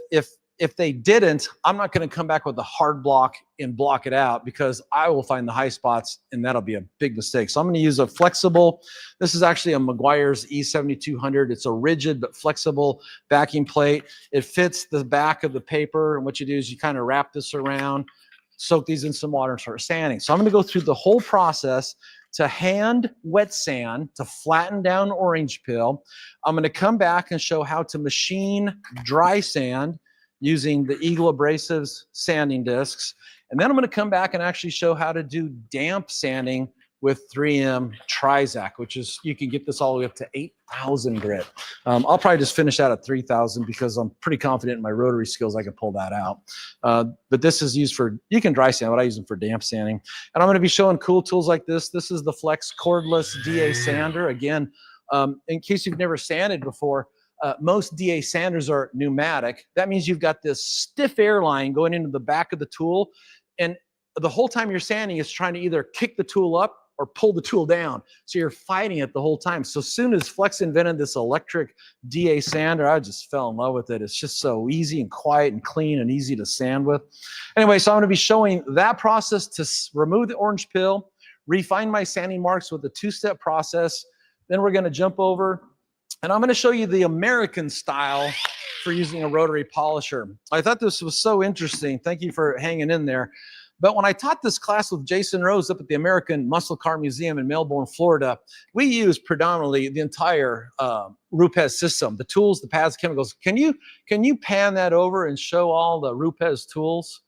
if they didn't, I'm not going to come back with a hard block and block it out, because I will find the high spots, and that'll be a big mistake. So I'm going to use a flexible, this is actually a Meguiar's E7200. It's a rigid but flexible backing plate. It fits the back of the paper, and what you do is you kind of wrap this around, soak these in some water, and start sanding. So I'm going to go through the whole process to hand wet sand, to flatten down orange peel. I'm going to come back and show how to machine dry sand using the Eagle Abrasives sanding discs. And then I'm going to come back and actually show how to do damp sanding with 3M Trizac, which is, you can get this all the way up to 8,000 grit. I'll probably just finish out at 3,000 because I'm pretty confident in my rotary skills I can pull that out. But this is used for, you can dry sand, but I use them for damp sanding. And I'm going to be showing cool tools like this. This is the Flex Cordless DA sander. Again, in case you've never sanded before, most DA sanders are pneumatic. That means you've got this stiff air line going into the back of the tool, and the whole time you're sanding, it's trying to either kick the tool up or pull the tool down. So you're fighting it the whole time. So soon as Flex invented this electric DA sander, I just fell in love with it. It's just so easy and quiet and clean and easy to sand with. Anyway, so I'm going to be showing that process to remove the orange peel, refine my sanding marks with a 2-step process. Then we're going to jump over, and I'm going to show you the American style for using a rotary polisher. I thought this was so interesting. Thank you for hanging in there. But when I taught this class with Jason Rose up at the American Muscle Car Museum in Melbourne, Florida, we used predominantly the entire Rupes system, the tools, the pads, chemicals. Can you pan that over and show all the Rupes tools?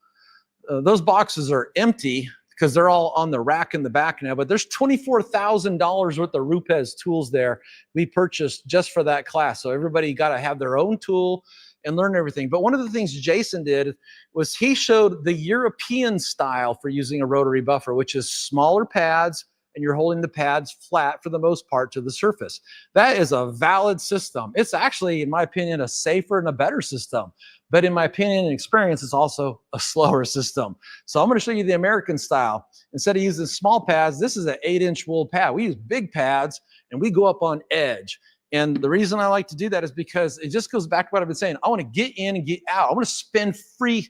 Those boxes are empty because they're all on the rack in the back now, but there's $24,000 worth of Rupes tools there we purchased just for that class. So everybody got to have their own tool and learn everything. But one of the things Jason did was he showed the European style for using a rotary buffer, which is smaller pads, and you're holding the pads flat for the most part to the surface. That is a valid system. It's actually, in my opinion, a safer and a better system. But in my opinion and experience, it's also a slower system. So I'm going to show you the American style. Instead of using small pads, this is an 8-inch wool pad. We use big pads, and we go up on edge. And the reason I like to do that is because it just goes back to what I've been saying. I want to get in and get out. I want to spend 3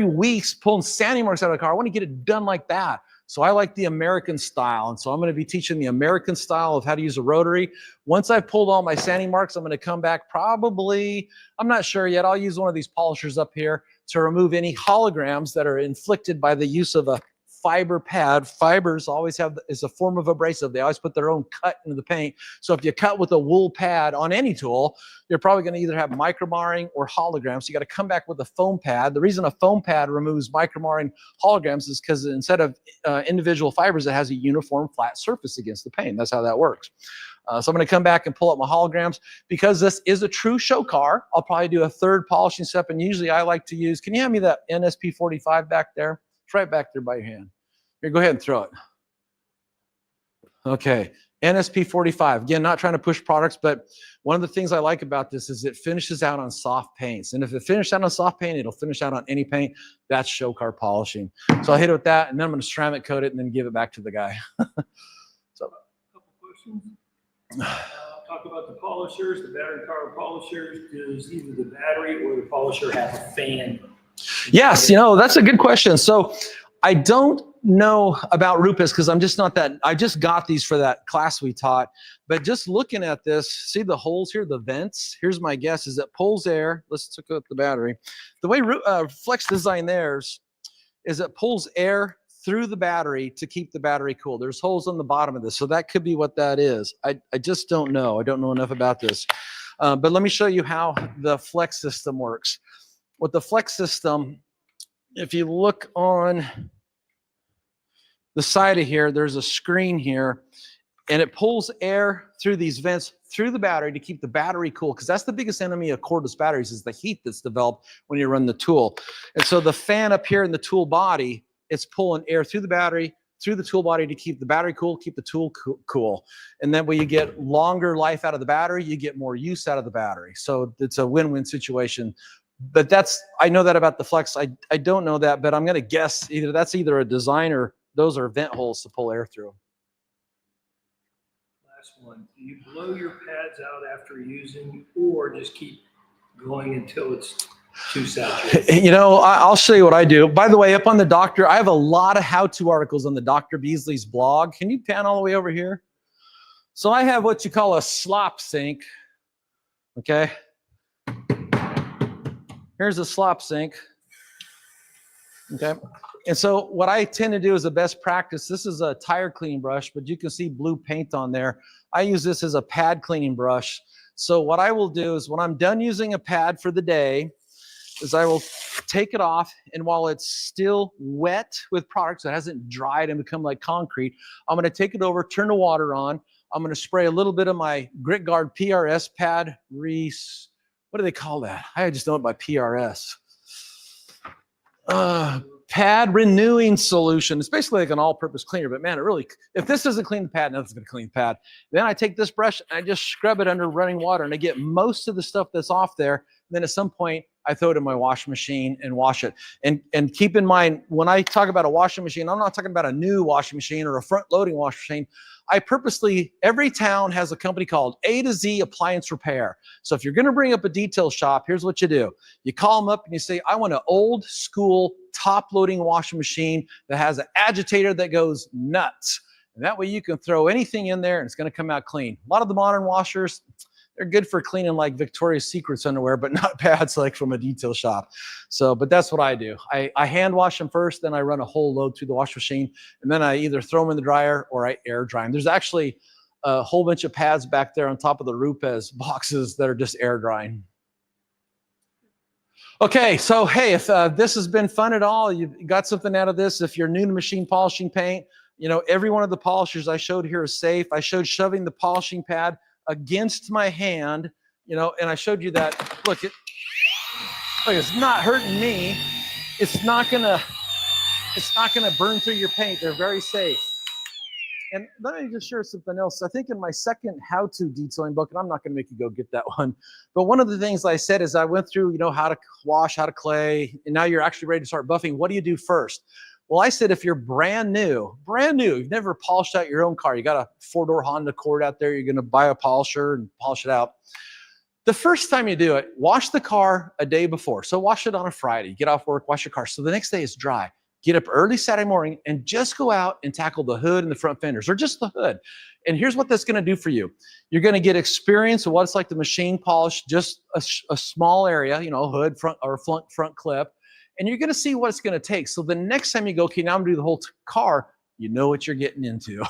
weeks pulling sanding marks out of the car. I want to get it done like that. So I like the American style. And so I'm going to be teaching the American style of how to use a rotary. Once I've pulled all my sanding marks, I'm going to come back probably, I'm not sure yet. I'll use one of these polishers up here to remove any holograms that are inflicted by the use of a fiber pad. Fibers always have, is a form of abrasive. They always put their own cut into the paint. So if you cut with a wool pad on any tool, you're probably going to either have micromarring or holograms. So you got to come back with a foam pad. The reason a foam pad removes micromarring holograms is because instead of individual fibers, it has a uniform flat surface against the paint. That's how that works. So I'm going to come back and pull up my holograms. Because this is a true show car, I'll probably do a third polishing step. And usually I like to use, can you hand me that NSP 45 back there? It's right back there by your hand. Here, go ahead and throw it. Okay. NSP45. Again, not trying to push products, but one of the things I like about this is it finishes out on soft paints. And if it finishes out on soft paint, it'll finish out on any paint. That's show car polishing. So I'll hit it with that, and then I'm going to ceramic coat it and then give it back to the guy. So, a couple questions. Talk about the polishers, the battery powered polishers. Does either the battery or the polisher have a fan? Yes, that's a good question. So I don't know about Rupes because I'm just not that, I just got these for that class we taught. But just looking at this, see the holes here, the vents? Here's my guess is it pulls air. Let's look at the battery. The way Flex designed theirs is it pulls air through the battery to keep the battery cool. There's holes on the bottom of this, so that could be what that is. I just don't know. I don't know enough about this. But let me show you how the Flex system works. With the Flex system, if you look on the side of here, there's a screen here, and it pulls air through these vents through the battery to keep the battery cool, because that's the biggest enemy of cordless batteries is the heat that's developed when you run the tool. And so the fan up here in the tool body, it's pulling air through the battery, through the tool body to keep the battery cool, keep the tool cool. And that way you get longer life out of the battery, you get more use out of the battery. So it's a win-win situation. But I know that about the Flex. I don't know that, but I'm going to guess that's either a design or those are vent holes to pull air through. Last one. Do you blow your pads out after using, or just keep going until it's too saturated? I'll show you what I do. By the way, up on the doctor, I have a lot of how-to articles on the Dr. Beasley's blog. Can you pan all the way over here? So I have what you call a slop sink. Okay. Here's a slop sink. Okay. And so what I tend to do as a best practice, this is a tire cleaning brush, but you can see blue paint on there. I use this as a pad cleaning brush. So what I will do is when I'm done using a pad for the day, is I will take it off, and while it's still wet with product, so it hasn't dried and become like concrete, I'm going to take it over, turn the water on. I'm going to spray a little bit of my Grit Guard PRS pad, what do they call that? I just know it by PRS. Pad renewing solution. It's basically like an all-purpose cleaner, but man, if this doesn't clean the pad, nothing's going to clean the pad. Then I take this brush and I just scrub it under running water, and I get most of the stuff that's off there. And then at some point, I throw it in my washing machine and wash it. And keep in mind, when I talk about a washing machine, I'm not talking about a new washing machine or a front-loading washing machine. I purposely, every town has a company called A to Z Appliance Repair. So if you're going to bring up a detail shop, here's what you do. You call them up and you say, I want an old school top-loading washing machine that has an agitator that goes nuts. And that way you can throw anything in there and it's going to come out clean. A lot of the modern washers, they're good for cleaning like Victoria's Secrets underwear, but not pads like from a detail shop. So, but that's what I do. I hand wash them first, then I run a whole load through the wash machine, and then I either throw them in the dryer or I air dry them. There's actually a whole bunch of pads back there on top of the Rupes boxes that are just air drying. Okay, so hey, if this has been fun at all, you got something out of this, if you're new to machine polishing paint, every one of the polishers I showed here is safe. I showed shoving the polishing pad against my hand, and I showed you that. Look, it's not hurting me. It's not gonna burn through your paint. They're very safe. And let me just share something else. I think in my second how-to detailing book, and I'm not going to make you go get that one, but one of the things I said is I went through, how to wash, how to clay, and now you're actually ready to start buffing. What do you do first? Well, I said if you're brand new, you've never polished out your own car, you got a four-door Honda Accord out there, you're going to buy a polisher and polish it out. The first time you do it, wash the car a day before. So wash it on a Friday. Get off work, wash your car. So the next day it's dry. Get up early Saturday morning and just go out and tackle the hood and the front fenders, or just the hood. And here's what that's going to do for you. You're going to get experience of what it's like to machine polish just a small area, hood, front, or front clip. And you're going to see what it's going to take. So the next time you go, okay, now I'm going to do the whole car, you know what you're getting into.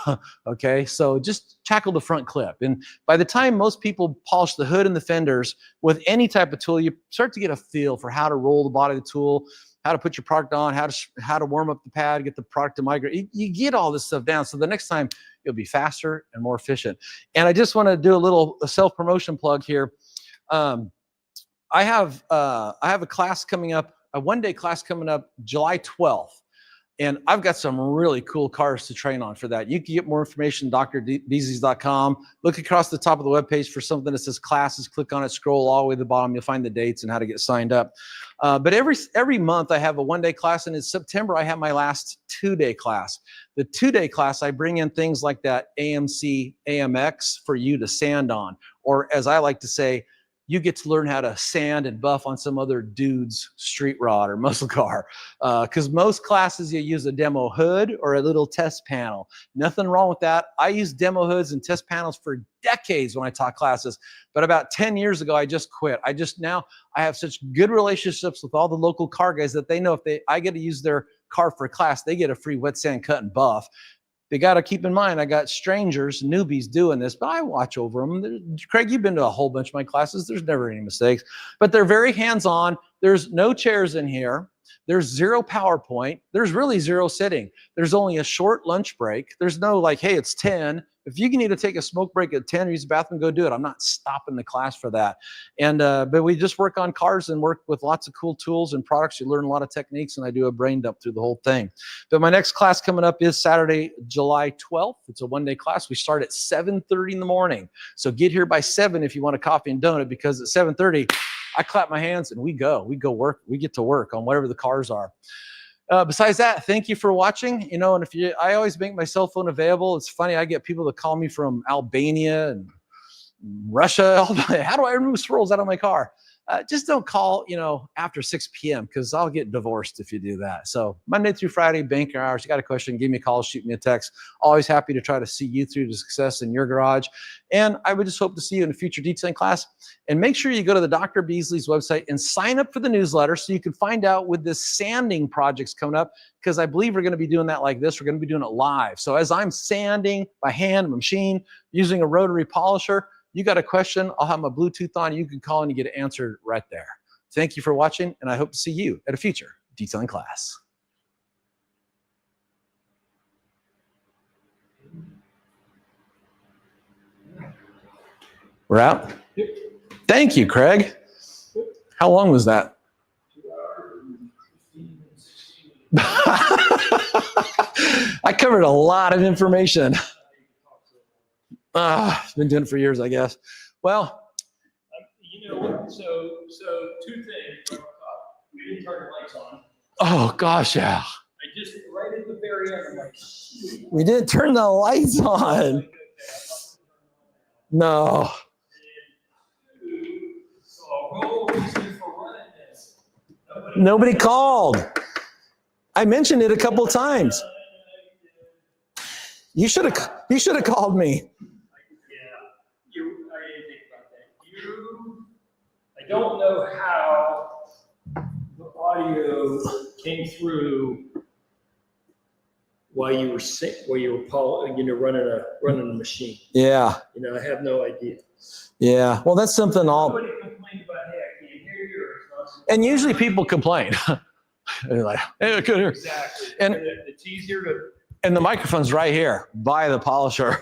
Okay, so just tackle the front clip. And by the time most people polish the hood and the fenders with any type of tool, you start to get a feel for how to roll the body of the tool, how to put your product on, how to warm up the pad, get the product to migrate. You get all this stuff down. So the next time you'll be faster and more efficient. And I just want to do a self-promotion plug here. I have a class coming up, a one-day class coming up July 12th. And I've got some really cool cars to train on for that. You can get more information at drbeasleys.com. Look across the top of the webpage for something that says classes. Click on it, scroll all the way to the bottom. You'll find the dates and how to get signed up. But every month I have a one-day class, and in September I have my last two-day class. The two-day class, I bring in things like that AMC AMX for you to sand on, or as I like to say, you get to learn how to sand and buff on some other dude's street rod or muscle car. Because most classes you use a demo hood or a little test panel. Nothing wrong with that. I used demo hoods and test panels for decades when I taught classes. But about 10 years ago, I just quit. Now I have such good relationships with all the local car guys that they know if I get to use their car for a class, they get a free wet sand cut and buff. They got to keep in mind, I got strangers, newbies doing this, but I watch over them. Craig, you've been to a whole bunch of my classes. There's never any mistakes, but they're very hands-on. There's no chairs in here. There's zero PowerPoint. There's really zero sitting. There's only a short lunch break. There's no like, hey, it's 10. If you need to take a smoke break at 10 or use the bathroom, go do it. I'm not stopping the class for that. And but we just work on cars and work with lots of cool tools and products. You learn a lot of techniques, and I do a brain dump through the whole thing. But my next class coming up is Saturday, July 12th. It's a one-day class. We start at 7:30 in the morning. So get here by 7 if you want a coffee and donut, because at 7:30, I clap my hands and we go work. We get to work on whatever the cars are. Besides that, thank you for watching. You know, and I always make my cell phone available. It's funny, I get people that call me from Albania and Russia. How do I remove swirls out of my car? Just don't call, after 6 p.m. because I'll get divorced if you do that. So Monday through Friday, banking hours. You got a question, give me a call, shoot me a text. Always happy to try to see you through to success in your garage. And I would just hope to see you in a future detailing class. And make sure you go to the Dr. Beasley's website and sign up for the newsletter so you can find out with this sanding projects coming up, because I believe we're going to be doing that like this. We're going to be doing it live. So as I'm sanding by hand, machine, using a rotary polisher, you got a question, I'll have my Bluetooth on. You can call and you get it answered right there. Thank you for watching, and I hope to see you at a future detailing class. We're out? Yep. Thank you, Craig. How long was that? 2 hours and 15 I covered a lot of information. Been doing it for years, I guess. Well, so 2 things. We didn't turn the lights on. Oh gosh, yeah. I just right at the very end, I'm like, shit. We didn't turn the lights on. No. Nobody called. I mentioned it a couple times. You should have called me. I don't know how the audio came through while you were running a machine. Yeah. I have no idea. Yeah. Well, that's something Nobody complained about, hey, I can't hear you. And usually people complain. They're like, hey, I couldn't hear. Exactly. And it's easier to. And the microphone's right here by the polisher. Right.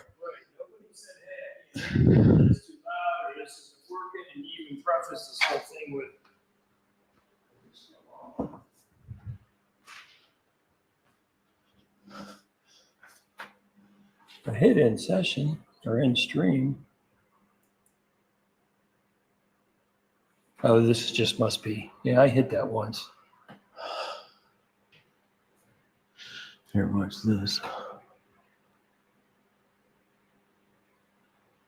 Nobody said, hey, I can't hear you. It's too loud, or this isn't working, and you even preface this whole thing with. I hit end session or end stream. Oh, this just must be. Yeah, I hit that once. Here, watch this.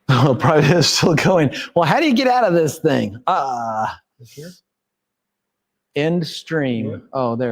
Oh, probably is still going. Well, how do you get out of this thing? Here? End stream. Oh, there you go.